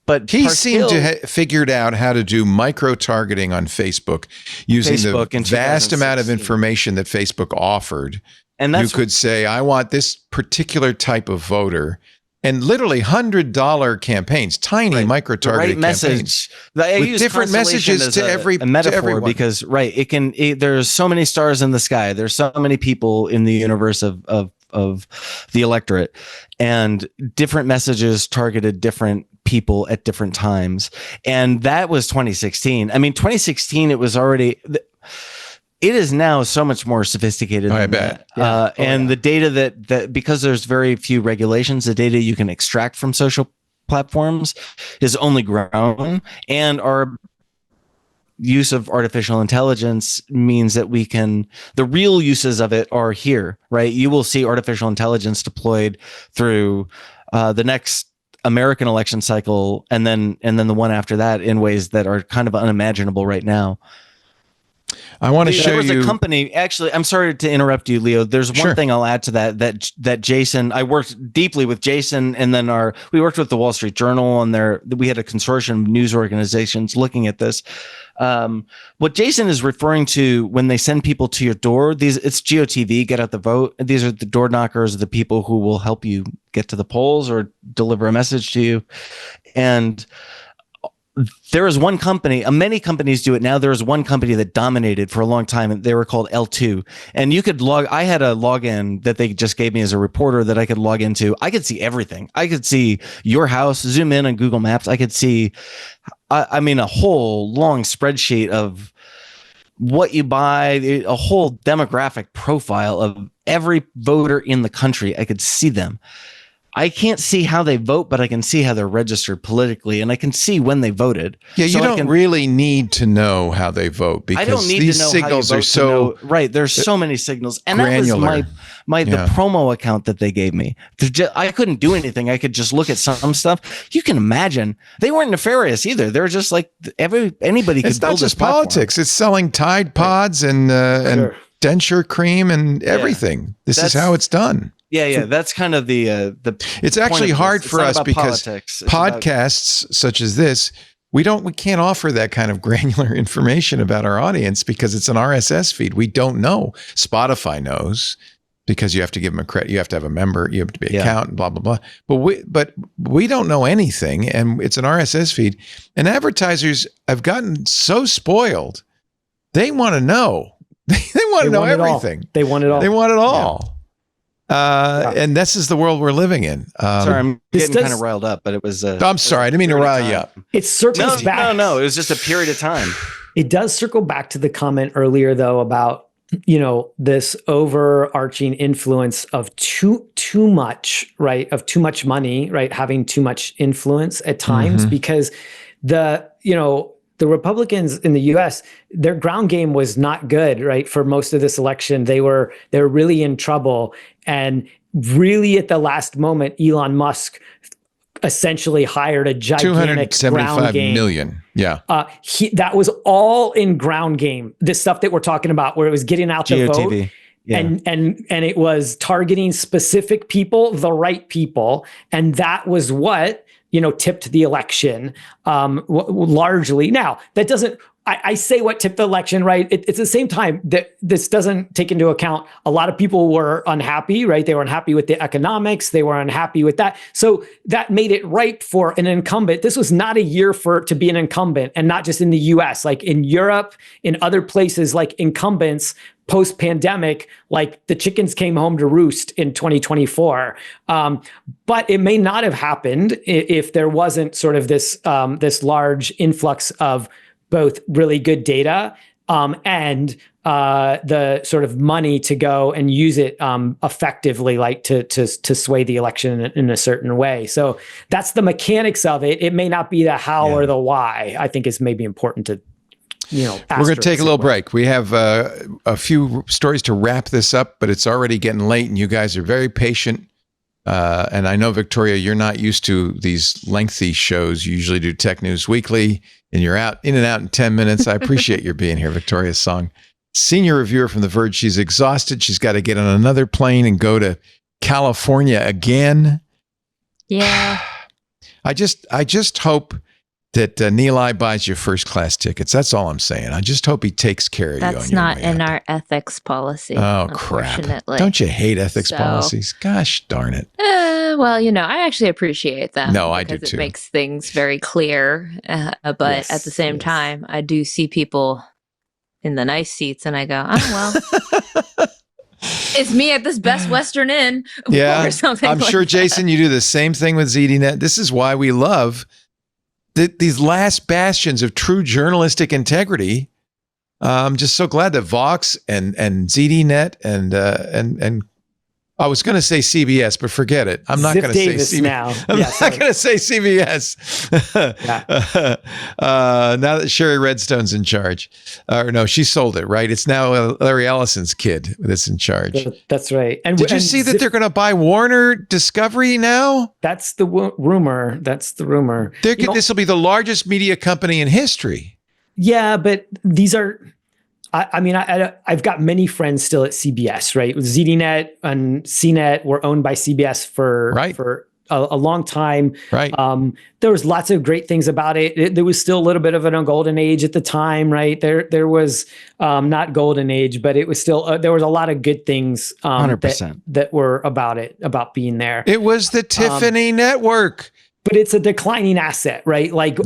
But he seemed to have figured out how to do micro-targeting on Facebook using the vast amount of information that Facebook offered. And you could say, I want this particular type of voter. And literally $100 campaigns, tiny micro-targeted campaigns with different messages to every metaphor, to everyone. Because there's so many stars in the sky. There's so many people in the universe of the electorate, and different messages targeted different people at different times. And that was 2016. I mean, 2016, it was already. It is now so much more sophisticated. I bet. And the data that because there's very few regulations, the data you can extract from social platforms is only grown, and our use of artificial intelligence means that the real uses of it are here, right? You will see artificial intelligence deployed through the next American election cycle, and then the one after that in ways that are kind of unimaginable right now. I want to show you. There was a company. Actually, I'm sorry to interrupt you, Leo. There's one thing I'll add to that Jason. I worked deeply with Jason, and then we worked with the Wall Street Journal on we had a consortium of news organizations looking at this. What Jason is referring to when they send people to your door, it's GOTV, get out the vote. These are the door knockers, the people who will help you get to the polls or deliver a message to you. And there is one company, many companies do it now. There is one company that dominated for a long time, and they were called L2. And you could I had a login that they just gave me as a reporter that I could log into. I could see everything. I could see your house, zoom in on Google Maps. I could see, a whole long spreadsheet of what you buy, a whole demographic profile of every voter in the country. I could see them. I can't see how they vote, but I can see how they're registered politically, and I can see when they voted. Yeah, you don't really need to know how they vote because I don't need these to know signals how you vote are so right. There's so many signals, and granular. That was the promo account that they gave me. I couldn't do anything. I could just look at some stuff. You can imagine they weren't nefarious either. They're just like anybody could. It's not just politics. It's selling Tide Pods and denture cream and everything. This is how it's done. Yeah, that's kind of the. It's actually hard for us because podcasts such as this, we can't offer that kind of granular information about our audience because it's an RSS feed. We don't know. Spotify knows because you have to give them a credit. You have to have a member. You have to be an account and blah blah blah. But we don't know anything, and it's an RSS feed. And advertisers have gotten so spoiled. They want to know. They want to know everything. They want it all. They want it all. And this is the world we're living in. Sorry, I'm getting kind of riled up, but it was. I'm sorry, I didn't mean to rile you up. It circles back. No, it was just a period of time. It does circle back to the comment earlier, though, about this overarching influence of too much, right? Of too much money, right? Having too much influence at times, because the Republicans in the U.S., their ground game was not good, right? For most of this election, they were really in trouble, and really at the last moment, Elon Musk essentially hired a gigantic ground game. 275 million. Yeah. That was all in ground game. This stuff that we're talking about, where it was getting out the vote. Yeah. And it was targeting specific people, the right people, and that was what tipped the election largely. Now, that doesn't. I say what tipped the election, right? It's at the same time that this doesn't take into account a lot of people were unhappy, right? They were unhappy with the economics. They were unhappy with that. So that made it ripe for an incumbent. This was not a year to be an incumbent, and not just in the US, like in Europe, in other places, like incumbents post-pandemic, like the chickens came home to roost in 2024. But it may not have happened if there wasn't sort of this large influx of both really good data and the sort of money to go and use it effectively, like to sway the election in a certain way. So that's the mechanics of it. It may not be the how or the why. I think is maybe important to we're going to take a little break. We have a few stories to wrap this up, but it's already getting late, and you guys are very patient And I know, Victoria, you're not used to these lengthy shows. You usually do Tech News Weekly, and you're in and out in 10 minutes. I appreciate your being here, Victoria Song. Senior reviewer from The Verge. She's exhausted. She's got to get on another plane and go to California again. Yeah. I just hope that Nilay buys you first class tickets. That's all I'm saying. I just hope he takes care of you. That's not in our ethics policy. Oh, crap. Don't you hate ethics policies? Gosh darn it. Well, I actually appreciate them. No, I do too. It makes things very clear. But yes, at the same time, I do see people in the nice seats and I go, oh, well. It's me at this Best Western Inn. Yeah, or something I'm sure, Jason, you do the same thing with ZDNet. This is why we love these last bastions of true journalistic integrity. I'm just so glad that Vox and ZDNet and I was going to say CBS, but forget it. I'm not going to say CBS now. I'm not going to say CBS. Now that Sherry Redstone's in charge, or no, she sold it, right? It's now Larry Ellison's kid that's in charge. That's right. And did you see that they're going to buy Warner Discovery now? That's the rumor. This will be the largest media company in history. Yeah, but these are. I've got many friends still at CBS, right? ZDNet and CNET were owned by CBS for a long time. Right. There was lots of great things about it. There was still a little bit of a golden age at the time, right? There was not golden age, but it was still there was a lot of good things 100%. that were about being there. It was the Tiffany network. But it's a declining asset, right? Like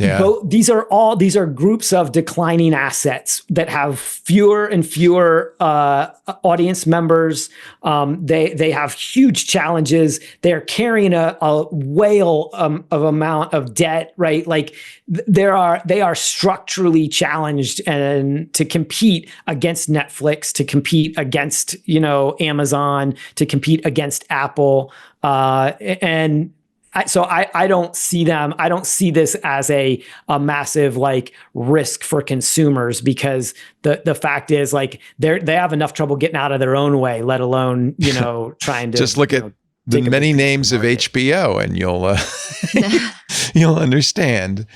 these are groups of declining assets that have fewer and fewer audience members. They have huge challenges. They're carrying a whale of amount of debt, right? Like they are structurally challenged and to compete against Netflix, to compete against Amazon, to compete against Apple, and. So I don't see them. I don't see this as a massive risk for consumers because the fact is they have enough trouble getting out of their own way, let alone trying to just look at the many names of HBO and you'll understand.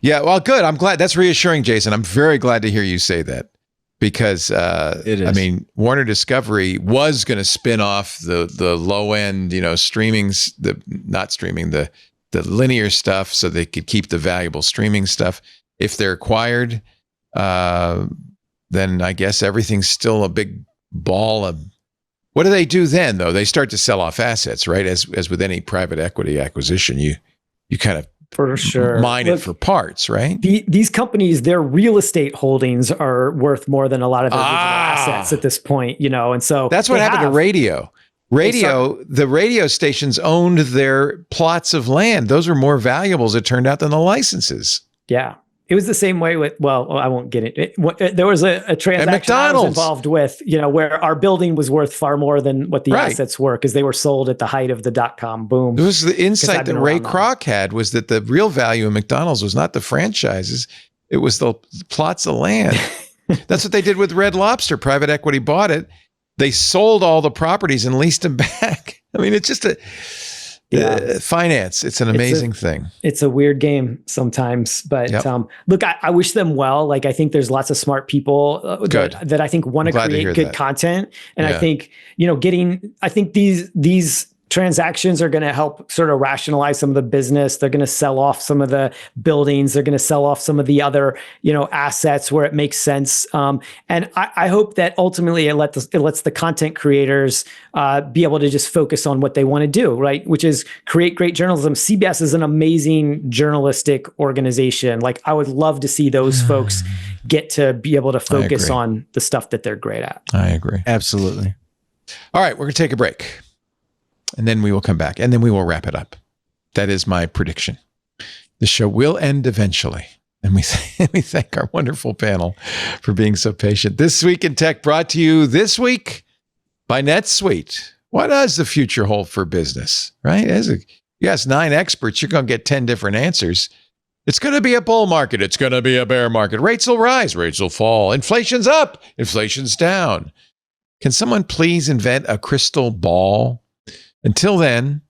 Yeah, well, good. I'm glad. That's reassuring, Jason. I'm very glad to hear you say that. Because it is. I mean, Warner Discovery was going to spin off the low end, streamings, the linear stuff, so they could keep the valuable streaming stuff. If they're acquired, then I guess everything's still a big ball of. What do they do then, though? They start to sell off assets, right? As with any private equity acquisition, you kind of. For sure. Mine it for parts, right? These companies, their real estate holdings are worth more than a lot of their digital assets at this point, and so that's what happened to radio. The radio stations owned their plots of land. Those were more valuable, as it turned out, than the licenses. Yeah. It was the same way with, I won't get it. There was a transaction I was involved with, where our building was worth far more than what the assets were because they were sold at the height of the .com boom. It was the insight that Ray Kroc had was that the real value of McDonald's was not the franchises. It was the plots of land. That's what they did with Red Lobster. Private equity bought it. They sold all the properties and leased them back. I mean, it's just finance. It's an amazing thing. It's a weird game sometimes, but look, I wish them well. I think there's lots of smart people that I think want to create good content. And I think, I think these transactions are going to help sort of rationalize some of the business. They're going to sell off some of the buildings. They're going to sell off some of the other, assets where it makes sense. And I hope that ultimately it lets the content creators be able to just focus on what they want to do, right? Which is create great journalism. CBS is an amazing journalistic organization. I would love to see those folks get to be able to focus on the stuff that they're great at. I agree. Absolutely. All right, we're going to take a break. And then we will come back, and then we will wrap it up. That is my prediction. The show will end eventually. And we thank our wonderful panel for being so patient. This Week in Tech brought to you this week by NetSuite. What does the future hold for business, right? You ask 9 experts, you're going to get 10 different answers. It's going to be a bull market. It's going to be a bear market. Rates will rise. Rates will fall. Inflation's up. Inflation's down. Can someone please invent a crystal ball? Until then,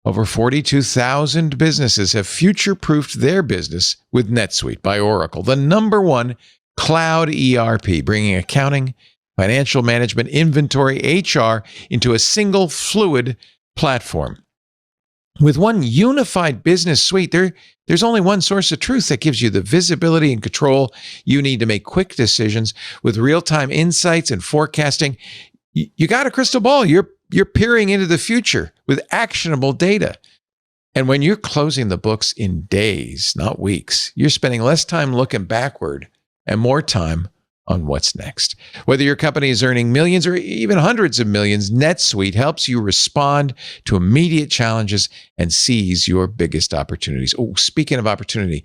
Over 42,000 businesses have future-proofed their business with NetSuite by Oracle, the #1 cloud ERP, bringing accounting, financial management, inventory, HR into a single fluid platform. With one unified business suite, there's only one source of truth that gives you the visibility and control you need to make quick decisions with real-time insights and forecasting. You got a crystal ball. You're peering into the future with actionable data. And when you're closing the books in days, not weeks, you're spending less time looking backward and more time on what's next. Whether your company is earning millions or even hundreds of millions, NetSuite helps you respond to immediate challenges and seize your biggest opportunities. Oh, speaking of opportunity,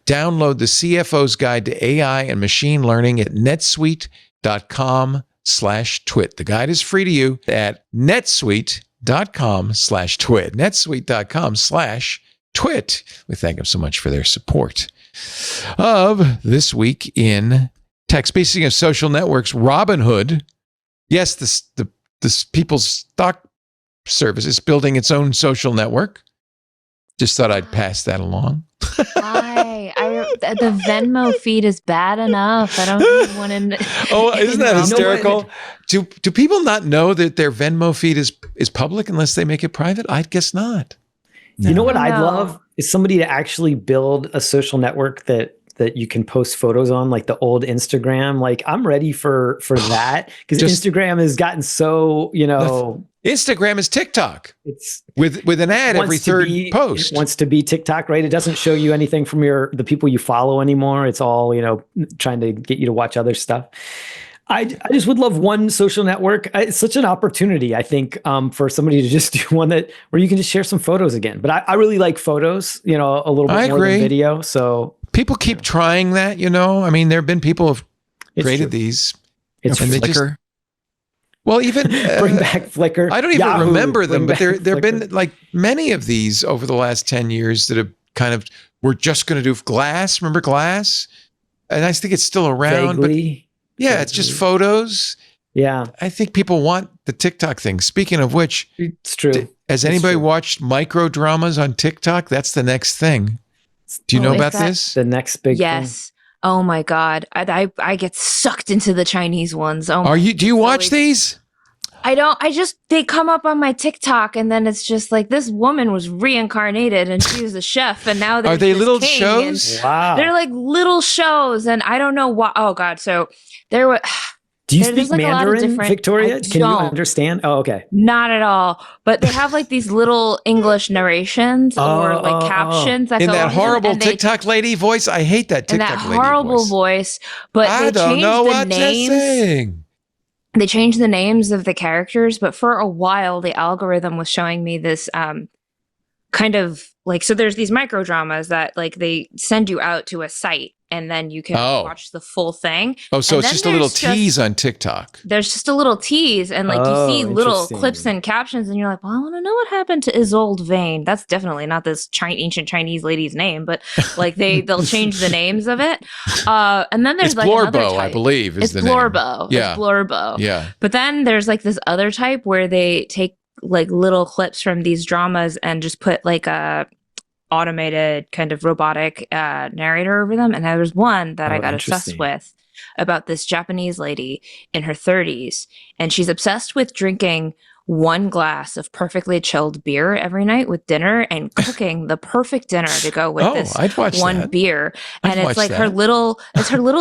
download the CFO's Guide to AI and Machine Learning at netsuite.com/twit. The guide is free to you at netsuite.com/twit. netsuite.com/twit. We thank them so much for their support of This Week in Tech. Speaking of social networks, Robinhood, yes, the people's stock service is building its own social network. Just thought I'd pass that along. Why? The Venmo feed is bad enough. I don't even want to. Oh, isn't that hysterical? Do people not know that their Venmo feed is public unless they make it private? I guess not. No. You know what I'd love is somebody to actually build a social network that you can post photos on, like the old Instagram. Like, I'm ready for that, because Instagram has gotten so, Instagram is TikTok. It's with an ad every third post. It wants to be TikTok, right? It doesn't show you anything from the people you follow anymore. It's all, trying to get you to watch other stuff. I just would love one social network. It's such an opportunity, I think, for somebody to just do one where you can just share some photos again. But I really like photos, a little bit more than video. So people keep trying that, I mean, there have been people who've created these. It's Flickr. Well, even bring back Flickr. I don't even remember them, but there have been like many of these over the last 10 years that have kind of, we're just going to do Glass. Remember Glass? And I think it's still around. Vaguely. Yeah, it's just photos. Yeah. I think people want the TikTok thing. Speaking of which, it's true. Has anybody watched micro dramas on TikTok? That's the next thing. Do you know about this? The next big thing? Oh my God. I get sucked into the Chinese ones. Oh, do you watch these? I don't. They come up on my TikTok, and then it's just like, this woman was reincarnated and she was a chef, and now are they little shows? Wow. They're like little shows, and I don't know why. Oh God. So there were. Do you speak Mandarin, Victoria? Can you understand? Oh, okay. Not at all. But they have like these little English narrations or like captions that in go that horrible TikTok lady voice. I hate that TikTok lady voice. In that horrible voice. But I don't know what they're saying. They changed the names of the characters, but for a while the algorithm was showing me this kind of like, so there's these micro dramas that like they send you out to a site and then you can watch the full thing. Oh, so it's just a little tease on TikTok. There's just a little tease, and like you see little clips and captions, and you're like, well, I want to know what happened to Isolde Vane. That's definitely not this ancient Chinese lady's name, but like they'll change the names of it. And then there's like another type. I believe is the name. Yeah. It's Blorbo. Yeah. But then there's like this other type where they take like little clips from these dramas and just put like a automated kind of robotic narrator over them. And there was one that I got obsessed with about this Japanese lady in her 30s, and she's obsessed with drinking one glass of perfectly chilled beer every night with dinner and cooking the perfect dinner to go with this one beer. And it's like her little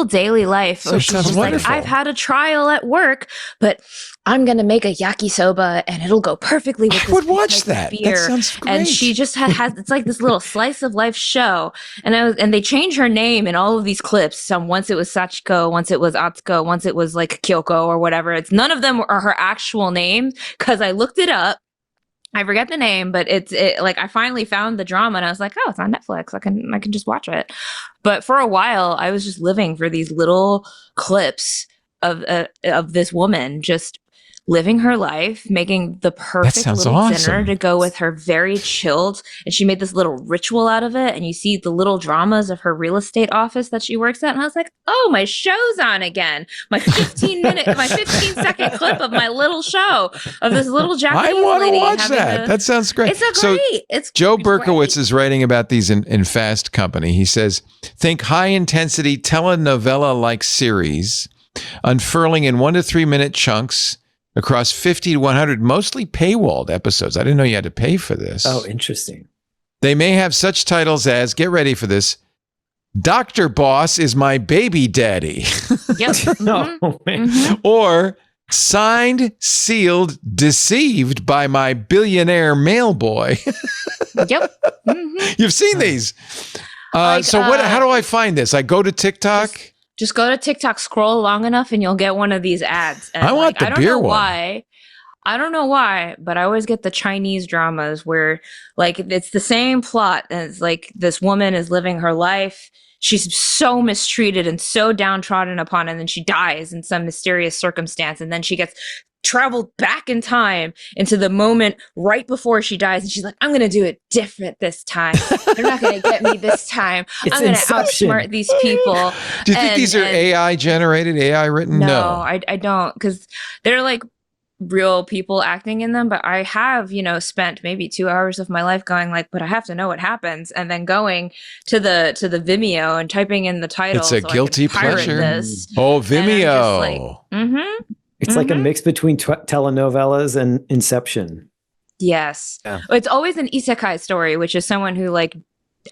daily life. So she's like, I've had a trial at work, but I'm going to make a yakisoba and it'll go perfectly with this would watch that. Beer. That sounds great. And she just has it's like this little slice of life show. And they change her name in all of these clips. Once it was Sachiko, once it was Atsuko, once it was like Kyoko or whatever. It's none of them are her actual name, because I looked it up. I forget the name, but it's like I finally found the drama and I was like, oh, it's on Netflix. I can just watch it. But for a while, I was just living for these little clips of this woman just living her life, making the perfect little dinner to go with her very chilled. And she made this little ritual out of it. And you see the little dramas of her real estate office that she works at. And I was like, oh, my show's on again. My 15-second clip of my little show of this little Japanese lady. I want to watch that. That sounds great. It's Joe Berkowitz is writing about these in Fast Company. He says, think high-intensity telenovela-like series, unfurling in 1 to 3 minute chunks across 50 to 100, mostly paywalled episodes. I didn't know you had to pay for this. Oh, interesting. They may have such titles as, get ready for this, Dr. Boss is my baby daddy. Yep. Or signed, sealed, deceived by my billionaire mail boy. Yep. You've seen these. How do I find this? I go to TikTok. Just go to TikTok, scroll long enough, and you'll get one of these ads. And I want the beer one. I don't know why, but I always get the Chinese dramas where like it's the same plot. And it's like this woman is living her life. She's so mistreated and so downtrodden upon, and then she dies in some mysterious circumstance. And then she gets traveled back in time into the moment right before she dies. And she's like, I'm going to do it different this time. They're not going to get me this time. I'm going to outsmart these people. Do you think these are AI generated, AI written? No, I don't. Because they're like real people acting in them. But I have, spent maybe 2 hours of my life going like, but I have to know what happens. And then going to the Vimeo and typing in the title. It's a guilty pleasure. Oh, Vimeo. It's like a mix between telenovelas and Inception. Yes. Yeah. It's always an isekai story, which is someone who like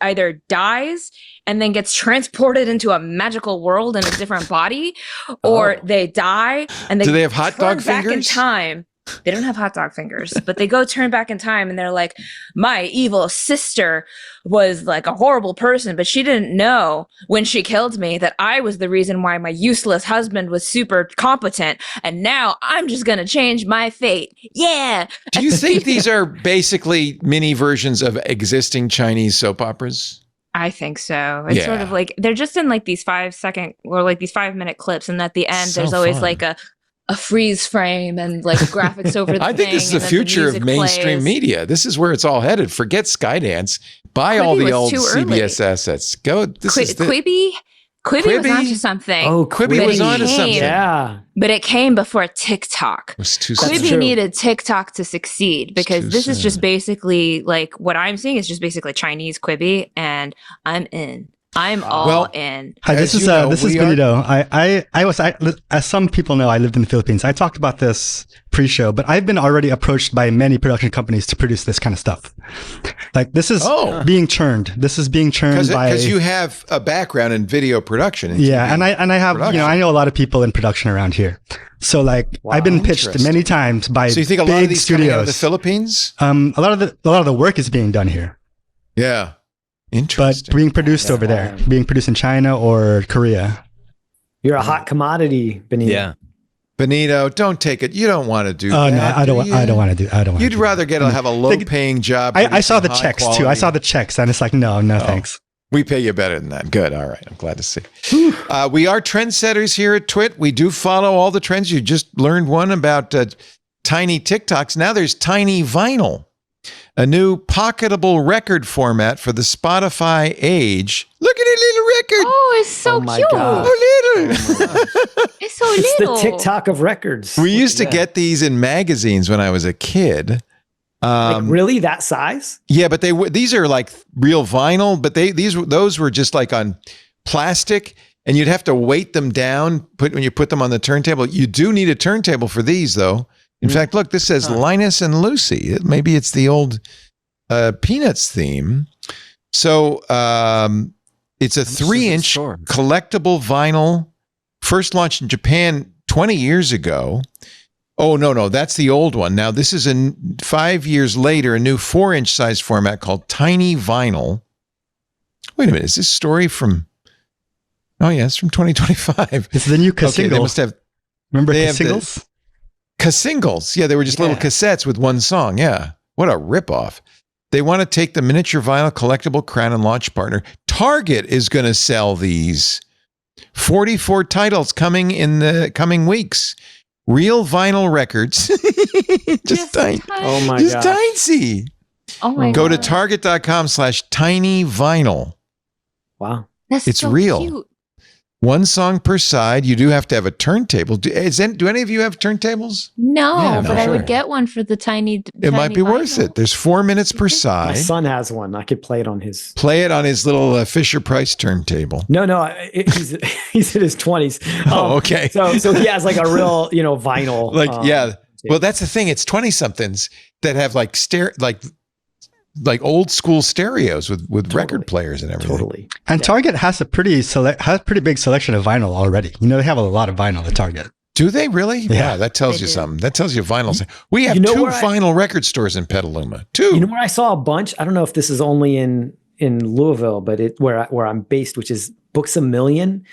either dies and then gets transported into a magical world in a different body, or they die and they do they have hot dog fingers? Back in time. They don't have hot dog fingers, but they go turn back in time and they're like, my evil sister was like a horrible person, but she didn't know when she killed me that I was the reason why my useless husband was super competent. And now I'm just going to change my fate. Yeah. Do you think these are basically mini versions of existing Chinese soap operas? I think so. It's sort of like, they're just in like these 5-second or like these 5-minute clips. And at the end, there's always like a freeze frame and like graphics over the I think this is the future of mainstream media. This is where it's all headed. Forget Skydance. Buy all the old CBS assets. Go. Quibi was onto something. Oh, Quibi was onto something. Yeah. But it came before TikTok. It was too Quibi needed TikTok to succeed because this is just basically like what I'm seeing is just basically Chinese Quibi, and I'm in. I'm all in. Hi, this is Benito. As some people know, I lived in the Philippines. I talked about this pre-show, but I've been already approached by many production companies to produce this kind of stuff. Like this is being churned. This is being churned because you have a background in video production. And I have I know a lot of people in production around here. So like I've been pitched many times by So you think a lot of these studios coming out of the Philippines? A lot of the work is being done here. Yeah. Interesting. But being produced over there, being produced in China or Korea. You're a hot commodity, Benito. Yeah. Benito, don't take it. You don't want to do that. Oh, no, I don't want to do that. You'd rather have a low-paying job. I saw the checks, quality. Too. I saw the checks, and it's like, no, thanks. We pay you better than that. Good. All right. I'm glad to see. We are trendsetters here at TWiT. We do follow all the trends. You just learned one about tiny TikToks. Now there's tiny vinyl. A new pocketable record format for the Spotify age. Look at that little record. Oh, it's so cute. God. It's so little. It's the TikTok of records. We used to get these in magazines when I was a kid. Like really that size? Yeah, but these are like real vinyl, but those were just like on plastic, and you'd have to weight them down when you put them on the turntable. You do need a turntable for these, though. In fact, look, this says Linus and Lucy. Maybe it's the old Peanuts theme. So it's a 3-inch collectible vinyl, first launched in Japan 20 years ago. Oh, no, that's the old one. Now, this is 5 years later, a new 4-inch size format called Tiny Vinyl. Wait a minute, is this story from... Oh, yeah, it's from 2025. It's the new Casingle. Okay, they must have... Remember Casingles? Casingles. Yeah, they were just little cassettes with one song. Yeah. What a ripoff. They want to take the miniature vinyl collectible crown and launch partner. Target is going to sell these. 44 titles coming in the coming weeks. real vinyl records. just tiny. Oh my just gosh. tiny. Oh my Go God. to target.com/tinyvinyl. Wow. That's It's so real. cute. One song per side. You do have to have a turntable. Do any of you have turntables? No, Yeah, but for I sure. would get one for the tiny. It might be worth it. There's 4 minutes per My side. son has one. I could play it on his. Play it on his little Fisher-Price turntable. No, he's in his 20s. Oh, okay. So he has like a real, vinyl. Well, that's the thing. It's 20-somethings that have like old school stereos with record players and everything. Totally. And Target has a pretty big selection of vinyl already. They have a lot of vinyl at Target. Do they really? Yeah. Wow, that tells you something. That tells you vinyls. We have 2 vinyl record stores in Petaluma. 2. You know where I saw a bunch? I don't know if this is only in Louisville, but where I'm based, which is Books A Million.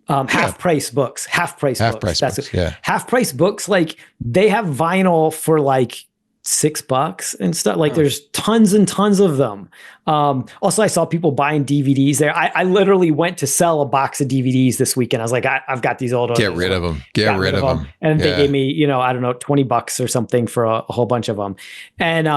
Half price books. Half price books. Half price books, like they have vinyl for like $6 and stuff. Like there's tons and tons of them. Also, I saw people buying DVDs there. I literally went to sell a box of DVDs this weekend. I was like, I've got these old. Get rid of them. Get rid of them. And they gave me, I don't know, $20 or something for a whole bunch of them. And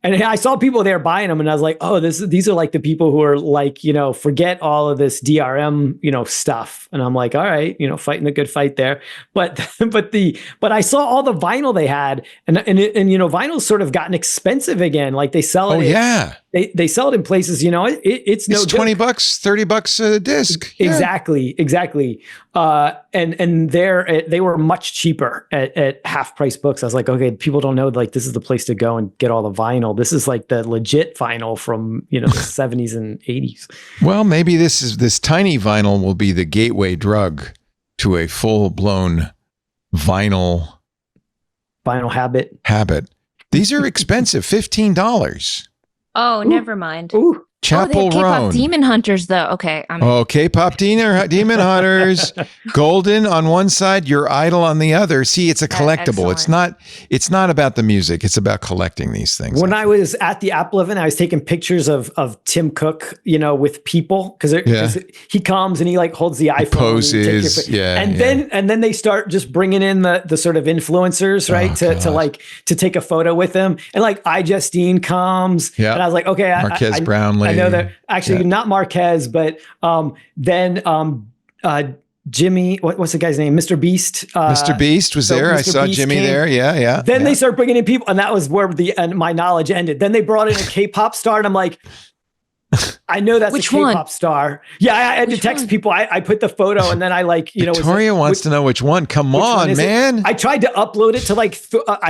I saw people there buying them, and I was like, oh, these are like the people who are like, forget all of this DRM, stuff. And I'm like, all right, fighting the good fight there. But I saw all the vinyl they had, and vinyl's sort of gotten expensive again. Like they sell it. Oh yeah. They sell it in places, it's no $20, $30 a disc. Yeah. Exactly. And they were much cheaper at half price books. I was like, okay, people don't know, like, this is the place to go and get all the vinyl. This is like the legit vinyl from, the 70s and 80s. Well, maybe this tiny vinyl will be the gateway drug to a full-blown vinyl habit. These are expensive, $15. Oh, never mind. Ooh. Chapel they have K-pop Roan. Demon Hunters, though. Okay. K-pop demon hunters. Golden on one side, your idol on the other. See, it's a collectible. Excellent. It's not about the music. It's about collecting these things. When I was at the Apple event, I was taking pictures of Tim Cook, with people, because he comes and he like holds the iPhone, he poses, and then they start just bringing in the sort of influencers, right, to take a photo with them, and like iJustine comes, and I was like, okay, Marquez Brownlee. I know that actually not Marquez, but then Jimmy, what's the guy's name? Mr. Beast. Mr. Beast was there. I saw Jimmy there. Yeah. Then they start bringing in people, and that was where my knowledge ended. Then they brought in a K-pop star, and I'm like, I know that's which a K-pop one? star. Yeah, I had to text people. I put the photo, and then I Victoria wants to know which one. Come on, man. I tried to upload it to I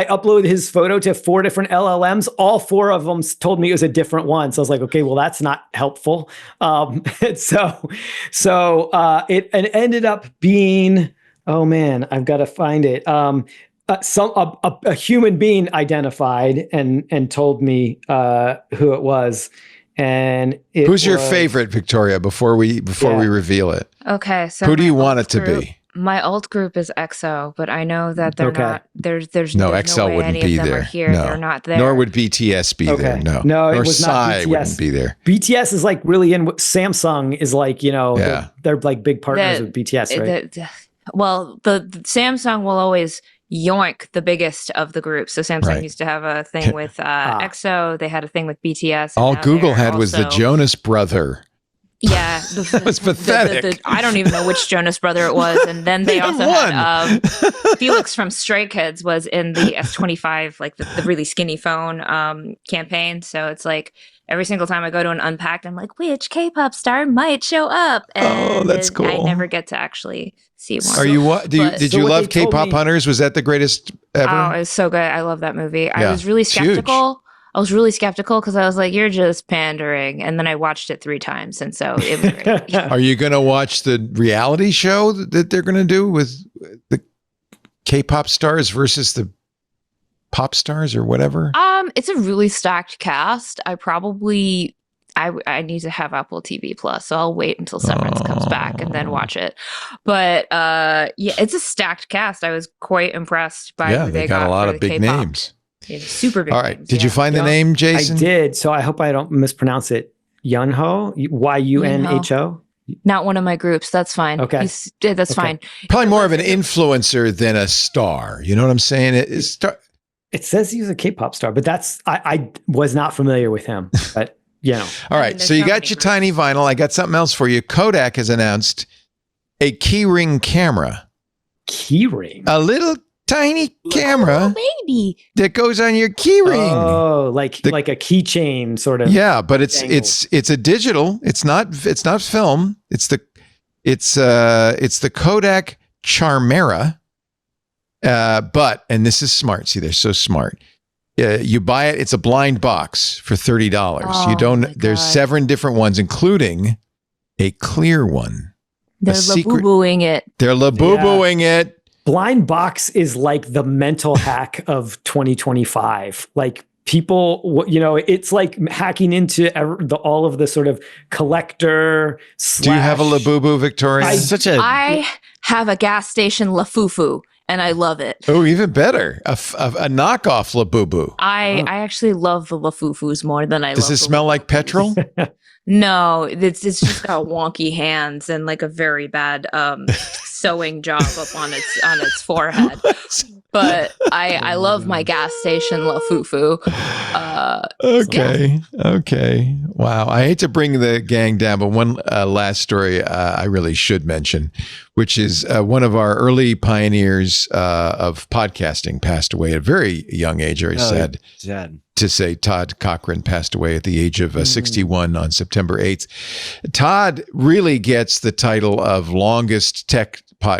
uploaded his photo to 4 different LLMs. All 4 of them told me it was a different one. So I was like, okay, well, that's not helpful. So it ended up being, oh man, I've got to find it. A human being identified and told me who it was. And who's your favorite, Victoria? Before we reveal it, okay. So who do you want it to be? My alt group is EXO, but I know that they're not. There's no EXO no wouldn't be there. Here. No. They're not there. Nor would BTS be there. No, it was not BTS. Wouldn't be there. BTS is like really in. Samsung is like they're like big partners with BTS, right? Well, the Samsung will always yoink the biggest of the groups. So Samsung used to have a thing with EXO. They had a thing with BTS. All Google had was the Jonas brother. Yeah. That was pathetic. I don't even know which Jonas brother it was. And then they also had Felix from Stray Kids was in the S25, like the really skinny phone campaign. So it's like every single time I go to an Unpacked, I'm like, which K-pop star might show up? And that's cool. I never get to actually see one. Are you what? Did you love K-pop Hunters? Was that the greatest ever? Oh, it was so good. I love that movie. Yeah. I was really skeptical. I was really skeptical because I was like, you're just pandering. And then I watched it 3 times. And so it was great. Are you going to watch the reality show that they're going to do with the K-pop stars versus the pop stars or whatever? It's a really stacked cast. I need to have Apple TV Plus, so I'll wait until Severance comes back and then watch it. But it's a stacked cast. I was quite impred by who they got a lot of big K-pop names. Yeah, super big. All right. names, Did you find the name, Jason? I did. So I hope I don't mispronounce it. Yunho, Yunho. Not one of my groups. That's fine. Okay. That's fine. Probably more of an influencer than a star. You know what I'm saying? It says he's a K-pop star, but I was not familiar with him. But All right. So you got your tiny vinyl. I got something else for you. Kodak has announced a keyring camera. Keyring? A little tiny camera that goes on your keyring. Oh, like a keychain sort of. Yeah, but it's a digital. It's not film. It's the Kodak Charmera. And this is smart. See, they're so smart. You buy it. It's a blind box for $30. Oh, there's 7 different ones, including a clear one. They're laboo-booing it. They're laboo-booing it. Blind box is like the mental hack of 2025. Like people, it's like hacking into all of the sort of collector. Do you have a Labubu, Victoria? I have a gas station Lafufu, and I love it. Oh, even better. A knockoff Labubu. I actually love the Lafufus more than I love. Does it smell like petrol? No, it's just got wonky hands and like a very bad sewing job up on its forehead. But I love my gas station Lafufu. Okay. Wow. I hate to bring the gang down, but one last story I really should mention, which is one of our early pioneers of podcasting passed away at a very young age. Very sad to say. Todd Cochrane passed away at the age of 61 on September 8th. Todd really gets the title of longest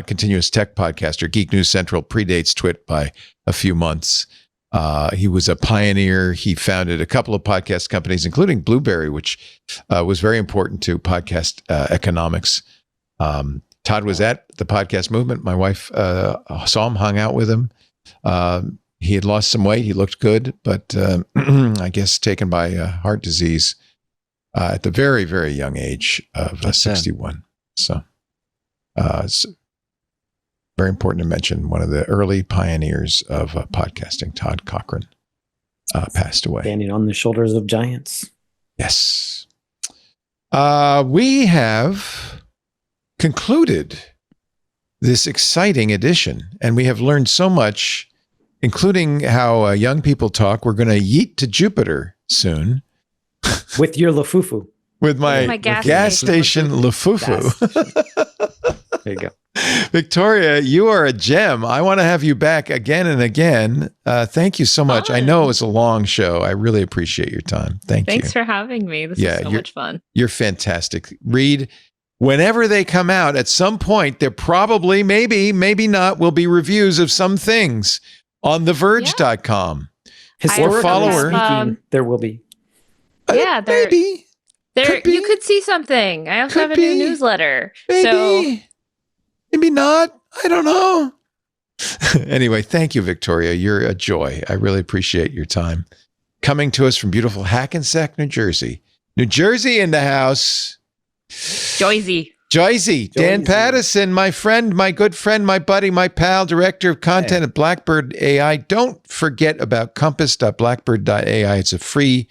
continuous tech podcaster. Geek News Central predates TWiT by a few months. He was a pioneer. He founded a couple of podcast companies, including Blueberry, which was very important to podcast economics. Todd was at the podcast movement. My wife saw him, hung out with him. He had lost some weight. He looked good, but I guess taken by heart disease at the very, very young age of 61. So it's very important to mention one of the early pioneers of podcasting, Todd Cochrane, passed away. Standing on the shoulders of giants. Yes. We have concluded this exciting edition, and we have learned so much, including how young people talk. We're going to yeet to Jupiter soon. With your Lafufu. With my gas station Lafufu. There you go. Victoria, you are a gem. I want to have you back again and again. Thank you so much. Fun. I know it was a long show. I really appreciate your time. Thanks for having me. This is so much fun. You're fantastic. Read, whenever they come out, at some point, there probably, maybe not, will be reviews of some things on theverge.com. Historically follower. Speaking, there will be. Yeah, maybe. You could see something. I also have a new newsletter. Maybe not. I don't know. Anyway, thank you, Victoria. You're a joy. I really appreciate your time. Coming to us from beautiful Hackensack, New Jersey. New Jersey in the house. Joyzy. Dan Patterson, my friend, my good friend, my buddy, my pal, director of content at Blackbird AI. Don't forget about compass.blackbird.ai. It's a free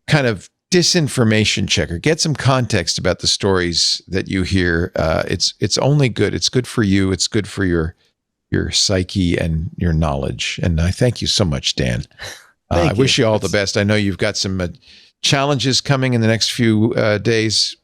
kind of disinformation checker. Get some context about the stories that you hear. It's only good. It's good for you. It's good for your psyche and your knowledge. And I thank you so much, Dan. I wish you all the best. I know you've got some challenges coming in the next few days.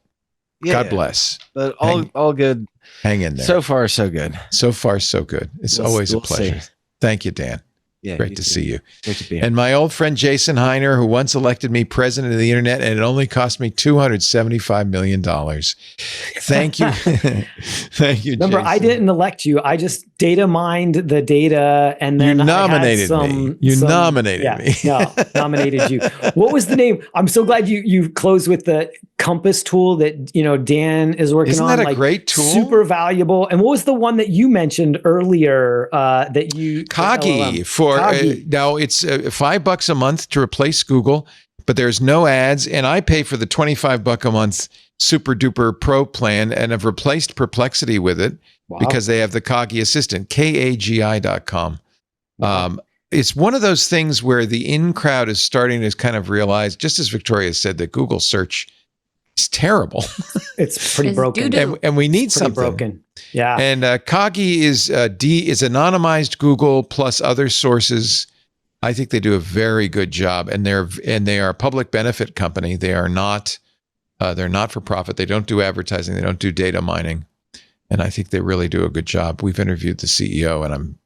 God bless. But all good. Hang in there. So far, so good. So far, so good. It's always a pleasure. See. Thank you, Dan. Yeah, Great to see you. Great to be here. And my old friend Jason Hiner, who once elected me president of the internet, and it only cost me $275 million. Thank you. Thank you, Remember, Jason. I didn't elect you. I just data mined the data, and then you nominated me. You nominated me. No, nominated you. What was the name? I'm so glad you closed with the Compass tool that Dan is working on. Isn't that a great tool? Super valuable. And what was the one that you mentioned earlier that you Kagi for now it's $5 a month to replace Google, but there's no ads, and I pay for the $25 a month super duper pro plan, and I've replaced Perplexity with it because they have the Kagi assistant, KAGI.com. It's one of those things where the in crowd is starting to kind of realize, just as Victoria said, that Google search It's terrible. It's pretty broken. And we need something. Broken. Yeah. And Kagi is anonymized Google plus other sources. I think they do a very good job, and they are a public benefit company. They are not they're not for profit. They don't do advertising. They don't do data mining, and I think they really do a good job. We've interviewed the CEO, and I'm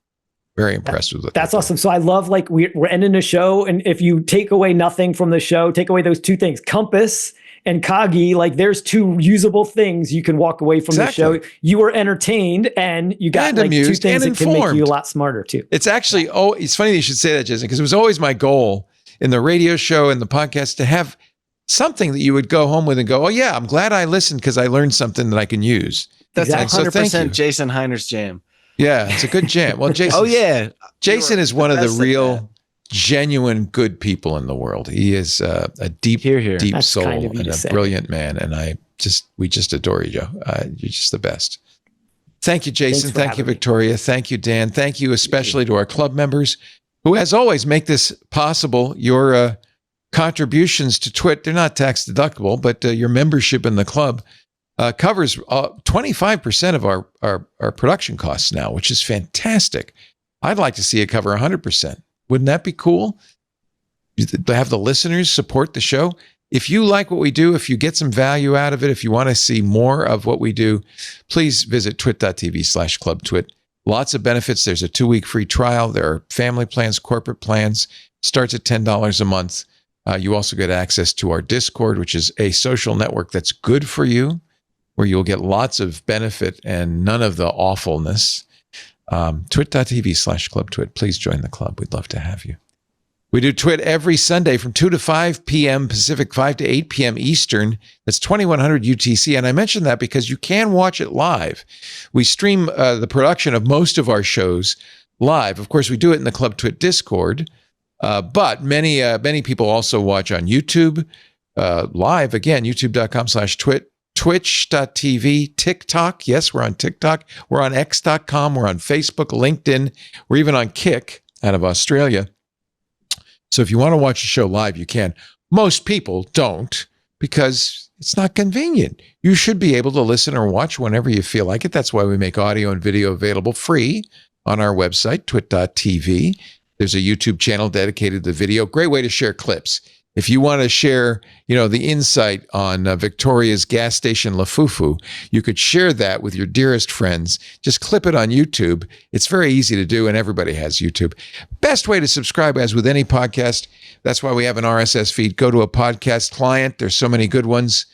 very impressed with it. That's awesome. So I love, like, we're ending a show, and if you take away nothing from the show, take away those two things, Compass and Kagi, like, there's two usable things you can walk away from the show. You were entertained, and you got like two things that can make you a lot smarter too. It's actually, it's funny that you should say that, Jason, because it was always my goal in the radio show and the podcast to have something that you would go home with and go, oh yeah, I'm glad I listened because I learned something that I can use. That's 100% Jason Hiner's jam. Yeah, it's a good jam. Well, Jason. Jason is one of the real, genuine good people in the world. He is a deep soul and a brilliant man, and we just adore you, Joe. You're just the best. Thank you, Jason. Thank you, Victoria. Thank you, Dan. Thank you especially to our club members, who, as always, make this possible. Your contributions to TWiT, they're not tax deductible, but your membership in the club covers 25% of our production costs now, which is fantastic. I'd like to see it cover 100%. Wouldn't that be cool? To have the listeners support the show. If you like what we do, if you get some value out of it, if you want to see more of what we do, please visit twit.tv/clubtwit. Lots of benefits. There's a 2-week free trial. There are family plans, corporate plans. Starts at $10 a month. You also get access to our Discord, which is a social network that's good for you, where you'll get lots of benefit and none of the awfulness. Twit.tv/clubtwit. Please join the club. We'd love to have you. We do TWiT every Sunday from 2 to 5 p.m. Pacific, 5 to 8 p.m. Eastern. That's 2100 UTC. And I mention that because you can watch it live. We stream the production of most of our shows live. Of course, we do it in the Club TWiT Discord. But many people also watch on YouTube live. Again, youtube.com/twit. Twitch.tv, TikTok. Yes, we're on TikTok. We're on X.com. We're on Facebook, LinkedIn. We're even on Kick out of Australia. So if you want to watch the show live, you can. Most people don't because it's not convenient. You should be able to listen or watch whenever you feel like it. That's why we make audio and video available free on our website, twit.tv. There's a YouTube channel dedicated to video. Great way to share clips. If you want to share, the insight on Victoria's gas station Lafufu, you could share that with your dearest friends. Just clip it on YouTube. It's very easy to do, and everybody has YouTube. Best way to subscribe, as with any podcast. That's why we have an RSS feed. Go to a podcast client. There's so many good ones.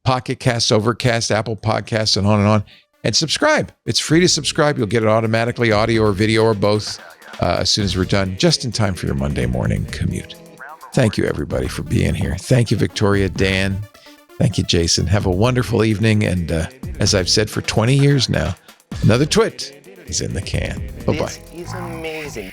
Pocket Casts, Overcast, Apple Podcasts, and on, and subscribe. It's free to subscribe. You'll get it automatically, audio or video or both, as soon as we're done, just in time for your Monday morning commute. Thank you, everybody, for being here. Thank you, Victoria, Dan. Thank you, Jason. Have a wonderful evening. And as I've said for 20 years now, another TWiT is in the can. Bye-bye. This is amazing.